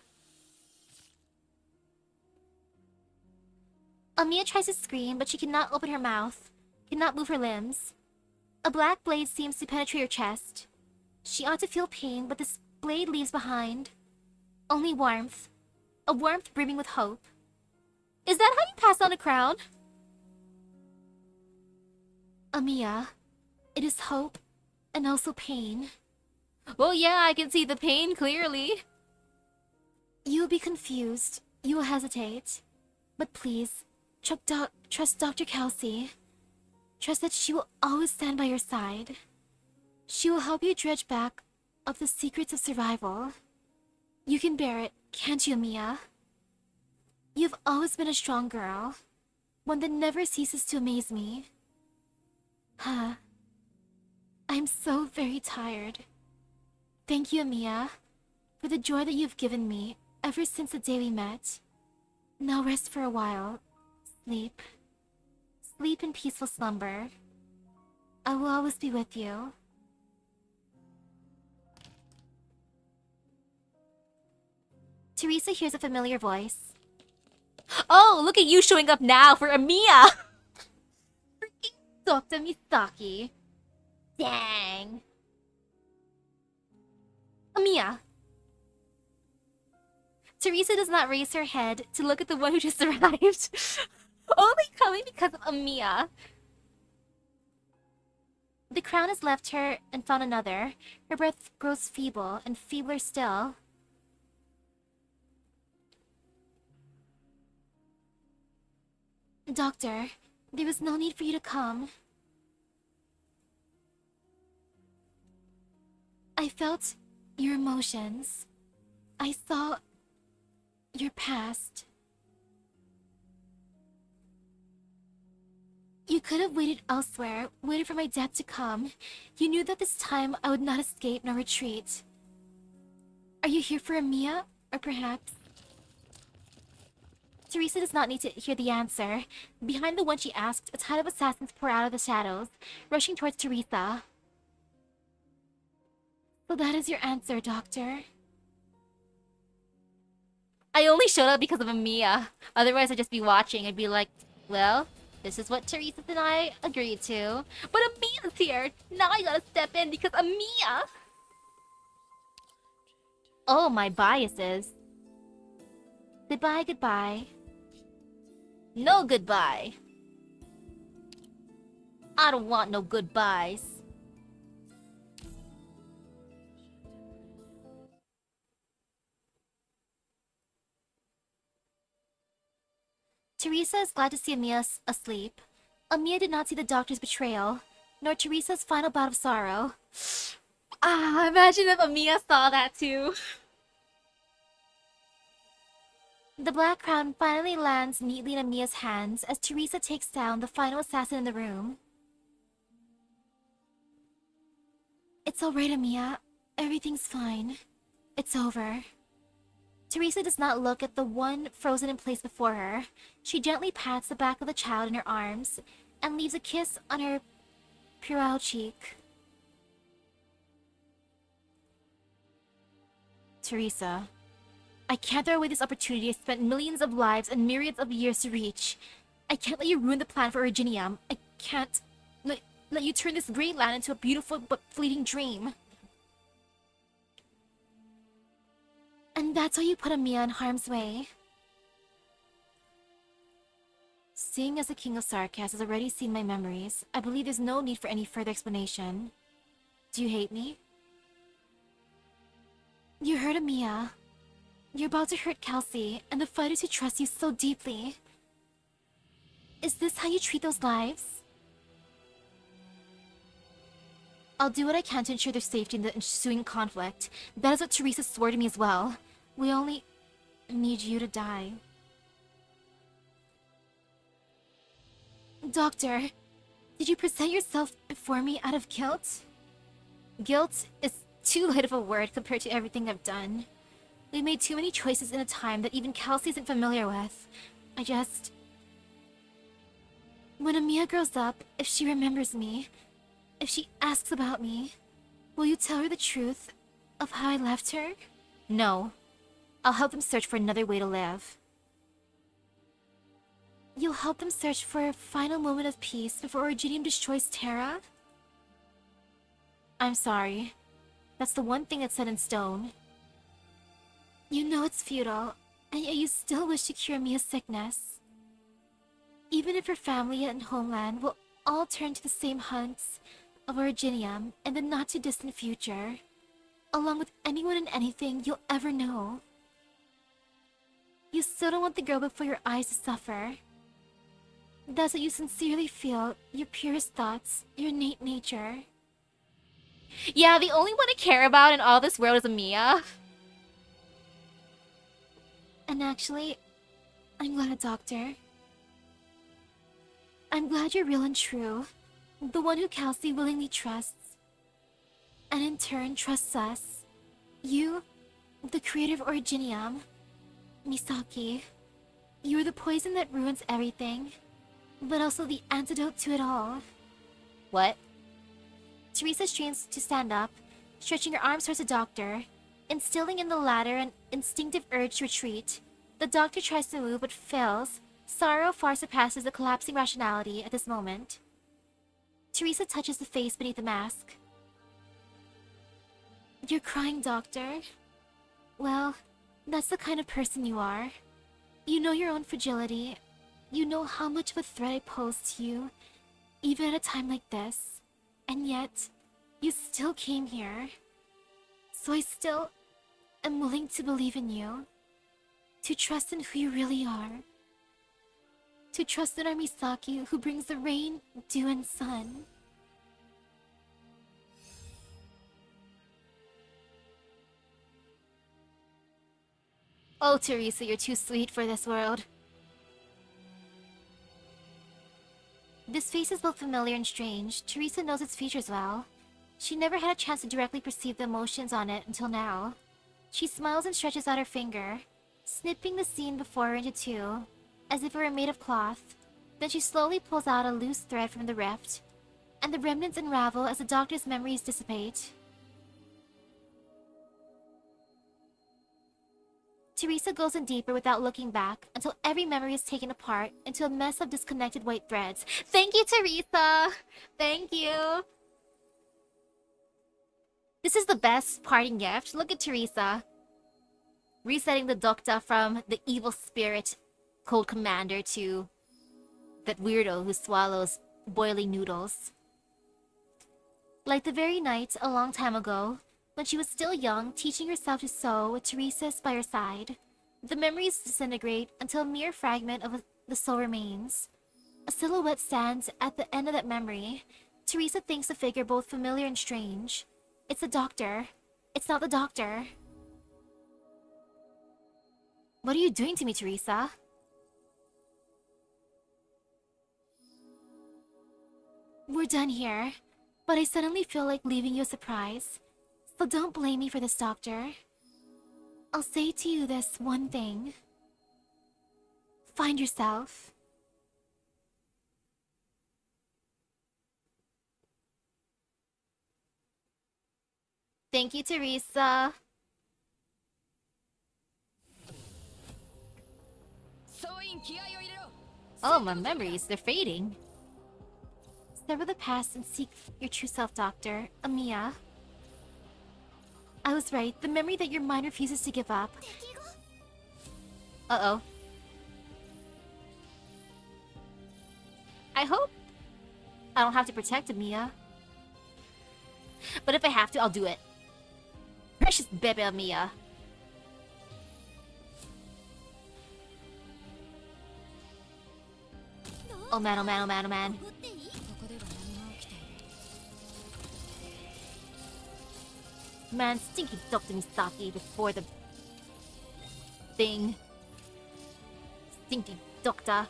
Amiya tries to scream, but she cannot open her mouth, cannot move her limbs. A black blade seems to penetrate her chest. She ought to feel pain, but this blade leaves behind only warmth. A warmth brimming with hope. Is that how you pass on a crown? Amiya, it is hope and also pain. Well, yeah, I can see the pain clearly. You will be confused. You will hesitate. But please, trust Dr. Kelsey. Trust that she will always stand by your side. She will help you dredge back up the secrets of survival. You can bear it, can't you, Amiya? You've always been a strong girl. One that never ceases to amaze me. Huh. I'm so very tired. Thank you, Amiya, for the joy that you've given me ever since the day we met. Now rest for a while. Sleep. Sleep in peaceful slumber. I will always be with you. Teresa hears a familiar voice. Oh, look at you showing up now for Amiya! Freaking Dr. Misaki. Dang. Amiya. Teresa does not raise her head to look at the one who just arrived. Only coming because of Amiya. The crown has left her and found another. Her breath grows feeble and feebler still. Doctor, there was no need for you to come. I felt your emotions. I saw your past. You could have waited elsewhere, waited for my death to come. You knew that this time I would not escape nor retreat. Are you here for Amiya, or perhaps... Teresa does not need to hear the answer. Behind the one she asked, a tide of assassins pour out of the shadows, rushing towards Teresa. So that is your answer, Doctor. I only showed up because of Amiya. Otherwise, I'd just be watching. I'd be like, well, this is what Teresa and I agreed to. But Amiya's here. Now I gotta step in because Amiya. Oh, my biases. Goodbye, goodbye. No goodbye. I don't want no goodbyes. Teresa is glad to see Amiya asleep. Amiya did not see the doctor's betrayal, nor Teresa's final bout of sorrow. Ah, imagine if Amiya saw that too. The black crown finally lands neatly in Amiya's hands as Teresa takes down the final assassin in the room. It's alright, Amiya. Everything's fine. It's over. Teresa does not look at the one frozen in place before her. She gently pats the back of the child in her arms and leaves a kiss on her puerile cheek. Teresa, I can't throw away this opportunity I spent millions of lives and myriads of years to reach. I can't let you ruin the plan for Originium. I can't let you turn this great land into a beautiful but fleeting dream. And that's why you put Amiya in harm's way. Seeing as the King of Sarkas has already seen my memories, I believe there's no need for any further explanation. Do you hate me? You hurt Amiya. You're about to hurt Kelsey and the fighters who trust you so deeply. Is this how you treat those lives? I'll do what I can to ensure their safety in the ensuing conflict. That is what Teresa swore to me as well. We only need you to die. Doctor, did you present yourself before me out of guilt? Guilt is too light of a word compared to everything I've done. We made too many choices in a time that even Kelsey isn't familiar with. When Amiya grows up, if she remembers me, if she asks about me, will you tell her the truth of how I left her? No. I'll help them search for another way to live. You'll help them search for a final moment of peace before Originium destroys Terra? I'm sorry. That's the one thing that's set in stone. You know it's futile, and yet you still wish to cure Mia's sickness. Even if her family and homeland will all turn to the same hunts of Originium in the not-too-distant future, along with anyone and anything you'll ever know. You still don't want the girl before your eyes to suffer. That's what you sincerely feel, your purest thoughts, your innate nature. Yeah, the only one I care about in all this world is Amiya. And actually, I'm glad, Doctor. I'm glad you're real and true. The one who Kelsey willingly trusts. And in turn trusts us. You, the creator of Originium. Misaki. You are the poison that ruins everything. But also the antidote to it all. What? Teresa strains to stand up, stretching her arms towards the doctor, instilling in the latter an instinctive urge to retreat. The doctor tries to move but fails. Sorrow far surpasses the collapsing rationality at this moment. Teresa touches the face beneath the mask. You're crying, Doctor? Well, that's the kind of person you are. You know your own fragility. You know how much of a threat I pose to you, even at a time like this. And yet, you still came here. So I still am willing to believe in you. To trust in who you really are. To trust in our Misaki who brings the rain, dew, and sun. Oh, Teresa, you're too sweet for this world. This face is both familiar and strange. Teresa knows its features well. She never had a chance to directly perceive the emotions on it until now. She smiles and stretches out her finger, snipping the scene before her into two, as if it were made of cloth. Then she slowly pulls out a loose thread from the rift, and the remnants unravel as the doctor's memories dissipate. Teresa goes in deeper without looking back until every memory is taken apart into a mess of disconnected white threads. Thank you, Teresa! Thank you! This is the best parting gift. Look at Teresa. Resetting the Docta from the evil spirit Cold Commander to that weirdo who swallows boiling noodles. Like the very night a long time ago, when she was still young, teaching herself to sew with Teresa's by her side, the memories disintegrate until a mere fragment of the soul remains. A silhouette stands at the end of that memory. Teresa thinks the figure both familiar and strange. It's the doctor. It's not the doctor. What are you doing to me, Teresa? We're done here, but I suddenly feel like leaving you a surprise. So don't blame me for this, Doctor. I'll say to you this one thing. Find yourself. Thank you, Teresa. Oh, my memories, they're fading. Sever the past and seek your true self, Doctor. Amiya. I was right. The memory that your mind refuses to give up. Uh-oh. I hope I don't have to protect Amiya. But if I have to, I'll do it. Precious baby Amiya. Oh man, oh man, oh man, oh man. Man, stinky Dr. Misaki before the thing. Stinky doctor.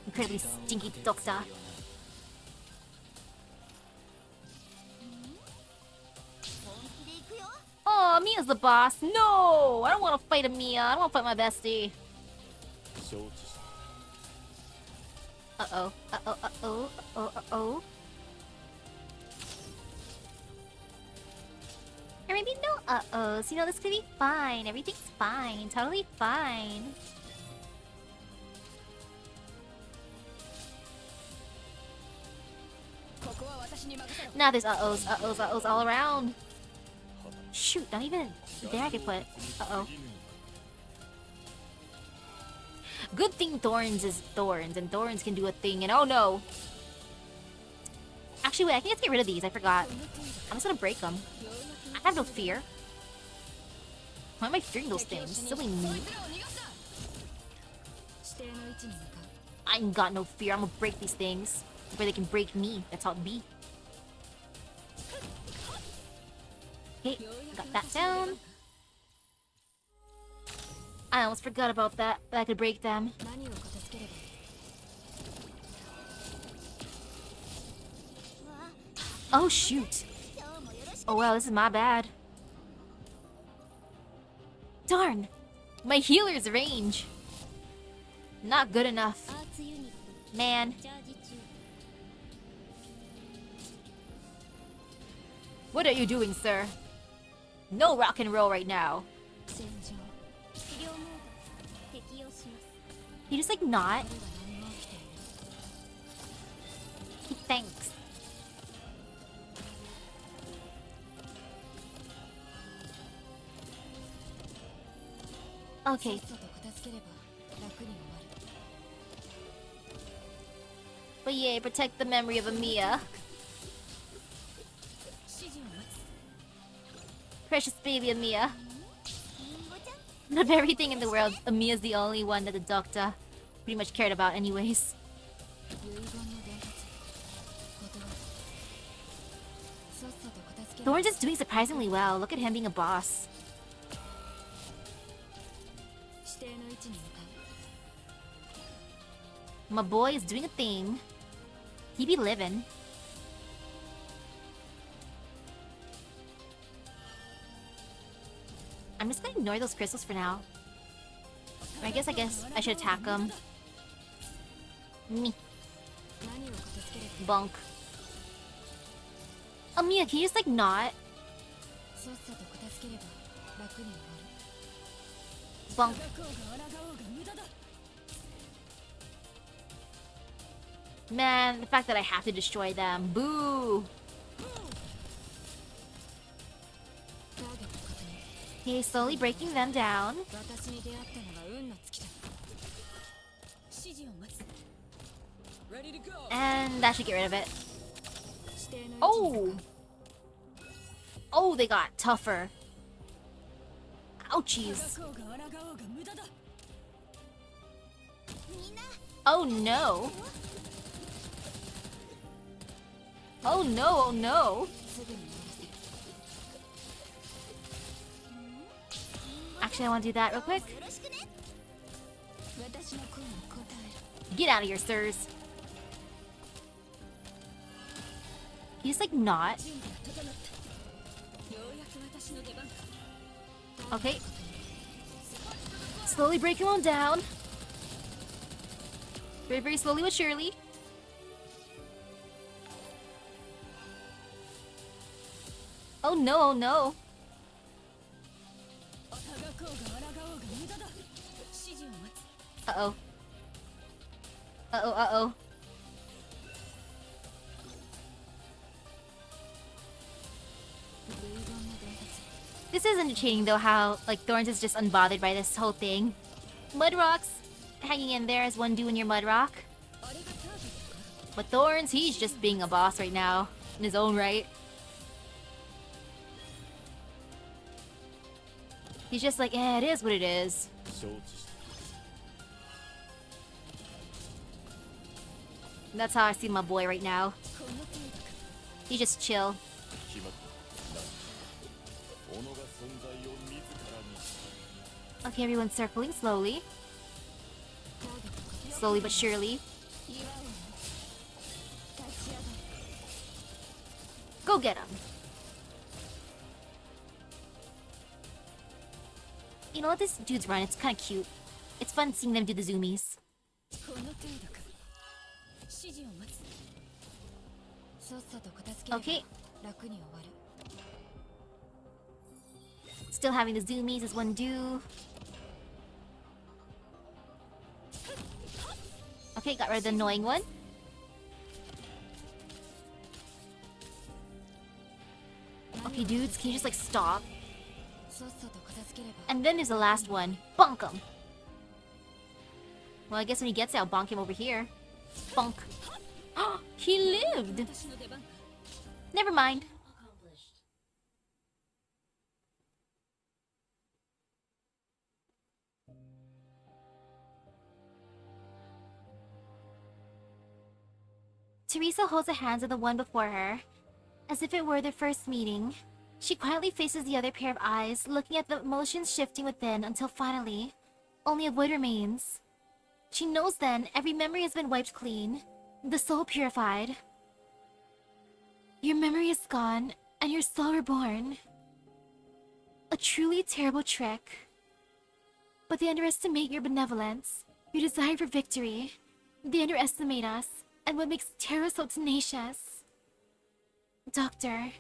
Incredibly stinky doctor. Oh, Mia's the boss. No! I don't want to fight Mia. I don't want to fight my bestie. Uh-oh. Uh-oh. Uh-oh. Uh-oh. Uh-oh. Or maybe no uh-ohs. You know, this could be fine. Everything's fine. Totally fine. Now there's uh-ohs, uh-ohs, uh-ohs all around. Shoot, not even there I could put. Uh-oh. Good thing Thorns is Thorns, and Thorns can do a thing, and oh no! Actually, wait, I think let's get rid of these, I forgot. I'm just gonna break them. I have no fear. Why am I fearing those things? Silly me. I ain't got no fear, I'm gonna break these things. Before they can break me, that's how it be. Okay, got that down. I almost forgot about that I could break them. Oh shoot. Oh well, this is my bad. Darn! My healer's range! Not good enough. Man. What are you doing, sir? No rock and roll right now. You just like not? Thanks. Okay. But yeah, protect the memory of Amiya. Precious baby Amiya. Of everything in the world, Amiya's the only one that the doctor pretty much cared about anyways. Thorns is doing surprisingly well. Look at him being a boss. My boy is doing a thing. He be living. I'm just gonna ignore those crystals for now. Or I guess I should attack them. Me. Bonk. Amiya, can you just like not? Bonk. Man, the fact that I have to destroy them. Boo! Okay, slowly breaking them down. And that should get rid of it. Oh! Oh, they got tougher. Ouchies. Oh no. Oh no, oh no. Actually, I want to do that real quick. Get out of here, sirs. Can you just like not? Okay. Slowly breaking them down. Very, very slowly but surely. Oh no, oh no. Uh-oh. Uh-oh, uh-oh. This is entertaining though, how like Thorns is just unbothered by this whole thing. Mud Rock's hanging in there as one doing your Mud Rock. But Thorns, he's just being a boss right now, in his own right. He's just like, eh, it is what it is. That's how I see my boy right now. He's just chill. Okay, everyone's circling slowly. Slowly but surely. Go get him. You know what, this dude's run, it's kind of cute. It's fun seeing them do the zoomies. Okay. Still having the zoomies as one do. Okay, got rid of the annoying one. Okay, dudes, can you just like stop? And then there's the last one. Bonk 'em. Well, I guess when he gets out, bonk him over here. Bonk. He lived! 私の出番か。 Never mind. Accomplished. Teresa holds the hands of the one before her, as if it were their first meeting. She quietly faces the other pair of eyes, looking at the emotions shifting within until finally, only a void remains. She knows then every memory has been wiped clean, the soul purified. Your memory is gone, and your soul reborn. A truly terrible trick. But they underestimate your benevolence, your desire for victory. They underestimate us, and what makes Terra so tenacious. Doctor,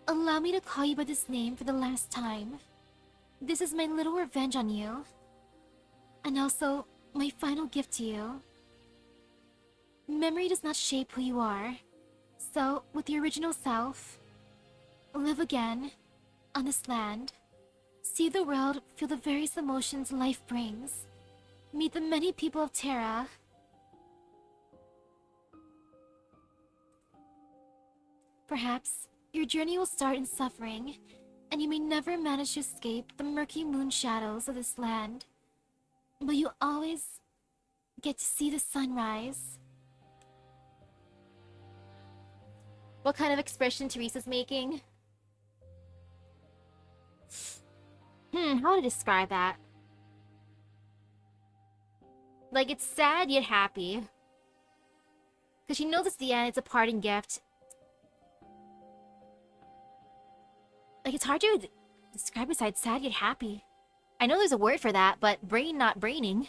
allow me to call you by this name for the last time. This is my little revenge on you. And also, my final gift to you. Memory does not shape who you are. So, with the original self, live again on this land. See the world, feel the various emotions life brings. Meet the many people of Terra. Perhaps your journey will start in suffering, and you may never manage to escape the murky moon shadows of this land. But you always get to see the sunrise. What kind of expression Teresa's making? How to describe that? Like, it's sad yet happy. Because she knows it's the end, it's a parting gift. Like, it's hard to describe besides sad yet happy. I know there's a word for that, but brain not braining.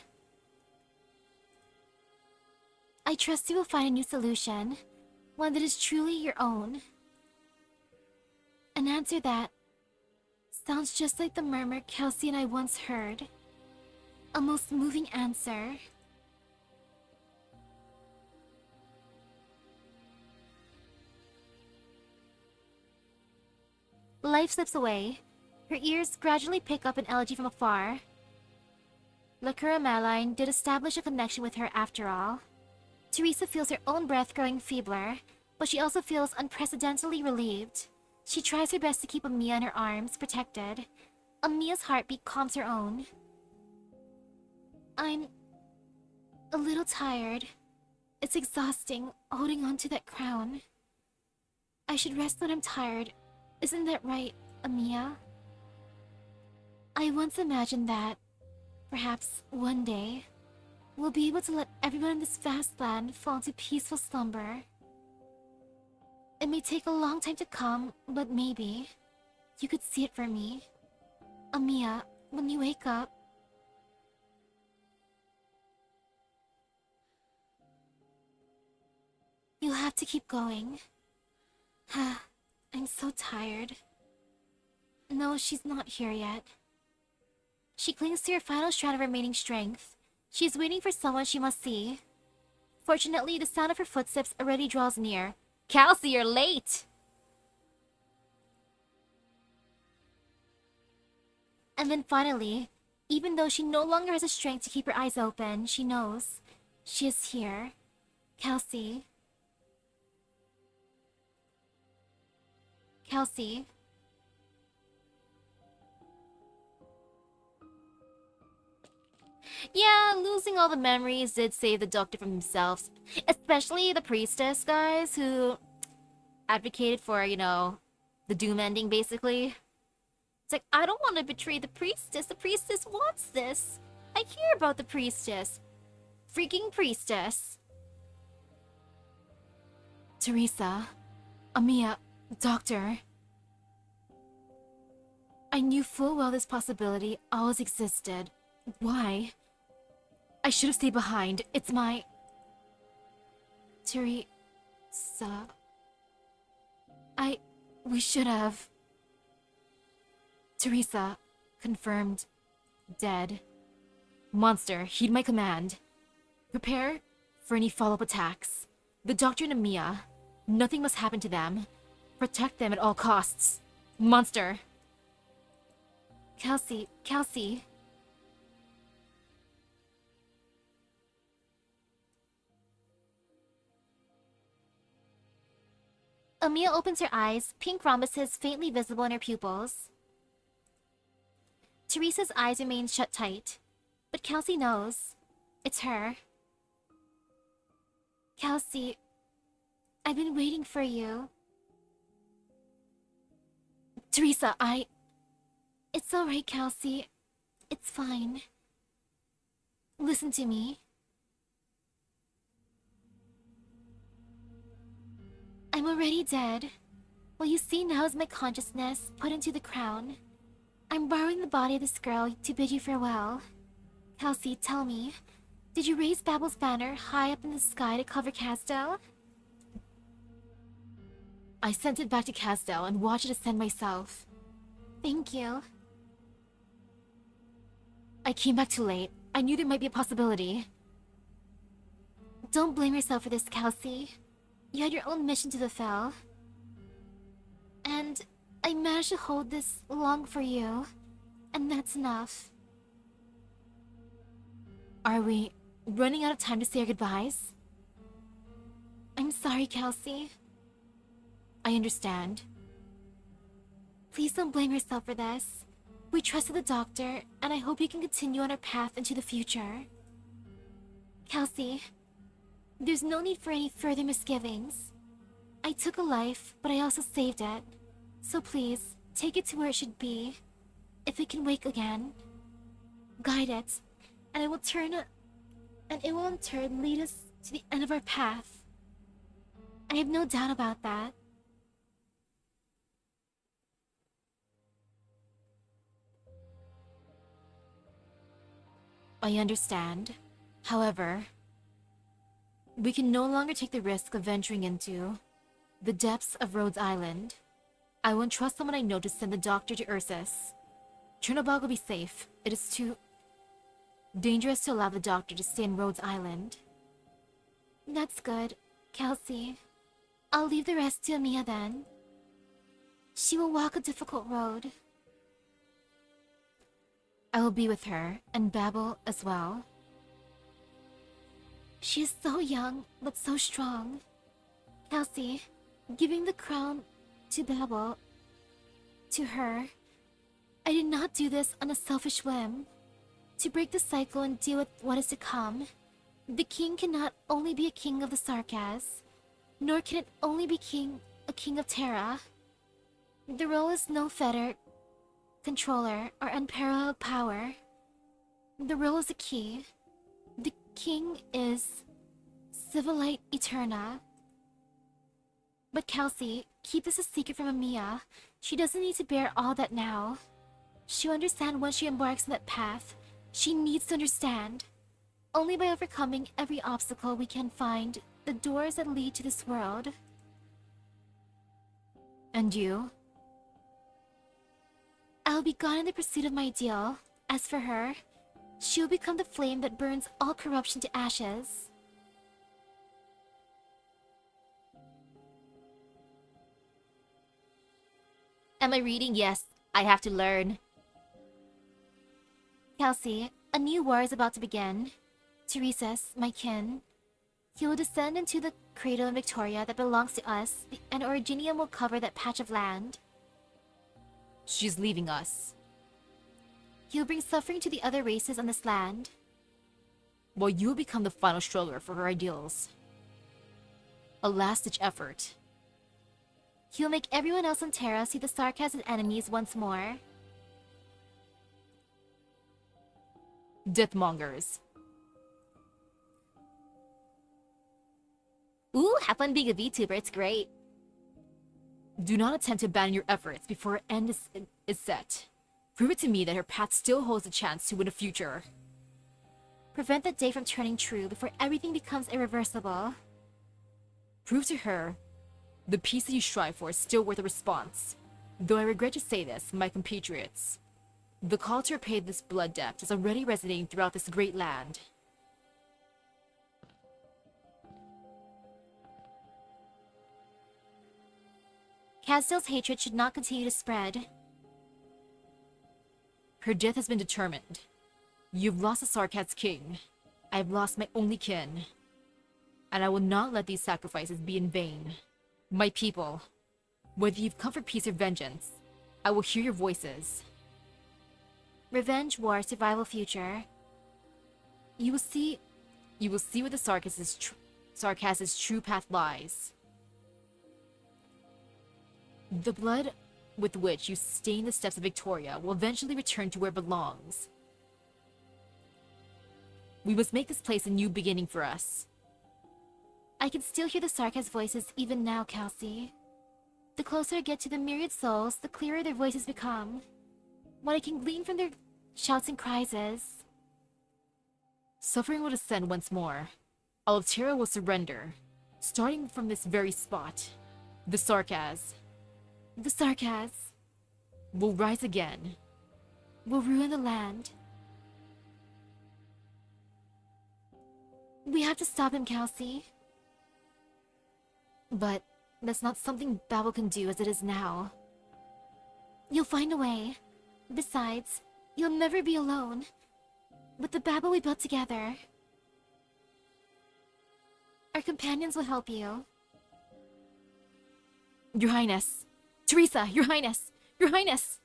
I trust you will find a new solution. One that is truly your own. An answer that sounds just like the murmur Kelsey and I once heard. A most moving answer. Life slips away. Her ears gradually pick up an elegy from afar. Lakura Maline did establish a connection with her after all. Teresa feels her own breath growing feebler, but she also feels unprecedentedly relieved. She tries her best to keep Amiya in her arms, protected. Amiya's heartbeat calms her own. I'm a little tired. It's exhausting, holding on to that crown. I should rest when I'm tired. Isn't that right, Amiya? I once imagined that, perhaps one day, we'll be able to let everyone in this vast land fall into peaceful slumber. It may take a long time to come, but maybe you could see it for me. Amiya, when you wake up, you'll have to keep going. I'm so tired. No, she's not here yet. She clings to her final strand of remaining strength. She's waiting for someone she must see. Fortunately, the sound of her footsteps already draws near. Kelsey, you're late! And then finally, even though she no longer has the strength to keep her eyes open, she knows she is here. Kelsey. Kelsey. Yeah, losing all the memories did save the doctor from himself. Especially the priestess, guys, who advocated for, you know, the doom ending, basically. It's like, I don't want to betray the priestess. The priestess wants this. I care about the priestess. Freaking priestess. Teresa. Amiya. Doctor. I knew full well this possibility always existed. Why? I should have stayed behind. It's my... Teresa... We should have... Teresa, confirmed, dead. Monster, heed my command. Prepare for any follow-up attacks. The doctor and Amiya, nothing must happen to them. Protect them at all costs. Monster. Kelsey. Amiya opens her eyes, pink rhombuses faintly visible in her pupils. Teresa's eyes remain shut tight, but Kelsey knows. It's her. Kelsey, I've been waiting for you. Teresa, It's alright, Kelsey. It's fine. Listen to me. I'm already dead. What you see now is my consciousness put into the crown. I'm borrowing the body of this girl to bid you farewell. Kelsey, tell me, did you raise Babel's banner high up in the sky to cover Casdell? I sent it back to Casdell and watched it ascend myself. Thank you. I came back too late. I knew there might be a possibility. Don't blame yourself for this, Kelsey. You had your own mission to fulfill. And I managed to hold this long for you. And that's enough. Are we running out of time to say our goodbyes? I'm sorry, Kelsey. I understand. Please don't blame yourself for this. We trusted the doctor, and I hope you can continue on our path into the future. Kelsey, there's no need for any further misgivings. I took a life, but I also saved it. So please, take it to where it should be. If it can wake again, guide it, and it will in turn lead us to the end of our path. I have no doubt about that. I understand. However, we can no longer take the risk of venturing into the depths of Rhodes Island. I won't trust someone I know to send the doctor to Ursus. Chernobog will be safe. It is too dangerous to allow the doctor to stay in Rhodes Island. That's good, Kelsey. I'll leave the rest to Amiya then. She will walk a difficult road. I will be with her, and Babel as well. She is so young, but so strong. Kelsey, giving the crown to Babel, to her, I did not do this on a selfish whim. To break the cycle and deal with what is to come, the king cannot only be a king of the Sarkas, nor can it only be a king of Terra. The role is no fetter, controller, or unparalleled power. The role is a key. The king is Civilite Eterna. But Kelsey, keep this a secret from Amiya. She doesn't need to bear all that now. She'll understand once she embarks on that path. She needs to understand. Only by overcoming every obstacle we can find the doors that lead to this world. And you? I'll be gone in the pursuit of my ideal. As for her, she'll become the flame that burns all corruption to ashes. Am I reading? Yes, I have to learn. Kelsey, a new war is about to begin. Teresa's, my kin. He will descend into the cradle in Victoria that belongs to us, and Originium will cover that patch of land. She's leaving us. He'll bring suffering to the other races on this land. While you'll become the final struggler for her ideals. A last-ditch effort. He'll make everyone else on Terra see the Sarkas as enemies once more. Deathmongers. Ooh, have fun being a VTuber, it's great. Do not attempt to abandon your efforts before her end is set. Prove it to me that her path still holds a chance to win a future. Prevent that day from turning true before everything becomes irreversible. Prove to her the peace that you strive for is still worth a response. Though I regret to say this, my compatriots, the call to repay this blood debt is already resonating throughout this great land. Casdell's hatred should not continue to spread. Her death has been determined. You've lost the Sarkat's king. I've lost my only kin. And I will not let these sacrifices be in vain. My people, whether you've come for peace or vengeance, I will hear your voices. Revenge, war, survival, future. You will see where the sarcasm's true path lies. The blood with which you stain the steps of Victoria will eventually return to where it belongs. We must make this place a new beginning for us. I can still hear the sarcasm voices even now, Kelsey. The closer I get to the myriad souls, the clearer their voices become. What I can glean from their shouts and cries is... Suffering will descend once more. Altera will surrender, starting from this very spot. The sarcasm will rise again. will ruin the land. We have to stop him, Kelsey. But that's not something Babel can do as it is now. You'll find a way. Besides, you'll never be alone. With the Babel we built together, our companions will help you. Your Highness! Teresa, Your Highness! Your Highness!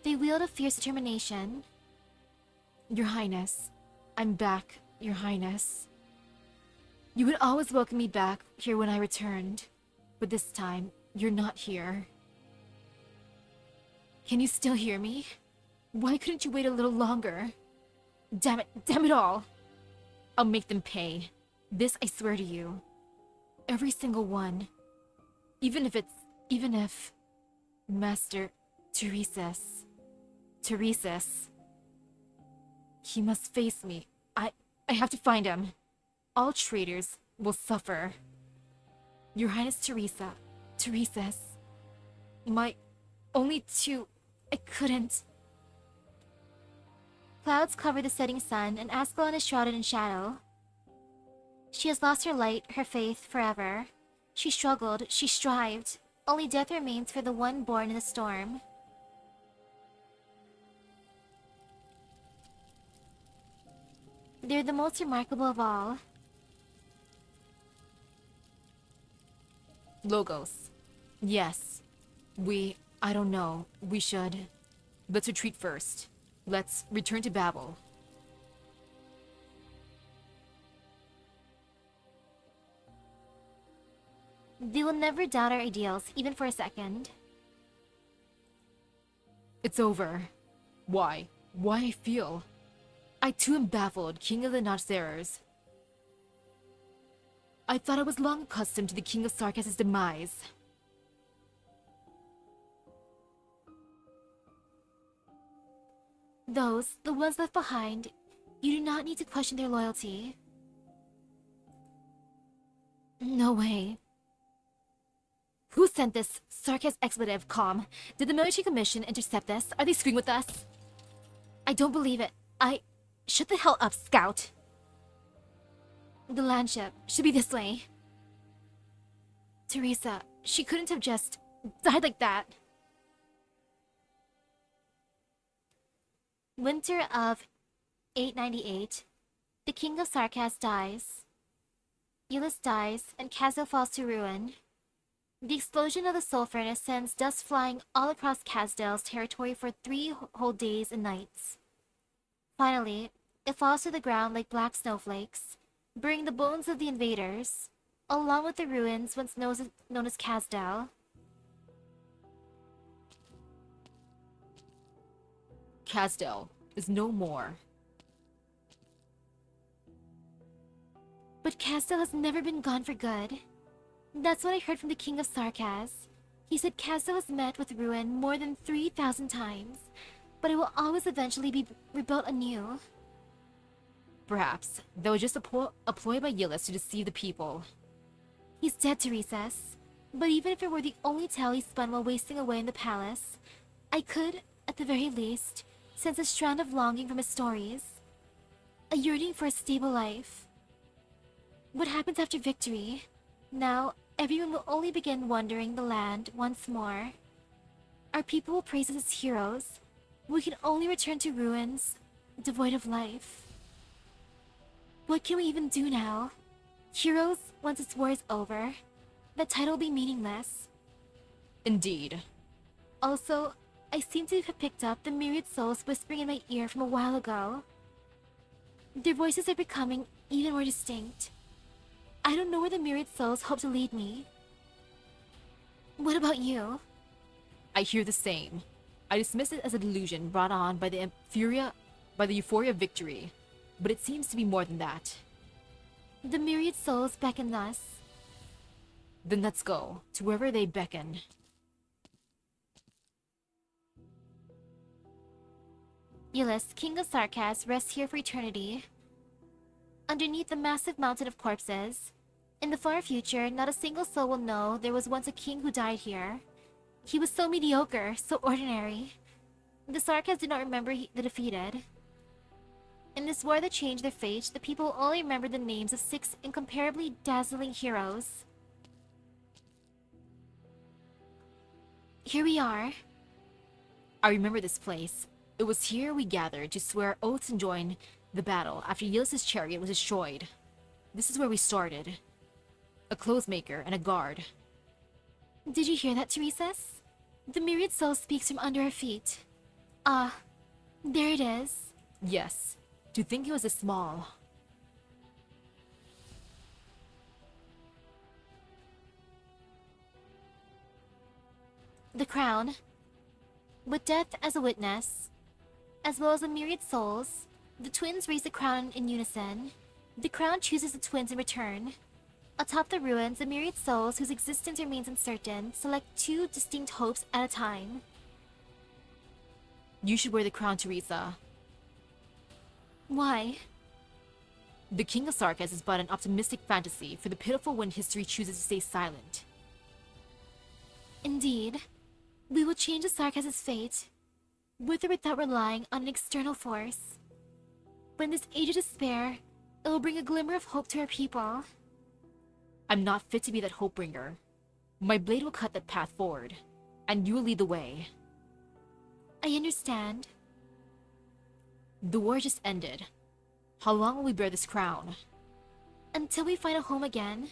They wield a fierce determination. Your Highness, I'm back, Your Highness. You would always welcome me back here when I returned, but this time, you're not here. Can you still hear me? Why couldn't you wait a little longer? Damn it all! I'll make them pay. This I swear to you. Every single one. Even if Master Teresa's. He must face me. I have to find him. All traitors will suffer. Your Highness Teresa's. My only two. I couldn't. Clouds cover the setting sun, and Ascalon is shrouded in shadow. She has lost her light, her faith, forever. She struggled, she strived. Only death remains for the one born in the storm. They're the most remarkable of all. Logos. Yes. I don't know. We should. Let's retreat first. Let's return to Babel. They will never doubt our ideals, even for a second. It's over. Why? Why I feel? I too am baffled, King of the Notserers. I thought I was long accustomed to the King of Sarkas's demise. Those, the ones left behind, you do not need to question their loyalty. No way. Who sent this sarcasm expletive, Calm? Did the military commission intercept this? Are they screwing with us? I don't believe it. Shut the hell up, Scout! The landship should be this way. Teresa, she couldn't have just died like that. Winter of 898. The King of Sarkas dies. Eulus dies, and Kazo falls to ruin. The explosion of the soul furnace sends dust flying all across Kazdale's territory for 3 whole days and nights. Finally, it falls to the ground like black snowflakes, bringing the bones of the invaders, along with the ruins once known as Kazdale. Kazdale is no more. But Kazdale has never been gone for good. That's what I heard from the King of Sarkas. He said Kazdale has met with ruin more than 3,000 times, but it will always eventually be rebuilt anew. Perhaps that was just a ploy by Eulus to deceive the people. He's dead, Teresa's. But even if it were the only tale he spun while wasting away in the palace, I could, at the very least, sense a strand of longing from his stories. A yearning for a stable life. What happens after victory? Now, everyone will only begin wandering the land once more. Our people will praise us as heroes. We can only return to ruins, devoid of life. What can we even do now? Heroes, once its war is over, the title will be meaningless. Indeed. Also, I seem to have picked up the myriad souls whispering in my ear from a while ago. Their voices are becoming even more distinct. I don't know where the myriad souls hope to lead me. What about you? I hear the same. I dismiss it as a delusion brought on by the euphoria of victory, but it seems to be more than that. The myriad souls beckon us. Then let's go, to wherever they beckon. Euless, King of Sarkas, rests here for eternity. Underneath the massive mountain of corpses. In the far future, not a single soul will know there was once a king who died here. He was so mediocre, so ordinary. The Sarkas do not remember the defeated. In this war that changed their fate, the people only remember the names of 6 incomparably dazzling heroes. Here we are. I remember this place. It was here we gathered to swear oaths and join the battle after Euless' chariot was destroyed. This is where we started. A clothes maker and a guard. Did you hear that, Teresa's? The myriad soul speaks from under our feet. Ah, there it is. Yes, to think it was this small. The crown. With death as a witness, as well as the myriad souls, the twins raise the crown in unison. The crown chooses the twins in return. Atop the ruins, the myriad souls, whose existence remains uncertain, select 2 distinct hopes at a time. You should wear the crown, Teresa. Why? The King of Sarkas is but an optimistic fantasy for the pitiful when history chooses to stay silent. Indeed. We will change the Sarkas' fate, with or without relying on an external force. When this age of despair, it will bring a glimmer of hope to our people. I'm not fit to be that hope bringer. My blade will cut that path forward, and you will lead the way. I understand. The war just ended. How long will we bear this crown? Until we find a home again.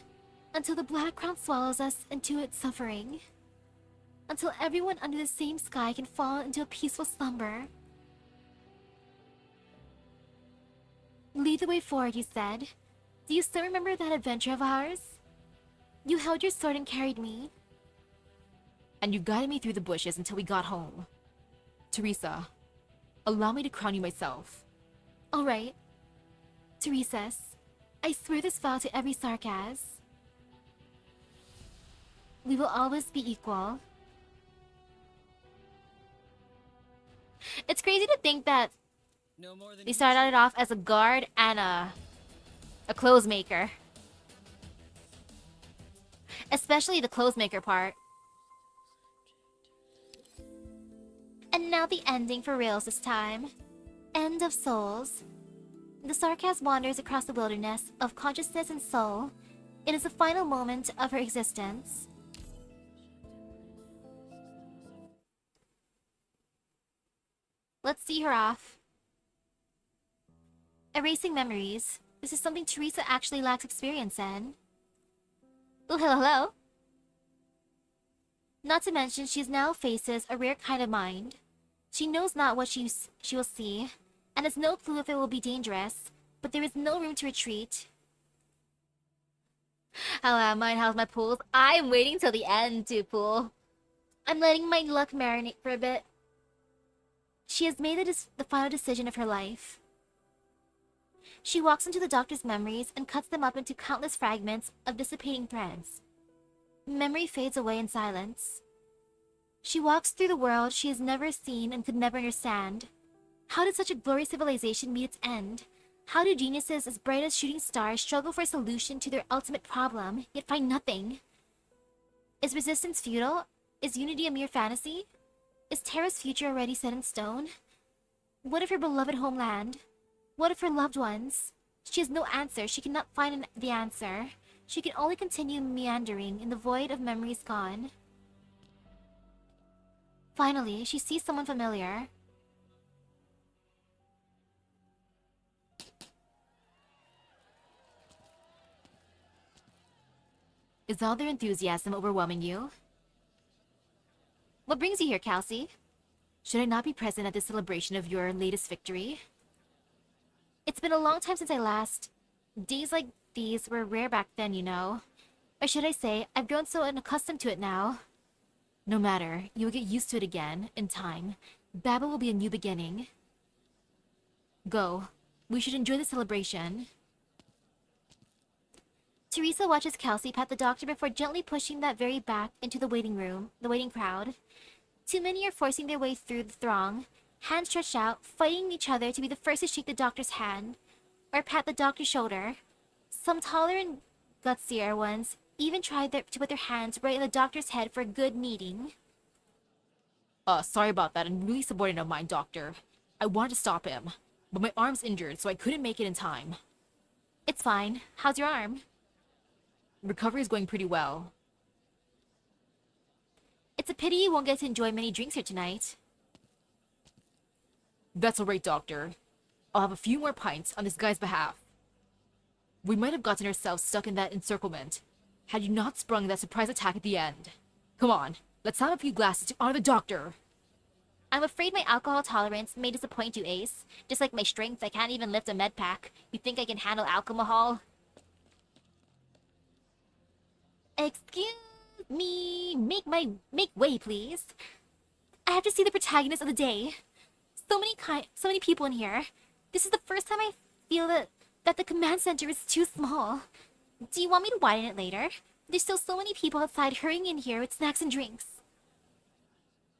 Until the black crown swallows us into its suffering. Until everyone under the same sky can fall into a peaceful slumber. Lead the way forward, you said. Do you still remember that adventure of ours? You held your sword and carried me. And you guided me through the bushes until we got home. Teresa, allow me to crown you myself. All right. Teresa's, I swear this vow to every Sarkas. We will always be equal. It's crazy to think that No more than they started off as a guard and a clothes maker. Especially the clothes maker part. And now the ending for reals this time. End of Souls. The Sarkas wanders across the wilderness of consciousness and soul. It is the final moment of her existence. Let's see her off. Erasing memories. This is something Teresa actually lacks experience in. Oh, hello, hello. Not to mention, she now faces a rare kind of mind. She knows not what she will see, and has no clue if it will be dangerous, but there is no room to retreat. How am I? How's my pools? I'm waiting till the end to pool. I'm letting my luck marinate for a bit. She has made the final decision of her life. She walks into the doctor's memories and cuts them up into countless fragments of dissipating threads. Memory fades away in silence. She walks through the world she has never seen and could never understand. How did such a glorious civilization meet its end? How do geniuses as bright as shooting stars struggle for a solution to their ultimate problem, yet find nothing? Is resistance futile? Is unity a mere fantasy? Is Terra's future already set in stone? What of her beloved homeland? What of her loved ones? She has no answer. She cannot find the answer. She can only continue meandering in the void of memories gone. Finally, she sees someone familiar. Is all their enthusiasm overwhelming you? What brings you here, Kelsey? Should I not be present at this celebration of your latest victory? It's been a long time since I last... Days like these were rare back then, you know. Or should I say, I've grown so unaccustomed to it now. No matter, you will get used to it again, in time. Babel will be a new beginning. Go. We should enjoy the celebration. Teresa watches Kelsey pat the doctor before gently pushing that very back into the waiting room, the waiting crowd. Too many are forcing their way through the throng, hands stretched out, fighting each other to be the first to shake the doctor's hand, or pat the doctor's shoulder. Some taller and gutsier ones even tried to put their hands right in the doctor's head for a good kneading. Sorry about that. I'm really subordinate of mine, Doctor. I wanted to stop him, but my arm's injured, so I couldn't make it in time. It's fine. How's your arm? Recovery is going pretty well. It's a pity you won't get to enjoy many drinks here tonight. That's alright, Doctor. I'll have a few more pints on this guy's behalf. We might have gotten ourselves stuck in that encirclement had you not sprung that surprise attack at the end. Come on, let's have a few glasses to honor the Doctor. I'm afraid my alcohol tolerance may disappoint you, Ace. Just like my strength, I can't even lift a med pack. You think I can handle alcohol? Excuse me, make way, please. I have to see the protagonist of the day. So many people in here. This is the first time I feel that the command center is too small. Do you want me to widen it later? There's still so many people outside hurrying in here with snacks and drinks.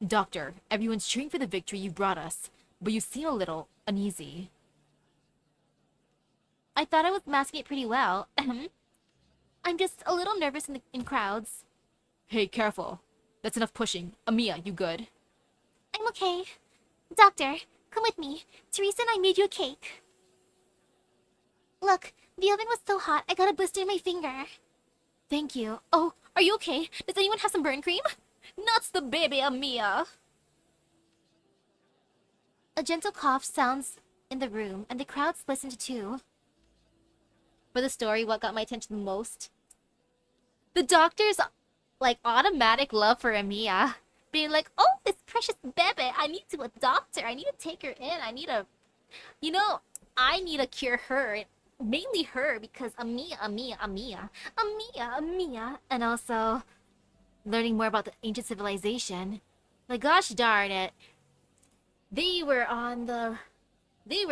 Doctor, everyone's cheering for the victory you brought us, but you seem a little uneasy. I thought I was masking it pretty well. I'm just a little nervous in crowds. Hey, careful. That's enough pushing. Amiya, you good? I'm okay. Doctor, come with me. Teresa and I made you a cake. Look, the oven was so hot, I got a blister in my finger. Thank you. Oh, are you okay? Does anyone have some burn cream? Nuts the baby, Amiya! A gentle cough sounds in the room, and the crowd splits into two. For the story, what got my attention the most? The doctor's, like, automatic love for Amiya. Being like, oh, this precious baby, I need to adopt her. I need to take her in. I need to cure her. Mainly her, because Amiya. And also, learning more about the ancient civilization. Like, gosh darn it. They were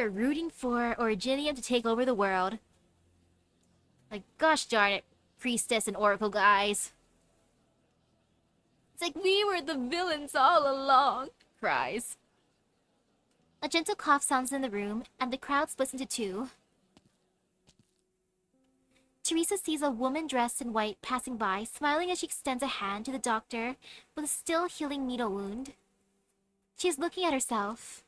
rooting for Originium to take over the world. Like, gosh darn it, priestess and oracle guys. It's like we were the villains all along, cries. A gentle cough sounds in the room, and the crowd splits into two. Teresa sees a woman dressed in white passing by, smiling as she extends a hand to the doctor with a still healing needle wound. She is looking at herself.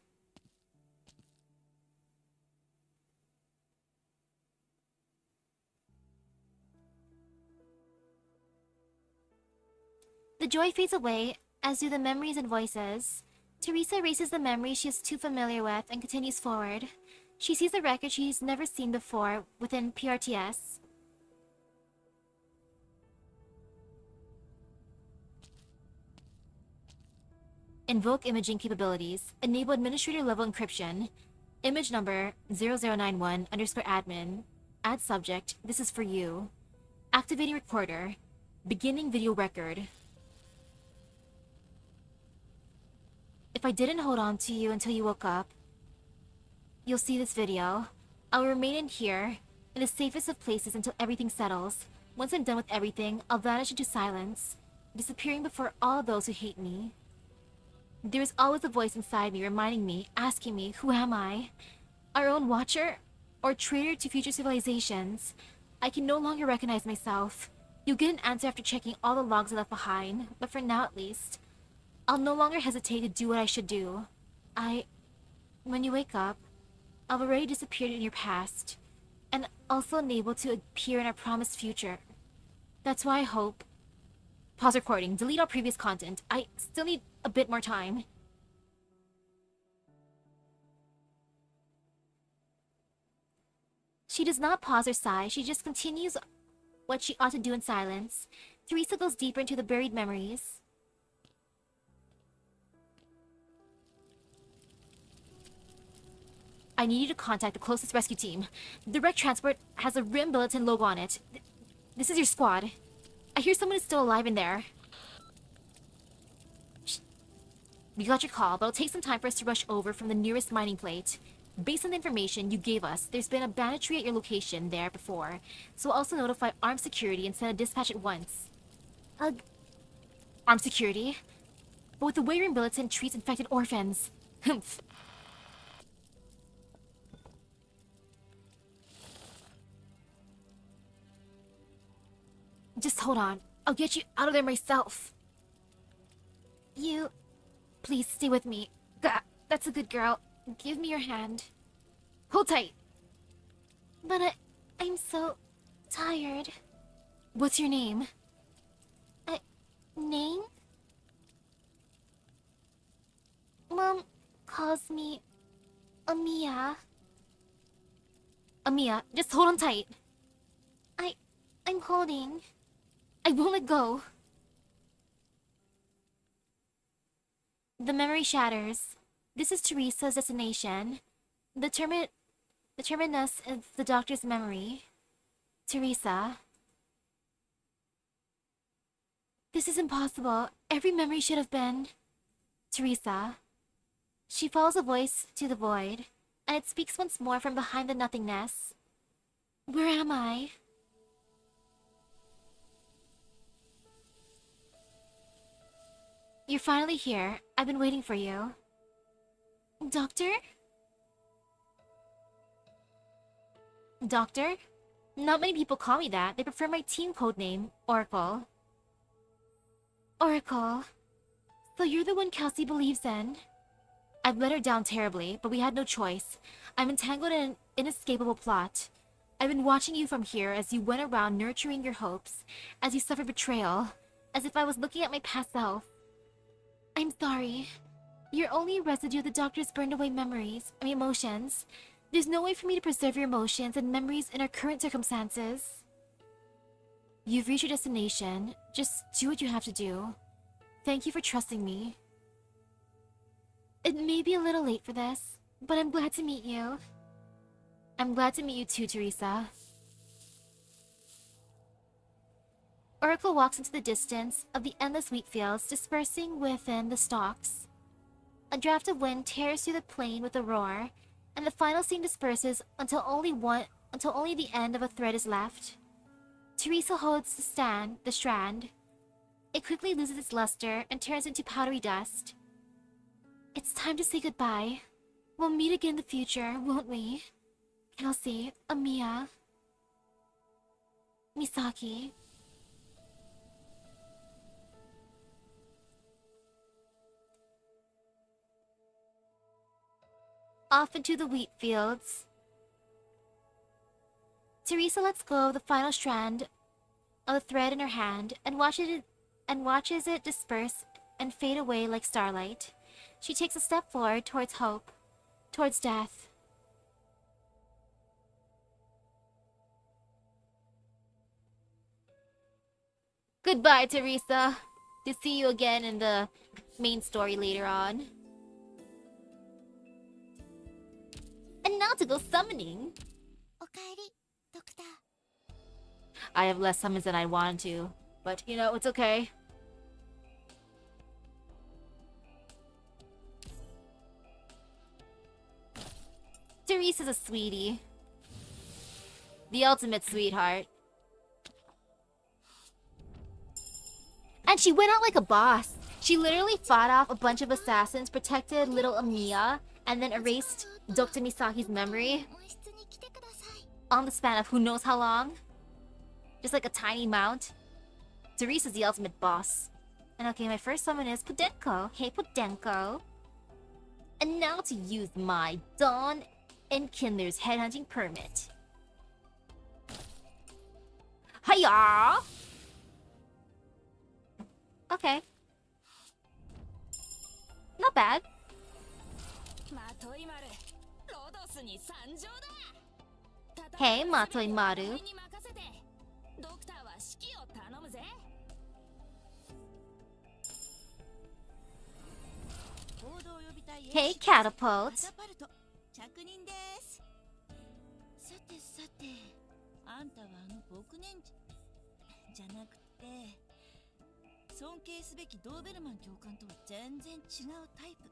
The joy fades away, as do the memories and voices. Teresa erases the memories she is too familiar with and continues forward. She sees a record she's never seen before within PRTS. Invoke imaging capabilities. Enable administrator level encryption. Image number 0091_admin. Add subject. This is for you. Activating recorder. Beginning video record. If I didn't hold on to you until you woke up, you'll see this video. I'll remain in here, in the safest of places until everything settles. Once I'm done with everything, I'll vanish into silence, disappearing before all those who hate me. There is always a voice inside me reminding me, asking me, who am I? Our own watcher? Or traitor to future civilizations? I can no longer recognize myself. You'll get an answer after checking all the logs I left behind, but for now at least, I'll no longer hesitate to do what I should do. When you wake up, I've already disappeared in your past, and also unable to appear in our promised future. That's why I hope... Pause recording. Delete all previous content. I still need a bit more time. She does not pause or sigh. She just continues what she ought to do in silence, Teresa goes deeper into the buried memories. I need you to contact the closest rescue team. The wreck transport has a RIM bulletin logo on it. This is your squad. I hear someone is still alive in there. Shh. We got your call, but it'll take some time for us to rush over from the nearest mining plate. Based on the information you gave us, there's been a banditry at your location there before, so we'll also notify armed security and send a dispatch at once. Ugh. Armed security? But with the way your bulletin treats infected orphans. Humph. Just hold on. I'll get you out of there myself. You... Please stay with me. Gah, that's a good girl. Give me your hand. Hold tight. But I'm so tired. What's your name? Name? Mom calls me Amiya. Amiya, just hold on tight. I'm holding. I won't let go. The memory shatters. This is Teresa's destination. The terminus is the doctor's memory. Teresa. This is impossible. Every memory should have been... Teresa. She follows a voice to the void, and it speaks once more from behind the nothingness. Where am I? You're finally here. I've been waiting for you. Doctor? Doctor? Not many people call me that. They prefer my team code name, Oracle. Oracle. So you're the one Kelsey believes in? I've let her down terribly, but we had no choice. I'm entangled in an inescapable plot. I've been watching you from here as you went around nurturing your hopes, as you suffered betrayal, as if I was looking at my past self. I'm sorry. You're only a residue of the doctor's burned away emotions. There's no way for me to preserve your emotions and memories in our current circumstances. You've reached your destination. Just do what you have to do. Thank you for trusting me. It may be a little late for this, but I'm glad to meet you. I'm glad to meet you too, Teresa. Oracle walks into the distance of the endless wheat fields dispersing within the stalks. A draft of wind tears through the plain with a roar, and the final scene disperses until only the end of a thread is left. Teresa holds the strand. It quickly loses its luster and turns into powdery dust. It's time to say goodbye. We'll meet again in the future, won't we? Kelsey, Amiya, Misaki. Off into the wheat fields. Teresa lets go of the final strand of the thread in her hand and watches it disperse and fade away like starlight. She takes a step forward towards hope, towards death. Goodbye, Teresa. To see you again in the main story later on. And now to go summoning. I have less summons than I wanted to, but you know, it's okay. Teresa's a sweetie. The ultimate sweetheart. And she went out like a boss. She literally fought off a bunch of assassins, protected little Amiya, and then erased Dr. Misaki's memory on the span of who knows how long. Just like a tiny mount. Teresa's the ultimate boss. And okay, my first summon is Podenko. Hey, Podenko. And now to use my Dawn and Kindler's headhunting permit. Hiya! Okay. Not bad. Hey, Matoi Maru. 指揮を頼むぜ。行動予備隊 Hey, A catapult. カタパルト着任です。さてさて、あんたはあの僕年じゃなくて尊敬すべきドーベルマン教官とは全然違うタイプ。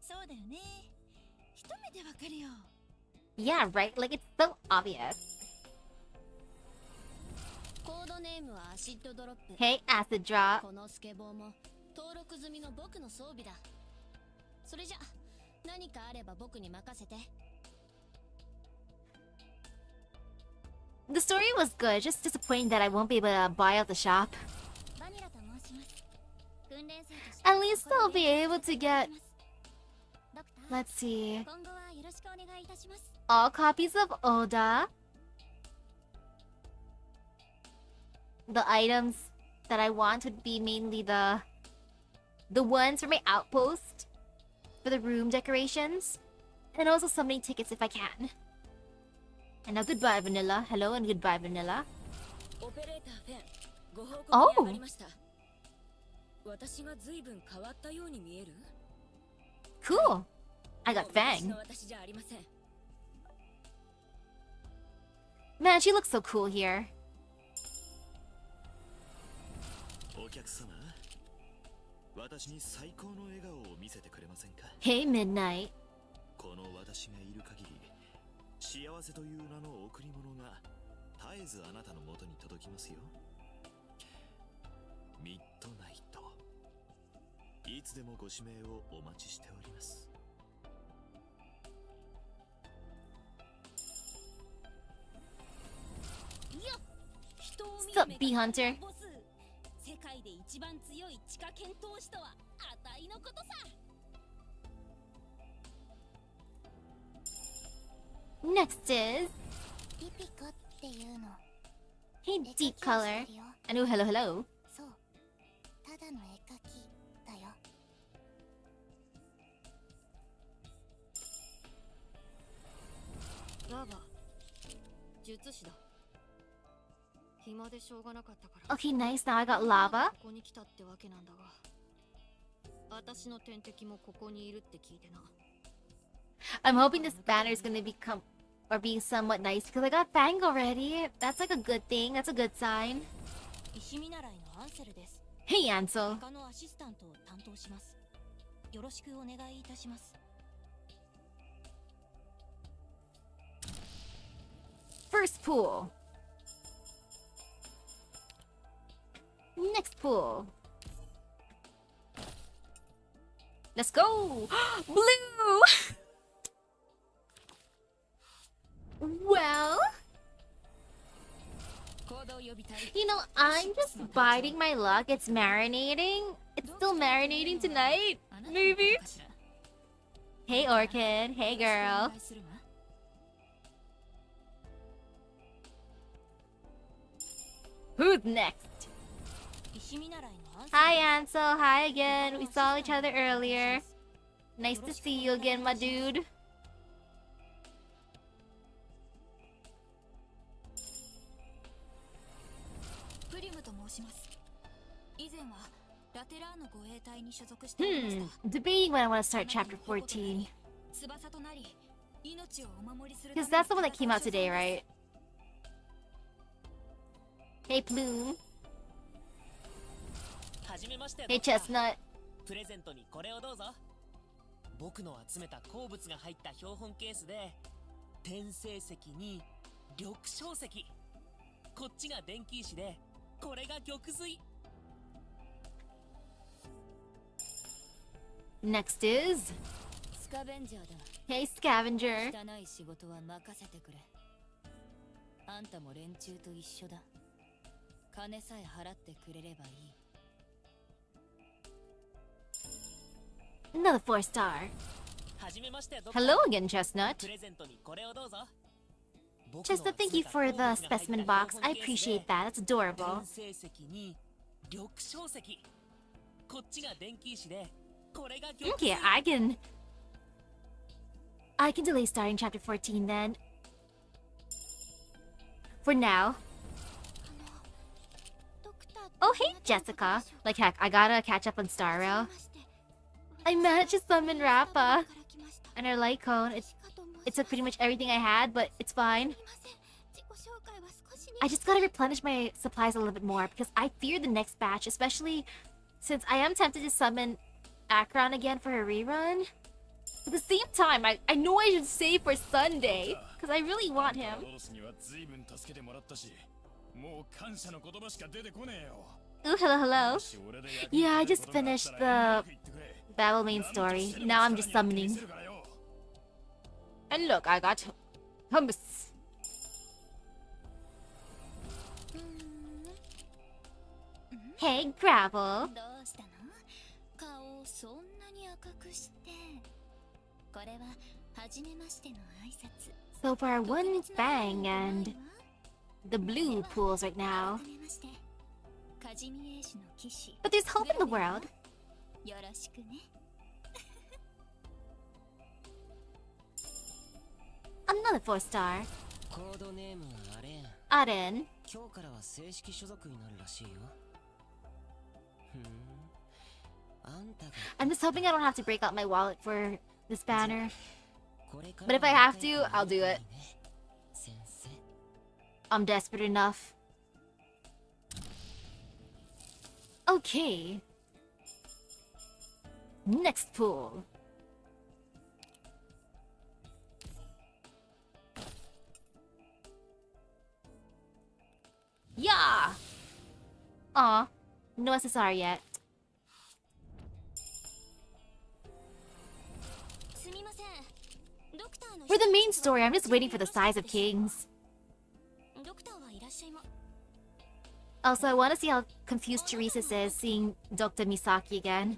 そうだよね。一目でわかるよ。Yeah, right? Like, it's so obvious. コードネームはアシッドドロップ。 Hey, acid drop. このスケボーも登録済みの僕の装備だ。それじゃ何かあれば僕に任せて。 The story was good, just disappointing that I won't be able to buy out the shop. バニラと申します。訓練生として At least I'll be able to get, ドクター、 let's see, 今後はよろしくお願いいたします。 all copies of Oda. The items that I want would be mainly the ones for my outpost, for the room decorations, and also summoning tickets if I can. And now goodbye, Vanilla. Hello and goodbye, Vanilla. オペレーターフェン、ご報告に上がりました。私が随分変わったように見える？ Cool. I got 私 Fang. の私じゃありません。 Man, she looks so cool here. お客様、私に最高の笑顔を見せてくれませんか？ Hey, Midnight. この私がいる限り、幸せという名の贈り物が絶えずあなたの元に届きますよ。ミッドナイト、いつでもご指名をお待ちしております。人を見 What's る up, Bee Hunter? ボス。世界で一番強い地下剣闘士とは値のことさ。 Next is ピピコっていうの。 Hey, Deep Color. And oh, hello, hello. そう。ただの絵描きだよ。ラバ、術師だ。暇でしょうがなかったから。 Okay, nice. Now I got lava. ここに来たってわけなんだが。私の天敵もここにいるって聞いてな。 I'm hoping this banner is gonna become or be somewhat nice because I got Fang already. That's like a good thing. That's a good sign. 石見習いのアンセルです。 Hey, Ansel. 他のアシスタントを担当します。よろしくお願いいたします。 First pool. Next pool. Let's go! Blue! Well, 行動予備隊。 you know, I'm just biding my luck. It's marinating. It's still marinating tonight. Maybe. Hey, Orchid. Hey, girl. Who's next? 石見習いのアンセル。 Hi, Ansel. Hi again. We saw each other earlier. Nice to see you again, my dude. プリムと申します。以前はラテラーの護衛隊に所属しておりました。 Debating when I want to start chapter 14. 翼となり、命をお守りする Because that's the one that came out today, right? Hey, Plume. はじめまして。 Hey, Chestnut. プレゼントにこれをどうぞ。僕の集めた鉱物が入った標本ケースで、天聖石に緑晶石、こっちが電気石で、これが玉髄。 Next is スカベンジャーだ。 Hey, Scavenger. 汚い仕事は任せてくれ。あんたも連中と一緒だ。金さえ払ってくれればいい。 Another 4-star. はじめまして。 Hello again, Chestnut. プレゼントにこれをどうぞ。 Chestnut, thank you for the specimen box. I appreciate that. That's adorable. 天聖石に緑晶石、こっちが電気石で、これが玉髄。 Okay, I can delay starting chapter 14 then. For now. Oh, hey, Jessica. Like, heck, I gotta catch up on Star Rail. I managed to summon Rappa and her light cone. It took pretty much everything I had, but it's fine. I just gotta replenish my supplies a little bit more because I fear the next batch, especially since I am tempted to summon Akron again for a rerun. At the same time, I know I should save for Sunday because I really want him. Ooh, hello. Yeah, I just finished the Battle main story. Now I'm just summoning. And look, I got hummus. Hey, Gravel. どうしたの？顔をそんなに赤くして。これは初めましての挨拶。 So far, one bang and the blue pools right now. 初めまして。カジミエイシの騎士。 But there's hope in the world. よろしくね。Another 4-star. コードネームはアレン。今日からは正式所属になるらしいよ。I'm just hoping I don't have to break out my wallet for this banner. But if I have to, I'll do it. I'm desperate enough. Okay. Next pool. Yeah! Aw, no SSR yet. For the main story, I'm just waiting for the size of kings. Also, I want to see how confused Teresa's is seeing Dr. Misaki again.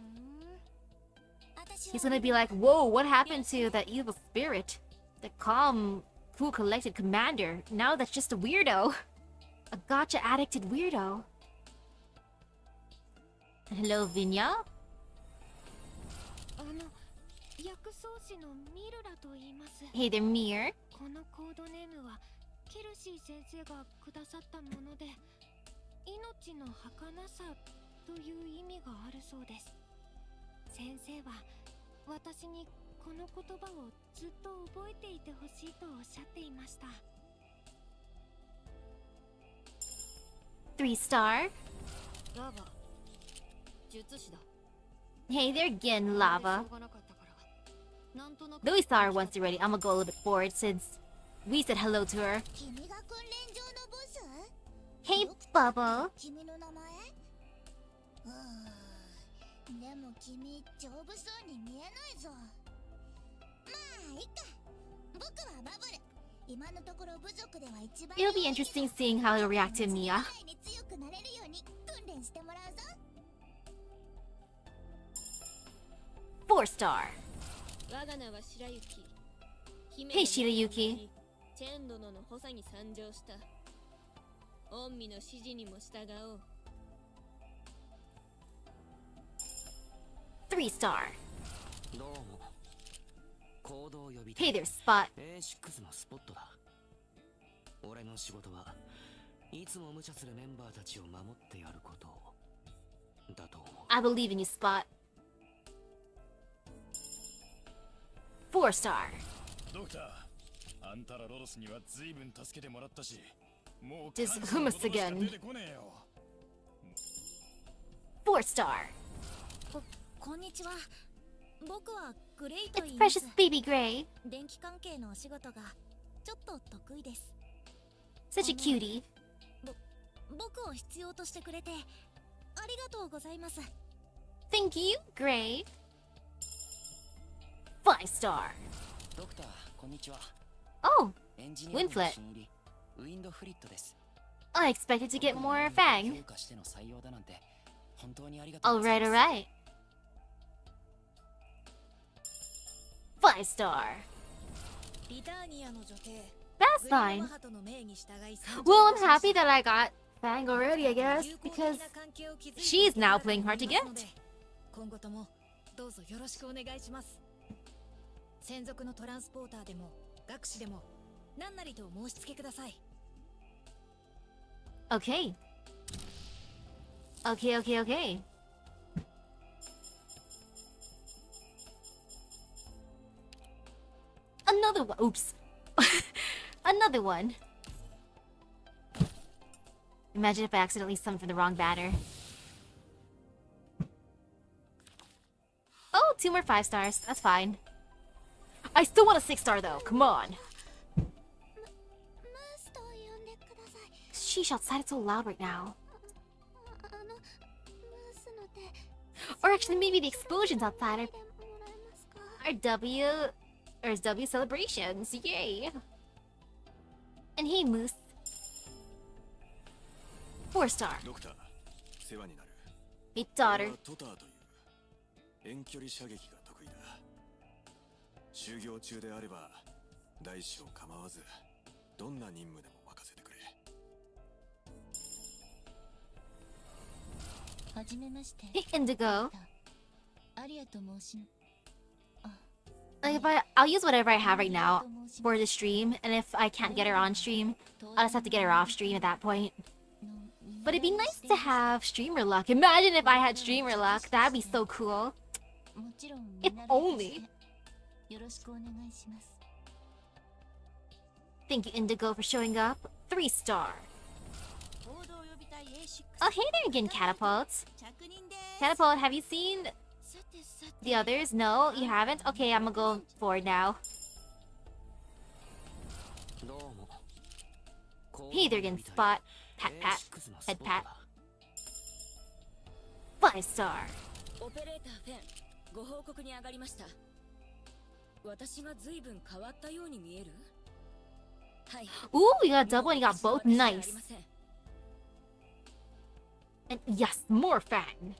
He's gonna be like, whoa, what happened to that evil spirit? The calm, cool, collected commander. Now that's just a weirdo. A gacha addicted weirdo. And hello, Vinya? Hey there, Mir. このコードネームはケルシー先生がくださったもので、命の儚さという意味があるそうです。先生は私にこの言葉をずっと覚えていてほしいとおっしゃっていました。3-star. ラバ、術師だ。 Hey there, Gin Lava. Louis-star once already. I'm gonna go a little bit forward since we said hello to her. Hey, Bubble. でも君丈夫そうに見えないぞ。まあいいか。僕はバブル。今のところ部族では一番 It'll be interesting seeing how he'll react to Mia. 強くなれるように訓練してもらうぞ。 4-star. 我が名は白雪。 Hey, Shirayuki. チェン殿の補佐に参上した。御身の指示にも従おう。 3-star. どうも。行動を呼び Hey there, Spot. A6 のスポットだ。俺の仕事はいつも無茶するメンバーたちを守ってやることだと思う。 I believe in you, Spot. 4-star. ドクター、あんたらロドスには随分助けてもらったし、もう Just hummus again. 4-star. こんにちは。僕はグレイと It's 言います。 precious baby Gray. 電気関係のお仕事がちょっと得意です。 Such a cutie. 僕を必要としてくれてありがとうございます。 Thank you, Gray. 5-star. ドクター、こんにちは。 Oh, エンジニアの Winflet. 新入りウィンドフリットです。 I expected to get more Fang. 評価しての採用だなんて本当にありがとうござい Alright, ます。 alright. 5-star. リターニアの女帝 That's fine. グリーンマハトの命に従い Well, I'm happy that I got Fang already, I guess, because 友好的な関係を築いて she's now いただい playing hard to ていますので get. 今後ともどうぞよろしくお願いします。専属のトランスポーターでも学士でも何なりと申し付けください。 Okay. Okay, okay, okay. Another one. Oops. Another one. Imagine if I accidentally summoned from the wrong batter. Oh, 2 more 5 stars. That's fine. I still want a 6 star though. Come on. Sheesh, outside it's so loud right now. Or actually, maybe the explosions outside are W celebrations. Yay! And hey, Moose. 4 star. ドクター、世話になる。 Hey, daughter. 俺はトターという遠距離射撃が得意だ。修行中であれば大小構わずどんな任務でも任せてくれ。はじめまして。 Hey, Indigo. アリアと申し。 Like I'll use whatever I have right now for the stream, and if I can't get her on stream, I'll just have to get her off stream at that point. But it'd be nice to have streamer luck. Imagine if I had streamer luck. That'd be so cool. If only. Thank you, Indigo, for showing up. 3 star. Oh, hey there again, Catapult. Catapult, have you seen the others? No, you haven't? Okay, I'm gonna go forward now. Hey there again, Spot. Pat pat. Head pat. 5 star. オペレーターフェン、ご報告に上がりました。私が随分変わったように見える？はい。 Ooh, you got double and you got both. Nice. And yes, more fang.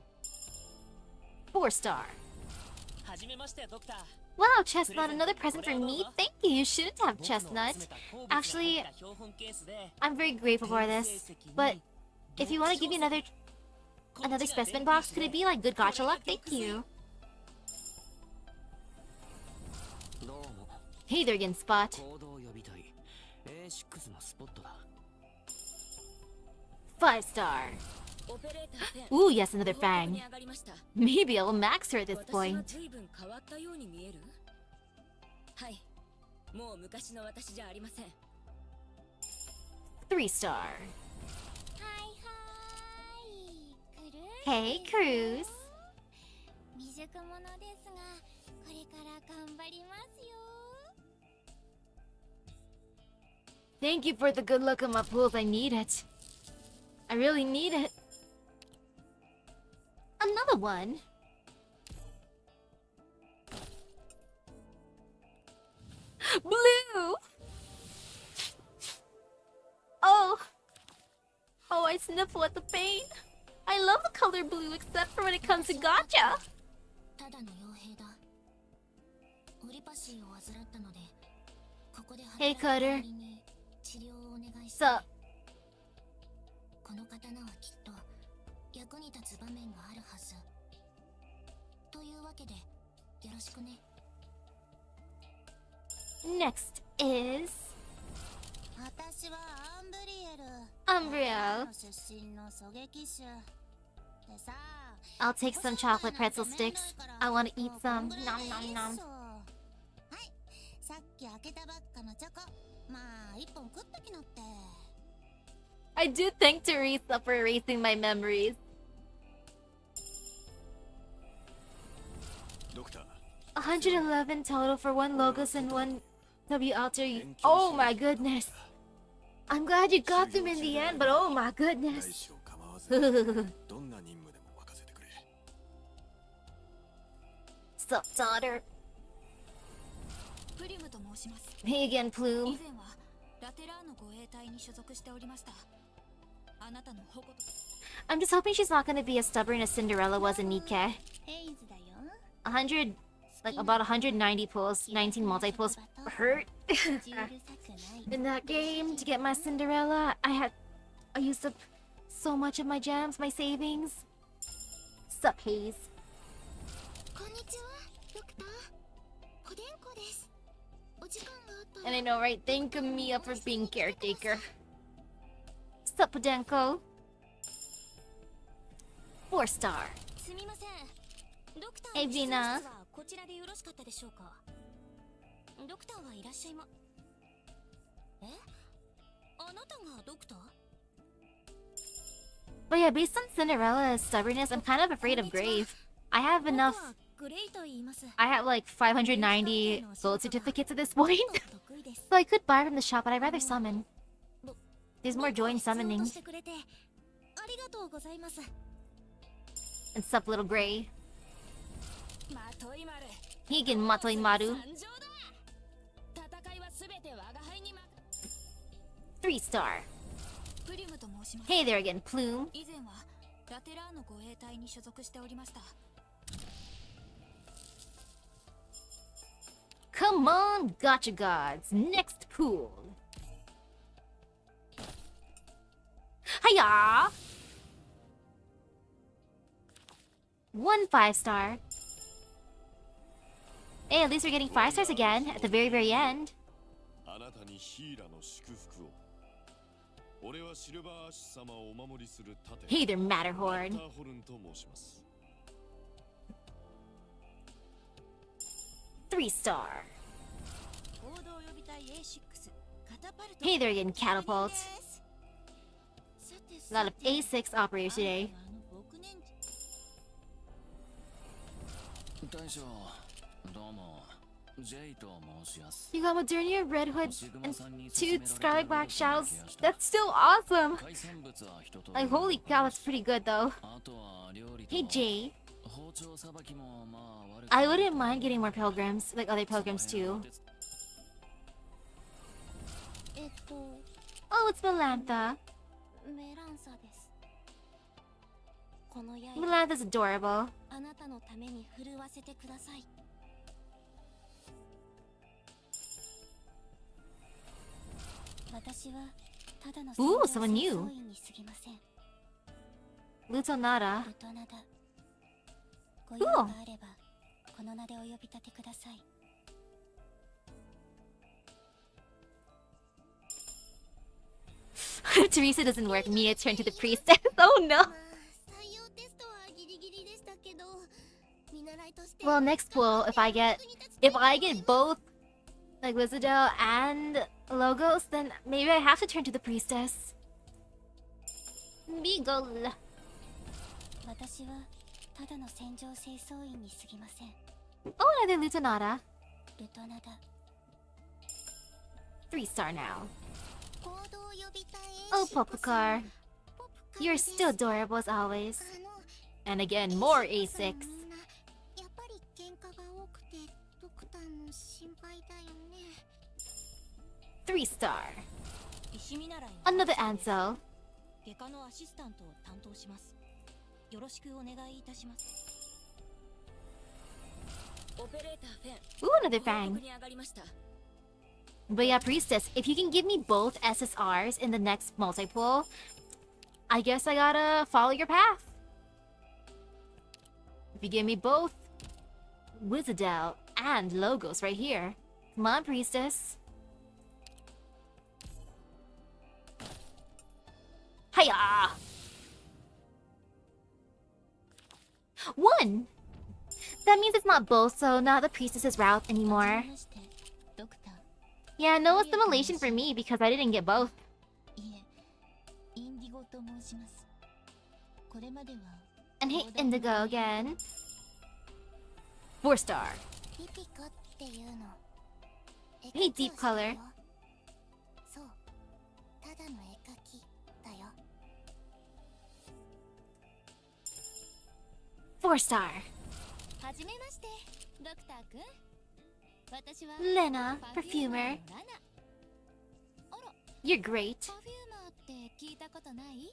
4 star. はじめましてドクター。 Wow, Chestnut, another present for me? Thank you, you shouldn't have Chestnut. Actually, I'm very grateful for this. But if you want to give me another specimen box, could it be like good gacha luck? Thank you. Hey there again, Spot. 5 star. Ooh, yes, another fang. Maybe I'll max her at this point. はい。もう昔の私じゃありません。 3 star. Hey, Cruz. 未熟者ですが、これから頑張りますよ。 Thank you for the good luck on my pools. I need it. I really need it. Another one. Blue! Oh! Oh, I sniffle at the pain. I love the color blue except for when it comes to gacha. ただの傭兵だ。オリパシーを患ったので、ここで Hey, 働く Cutter. 代わりに治療をお願いし So, この刀はきっと役に立つ場面があるはず。というわけで、よろしくね。 next is 私はアンブリエル。 Umbrio. 出身の狙撃手。でさ、 I'll take some chocolate pretzel sticks. I want to eat some. Nom nom nom. はい、さっき開けたばっかのチョコ。まあ、一本食っときなって。 I do thank Teresa for erasing my memories. ドクター、 111 total for 1 Logos and 1 W alter. Oh my goodness. I'm glad you got them in the end, but oh my 大 goodness. 小構わずどんな任務でも任せてくれ。 Sup, daughter? プリムと申します。 Hey again, 以 Plume. 前はラテラーの護衛隊に所属しておりました。あなたの矛と I'm just hoping she's not gonna be as stubborn as Cinderella was in Nikke. ヘイズだよ。 100, like about 190 pulls, 19 multi-pulls hurt. うるさくない。 In that game, to get my Cinderella, I used up so much of my gems, my savings. Sup, Haze? こんにちは、ドクター。コデンコです。お時間があったら And I know, right? Thank Mia for being caretaker. Sup, Podenko? 4 star. すみません。ドクター Hey の執務室 Vina. はこちらでよろしかったでしょうか。ドクターはいらっしゃいま。え？あなたがドクター？ But yeah, based on Cinderella's stubbornness, I'm kind of afraid of Grave. I have enough. 僕はグレイと言います。 I have like 590 gold certificates at this point. 得意です。 So I could buy from the shop, but I'd rather summon. There's more joy in 僕を必要と summoning. してくれてありがとうございます。 And sup, little Gray. まとい丸 Higan Matoi Maru. 参上だ。戦いはすべて我が輩に任 3 star. プリムと申します。 Hey there again, Plume. 以前はラテラーの護衛隊に所属しておりました。 Come on, gotcha gods. Next pool. Hiya! 1 5 star. Hey, at least we're getting 5 stars again at the very, very end. あなたにヒーラの祝福を。俺はシルバーアッシュ様をお守りする盾。 Hey there, マッタ Matterhorn. ーホルンと申します。 3 star. 合同予備隊 A6 カタパルト。 Hey there again, Catapult. さて A lot of A6 operators today. 僕ねん大将、どうも、J と申します。 You got Modernia, Red Hood, and 2 Scarlet Black Shadows. That's still awesome! 海産物は一通り Like, holy cow, that's pretty good though. あとは料理と Hey, Jay. 包丁さばきもまあ悪く I wouldn't mind getting more pilgrims, like other pilgrims too. Oh, it's Melantha. メランサです。この刃 Melantha's adorable. あなたのために振るわせてください。私はただの Ooh, 戦 someone 場 new. 清掃員に過ぎません。 Lutonada. ルトナダ。ご用があればこの名でお呼び立てください。 Teresa doesn't work. Mia turned to the priestess. Oh no. まあ採用テストはギリギリでしたけど、見習いとして Well, next pool, if I get both like Wizardel and Logos, then maybe I have to turn to the priestess. Beagle. 私はただの戦場清掃員に過ぎません。 Oh, another Lutonada. ルトナダ。 3 star now. 合同予備隊 Oh, Popukar. You're still adorable as always. And again, more A6. みんなやっぱり喧嘩が多くてドクターも心配だよね。 3 star. 石見習いの Another Ansel. 外科のアシスタントを担当します。よろしくお願いいたします。オペレーターフェン Ooh, another 報 Fang. 告に上がりました。 But yeah, priestess, if you can give me both SSRs in the next multi-pool, I guess I gotta follow your path. If you give me both Wizardel and Logos right here. Come on, priestess. Hiya! 1! That means it's not both, so not the priestess's route anymore. ましてドクター。 Yeah, no assimilation for me because I didn't get both. いえ、インディゴと申します。これまでは And hit Indigo again. 4 star. ピピコっていうの。 Hey, deep color. そう、ただの絵描きだよ。 4 star. はじめまして、ドクターくん。私は Lena, パフューマー perfumer. のラナ。あら、 You're great. パフューマーって聞いたことない？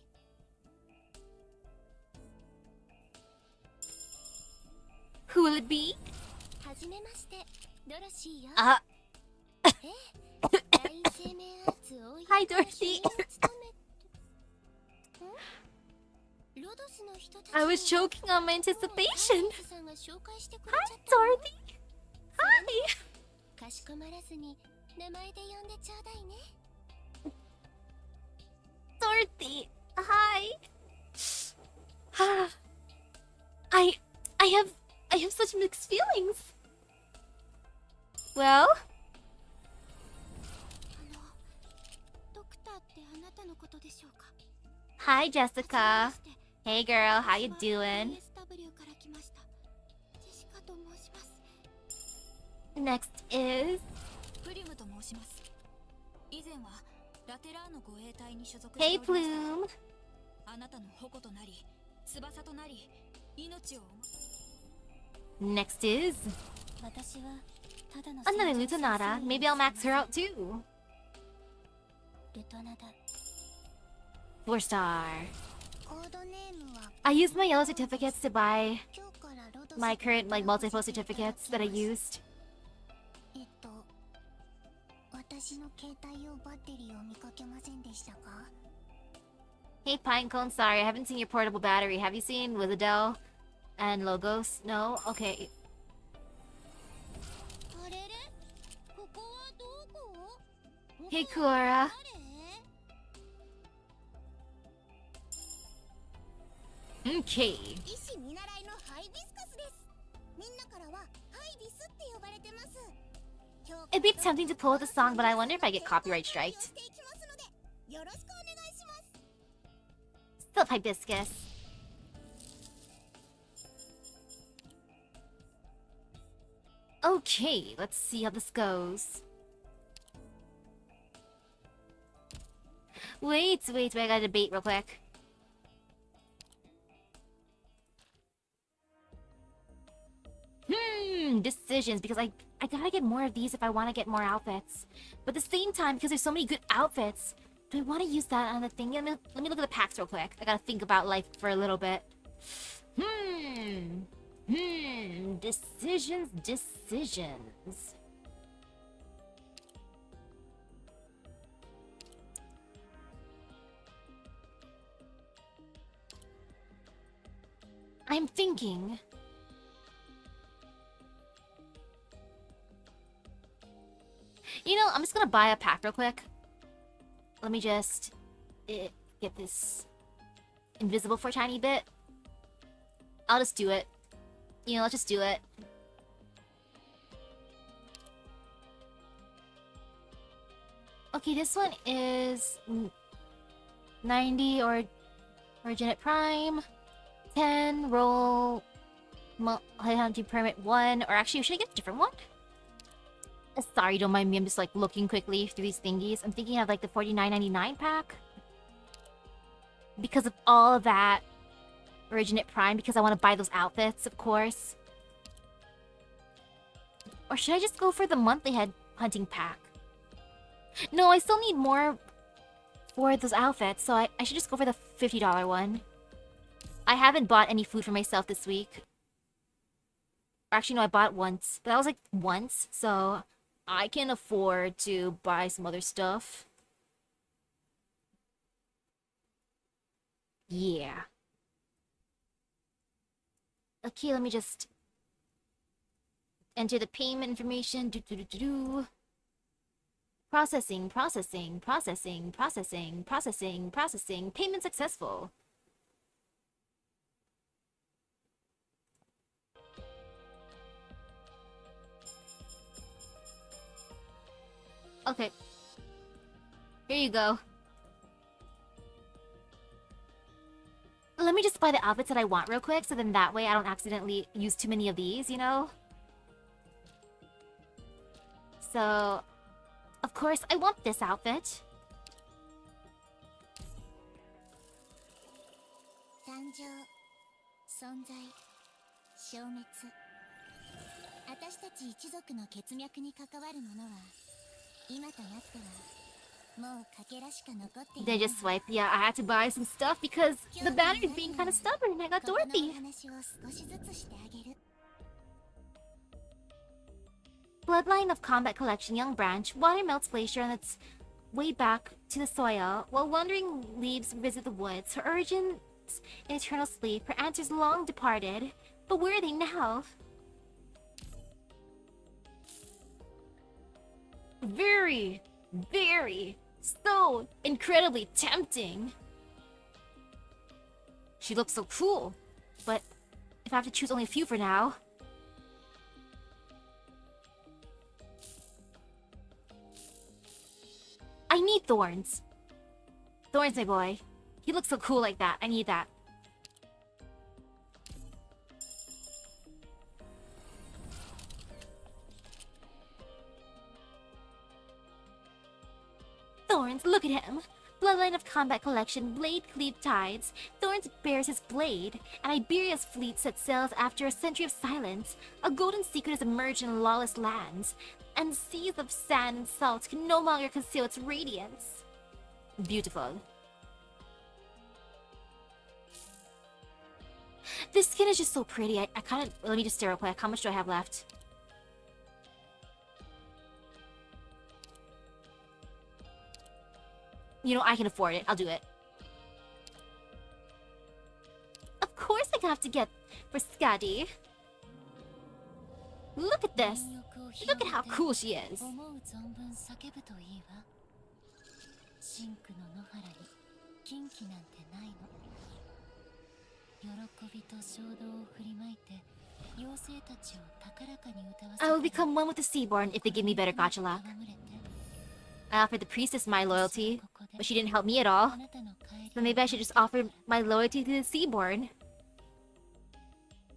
Who will it be? はじめまして、ドロシーよ。 Uh, 大生命アーツを Hi, Dorothy. ロドスの人たち I was choking on my anticipation. さんが紹介してくれ Hi, ちゃったの。 Dorothy. Hi. かしこまらずに名前で呼んでちょうだいね。 Dorothy. Hi. I have such mixed feelings. Well, ドクターってあなたのことでしょうか。 hi Jessica. Hey girl, how you doing? SW から来ました。ジェシカと申します。 Next is プリムと申します。以前はラテラーの護衛隊に所属してお Hey りました。 Plume. あなたの矛となり、翼となり、命を。 Next is 私はただの another Lutonata. Maybe I'll max her out too. ルトナダ。 4 star. コードネームは I used my yellow certificates to buy 今日からロドス my current like multi-post certificates that I used. 私の携帯用バッテリーを見かけませんでしたか？ Hey Pinecone, sorry, I haven't seen your portable battery. Have you seen Wizardell and Logos? No? Okay. あれれ？ここはどこ？ Hey Kuara. Okay. 医師見習いのハイビスカスです。みんなからはハイビスって呼ばれてます。 It'd be tempting to pull the song, but I wonder if I get copyright striked. よろしくお願いします。 Still hibiscus. Okay, let's see how this goes. Wait, I gotta debate real quick. Decisions, because I gotta get more of these if I want to get more outfits. But at the same time, because there's so many good outfits, do I want to use that on the thing? Let me look at the packs real quick. I gotta think about life for a little bit. Decisions. I'm thinking. You know, I'm just gonna buy a pack real quick. Let me just get this invisible for a tiny bit. I'll just do it. You know, let's just do it. Okay, this one is 90 or Origin Prime, 10 roll, hunting permit 1, or actually, should I get a different one? Sorry, don't mind me. I'm just like looking quickly through these thingies. I'm thinking of like the $49.99 pack because of all of that Originate Prime. Because I want to buy those outfits, of course. Or should I just go for the monthly head hunting pack? No, I still need more for those outfits, so I should just go for the $50 one. I haven't bought any food for myself this week. Or actually, no, I bought once, but that was like once, so I can afford to buy some other stuff. Yeah. Okay, let me just enter the payment information. Processing. Payment successful. Okay. Here you go. Let me just buy the outfits that I want real quick, so then that way I don't accidentally use too many of these, you know? So, of course, I want this outfit. 誕生、存在、消滅。私たち一族の血脈に関わるものは、今となっては、もうかけらしか残っていない。 They just swipe. Yeah, I had to buy some stuff because the battery's being kind of stubborn and I got ここの Dorothy. お話を少しずつしてあげる。 Bloodline of Combat Collection, Young Branch. Water melts glacier on its way back to the soil. While wandering leaves visit the woods. Her origins in eternal sleep. Her answers long departed. But where are they now? Very, so incredibly tempting. She looks so cool. But if I have to choose only a few for now. I need Thorns. Thorns, my boy. He looks so cool like that. I need that. Thorns, look at him. Bloodline of Combat Collection, Blade Cleaved Tides. Thorns bears his blade, and Iberia's fleet set sails after a century of silence. A golden secret has emerged in lawless lands, and seas of sand and salt can no longer conceal its radiance. Beautiful. This skin is just so pretty. I kind of... Let me just stare real quick. How much do I have left? You know, I can afford it. I'll do it. Of course I have to get for Skadi. Look at this. Look at how cool she is. I will become one with the Seaborn if they give me better gacha luck. I offered the priestess my loyalty, but she didn't help me at all. So maybe I should just offer my loyalty to the Seaborn.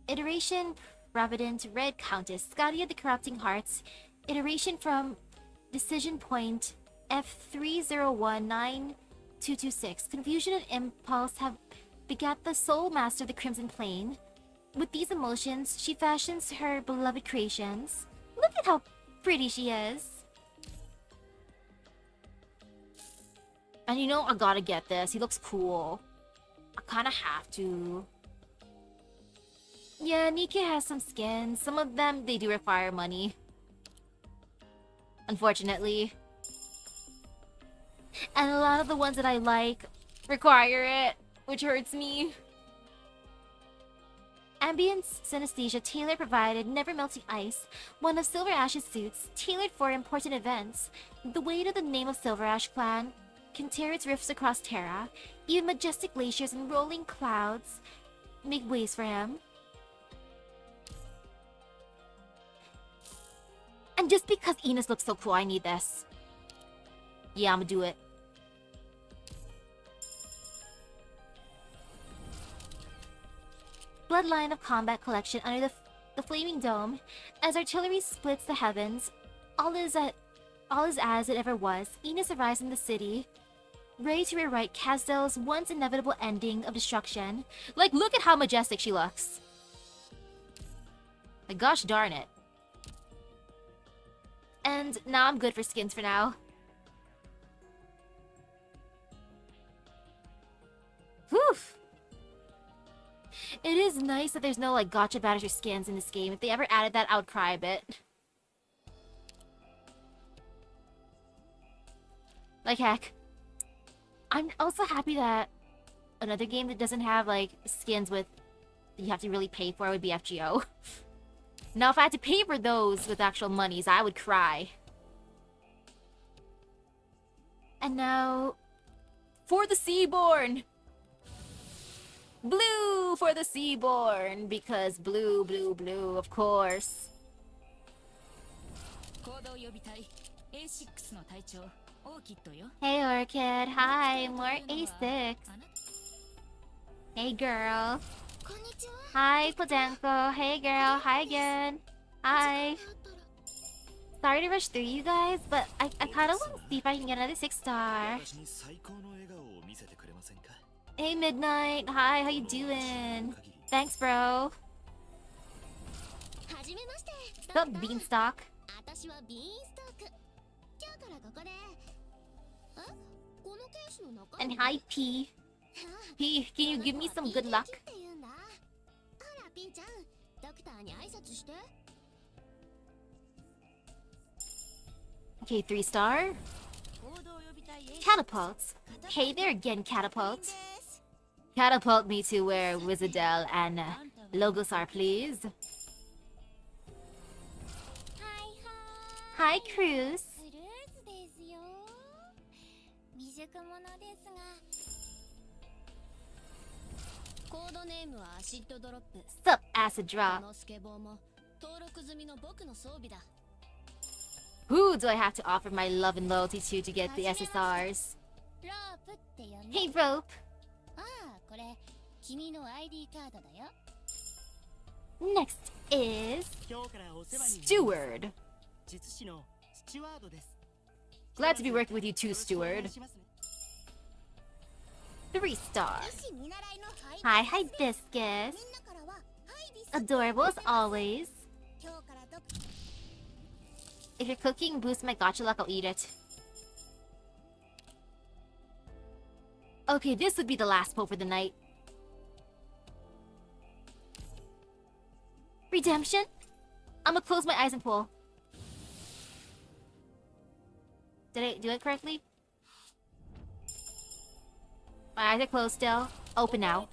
Iteration Provident Red Countess, Skadi of the Corrupting Hearts. Iteration from Decision Point F30192226. Confusion and impulse have begat the soul master of the Crimson Plane. With these emotions, she fashions her beloved creations. Look at how pretty she is. And you know, I gotta get this. He looks cool. I kinda have to. Yeah, Nikke has some skins. Some of them, they do require money. Unfortunately. And a lot of the ones that I like require it, which hurts me. Ambience Synesthesia Taylor provided Never Melting Ice, one of Silver Ash's suits, tailored for important events. The weight of the name of Silver Ash Clan can tear its rifts across Terra. Even majestic glaciers and rolling clouds make ways for him. And just because Enos looks so cool, I need this. Yeah, I'm gonna do it. Bloodline of Combat Collection under the Flaming Dome. As artillery splits the heavens, all is as it ever was. Enos arrives in the city, ready to rewrite Casdel's once inevitable ending of destruction. Like, look at how majestic she looks. Like, gosh darn it. And now I'm good for skins for now. Whew! It is nice that there's no, like, gacha battles or skins in this game. If they ever added that, I would cry a bit. Like, heck. I'm also happy that another game that doesn't have, like, skins with you have to really pay for would be FGO. Now, if I had to pay for those with actual monies, I would cry. And now, for the Seaborn! Blue for the Seaborn! Because blue, blue, blue, of course. Hey Orchid, hi, more A6. Hey girl. Hi Podenko, hey girl, hi again. Hi. Sorry to rush through you guys, but I kind of want to see if I can get another 6-star. Hey Midnight, hi, how you doing? Thanks bro. What's up Beanstalk? And hi P. P, can you give me some good luck? Okay, 3-star. Catapults. Hey there again, Catapult. Catapult me to where Wizardel and Logos are, please. Hi, Cruz. ドネームはアシッドドロップ。 Sup, acid drop. このスケボーも登録済みの僕の装備だ。 Who do I have to offer my love and loyalty to get the SSRs? ロープって呼んで。 Hey, Rope. ああ、これ君の ID カードだよ。 Next is 今日からお世話に Steward. 実師のスチュワードです。 Glad to be working with you too, Steward. 3 star. 医師見習いのハイ Hi, Hibiscus. みんなからはハイビス。 Adorable as always. 今日からど If you're cooking boost my gacha luck, I'll eat it. Okay, this would be the last pull for the night. Redemption? I'm gonna close my eyes and pull. Did I do it correctly? My eyes are closed still. Open now.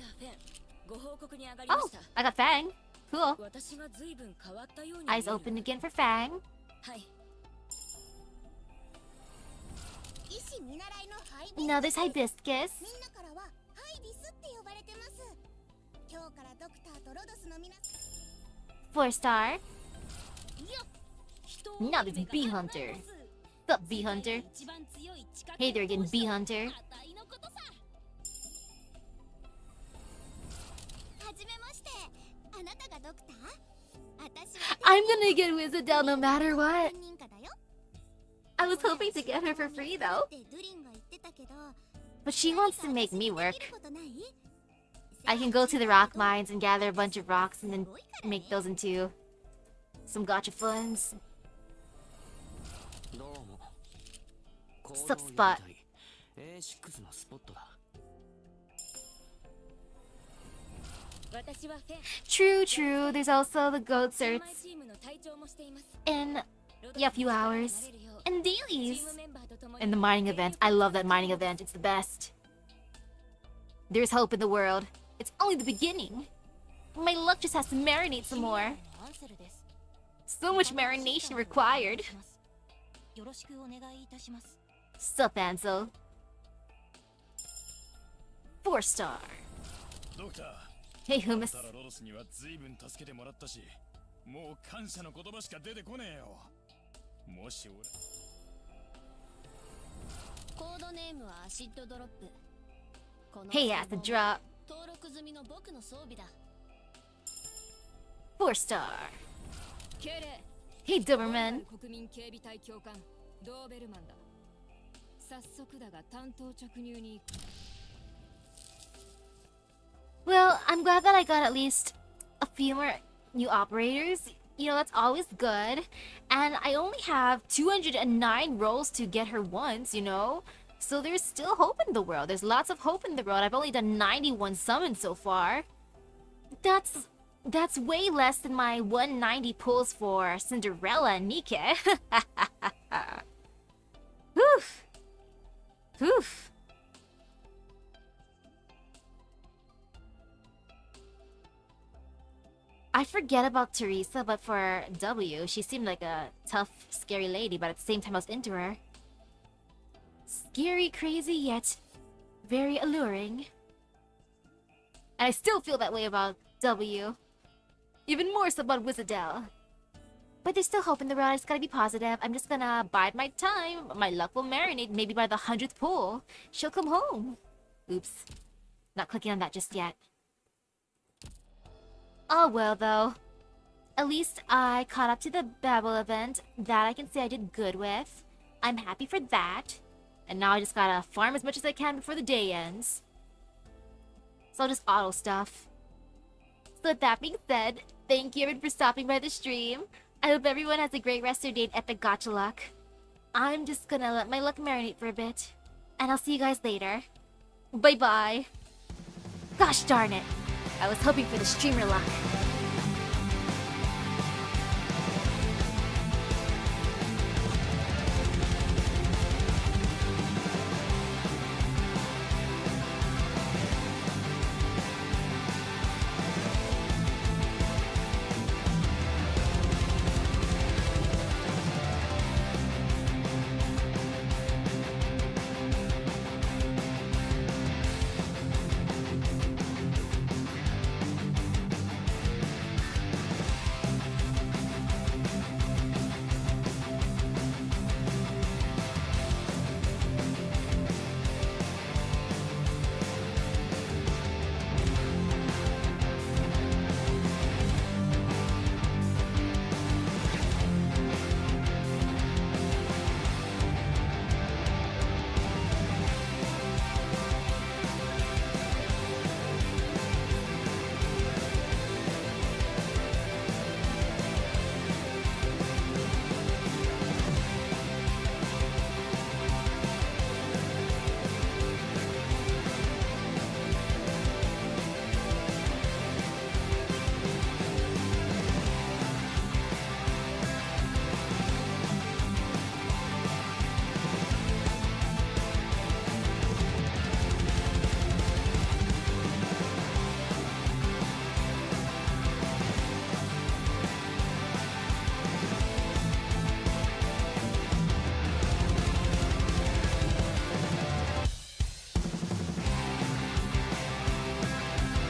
ご報告に上がりま Oh, した。 I got Fang. Cool. 私が随分変わったように見え Eyes る。 open again for Fang. はい。医師見習いのハイビス。 Now there's Hibiscus. みんなからはハイビスって呼ばれてます。今日からドクターとロドスの皆さん。 4 star. よっ。 Now there's Bee Hunter. What's up, Bee Hunter? Hey there again, Bee Hunter. はじめまして。あなたがドクター？私は I'm gonna get Wizardell no matter what. 専任家だよ。 I was hoping to get her for free though. ってドリンが言ってたけど、 But she wants to make me で work. きることない？ I can go to the rock mines and gather a bunch of rocks and then make those into some gacha funds. どうも。 Sup, Spot. A6 のスポットだ。私はフェン。 True, true. There's also the goat チー certs ムチームの隊長もしています。 in, yeah, a few hours. And チ dailies. ームメンバーと共に And the mining event. I love that mining event. It's the best. There's hope in the world. It's only the beginning. My luck just has to marinate some more. アンセルです。 So much marination required. よろしくお願いいたします。 Sup, Ansel? 4 star. ドクター Hey, Hummus. たらロドスには随分助けてもらったし、もう感謝の言葉しか出てこねえよ。もし俺コードネームはアシッドドロップ。この Hey, Acid drop. 登録済みの僕の装備だ。 4 star. 敬礼。 Hey, Doberman. 国民警備隊教官ドーベルマンだ。早速だが担当直入に行く。 Well, I'm glad that I got at least a few more new operators. You know, that's always good. And I only have 209 rolls to get her once, you know? So there's still hope in the world. There's lots of hope in the world. I've only done 91 summons so far. That's way less than my 190 pulls for Cinderella and Nike. Oof. Oof. I forget about Teresa, but for W, she seemed like a tough, scary lady, but at the same time I was into her. Scary, crazy, yet very alluring. And I still feel that way about W. Even more so about Wizardell. But there's still hope in the world. I just gotta be positive. I'm just gonna bide my time. My luck will marinate. Maybe by the 100th pull, she'll come home. Oops. Not clicking on that just yet. Oh well, though. At least I caught up to the Babel event. That I can say I did good with. I'm happy for that. And now I just gotta farm as much as I can before the day ends. So I'll just auto stuff. So with that being said, thank you everyone for stopping by the stream. I hope everyone has a great rest of their day in Epic Gacha Luck. I'm just gonna let my luck marinate for a bit. And I'll see you guys later. Bye bye. Gosh darn it. I was hoping for the streamer luck.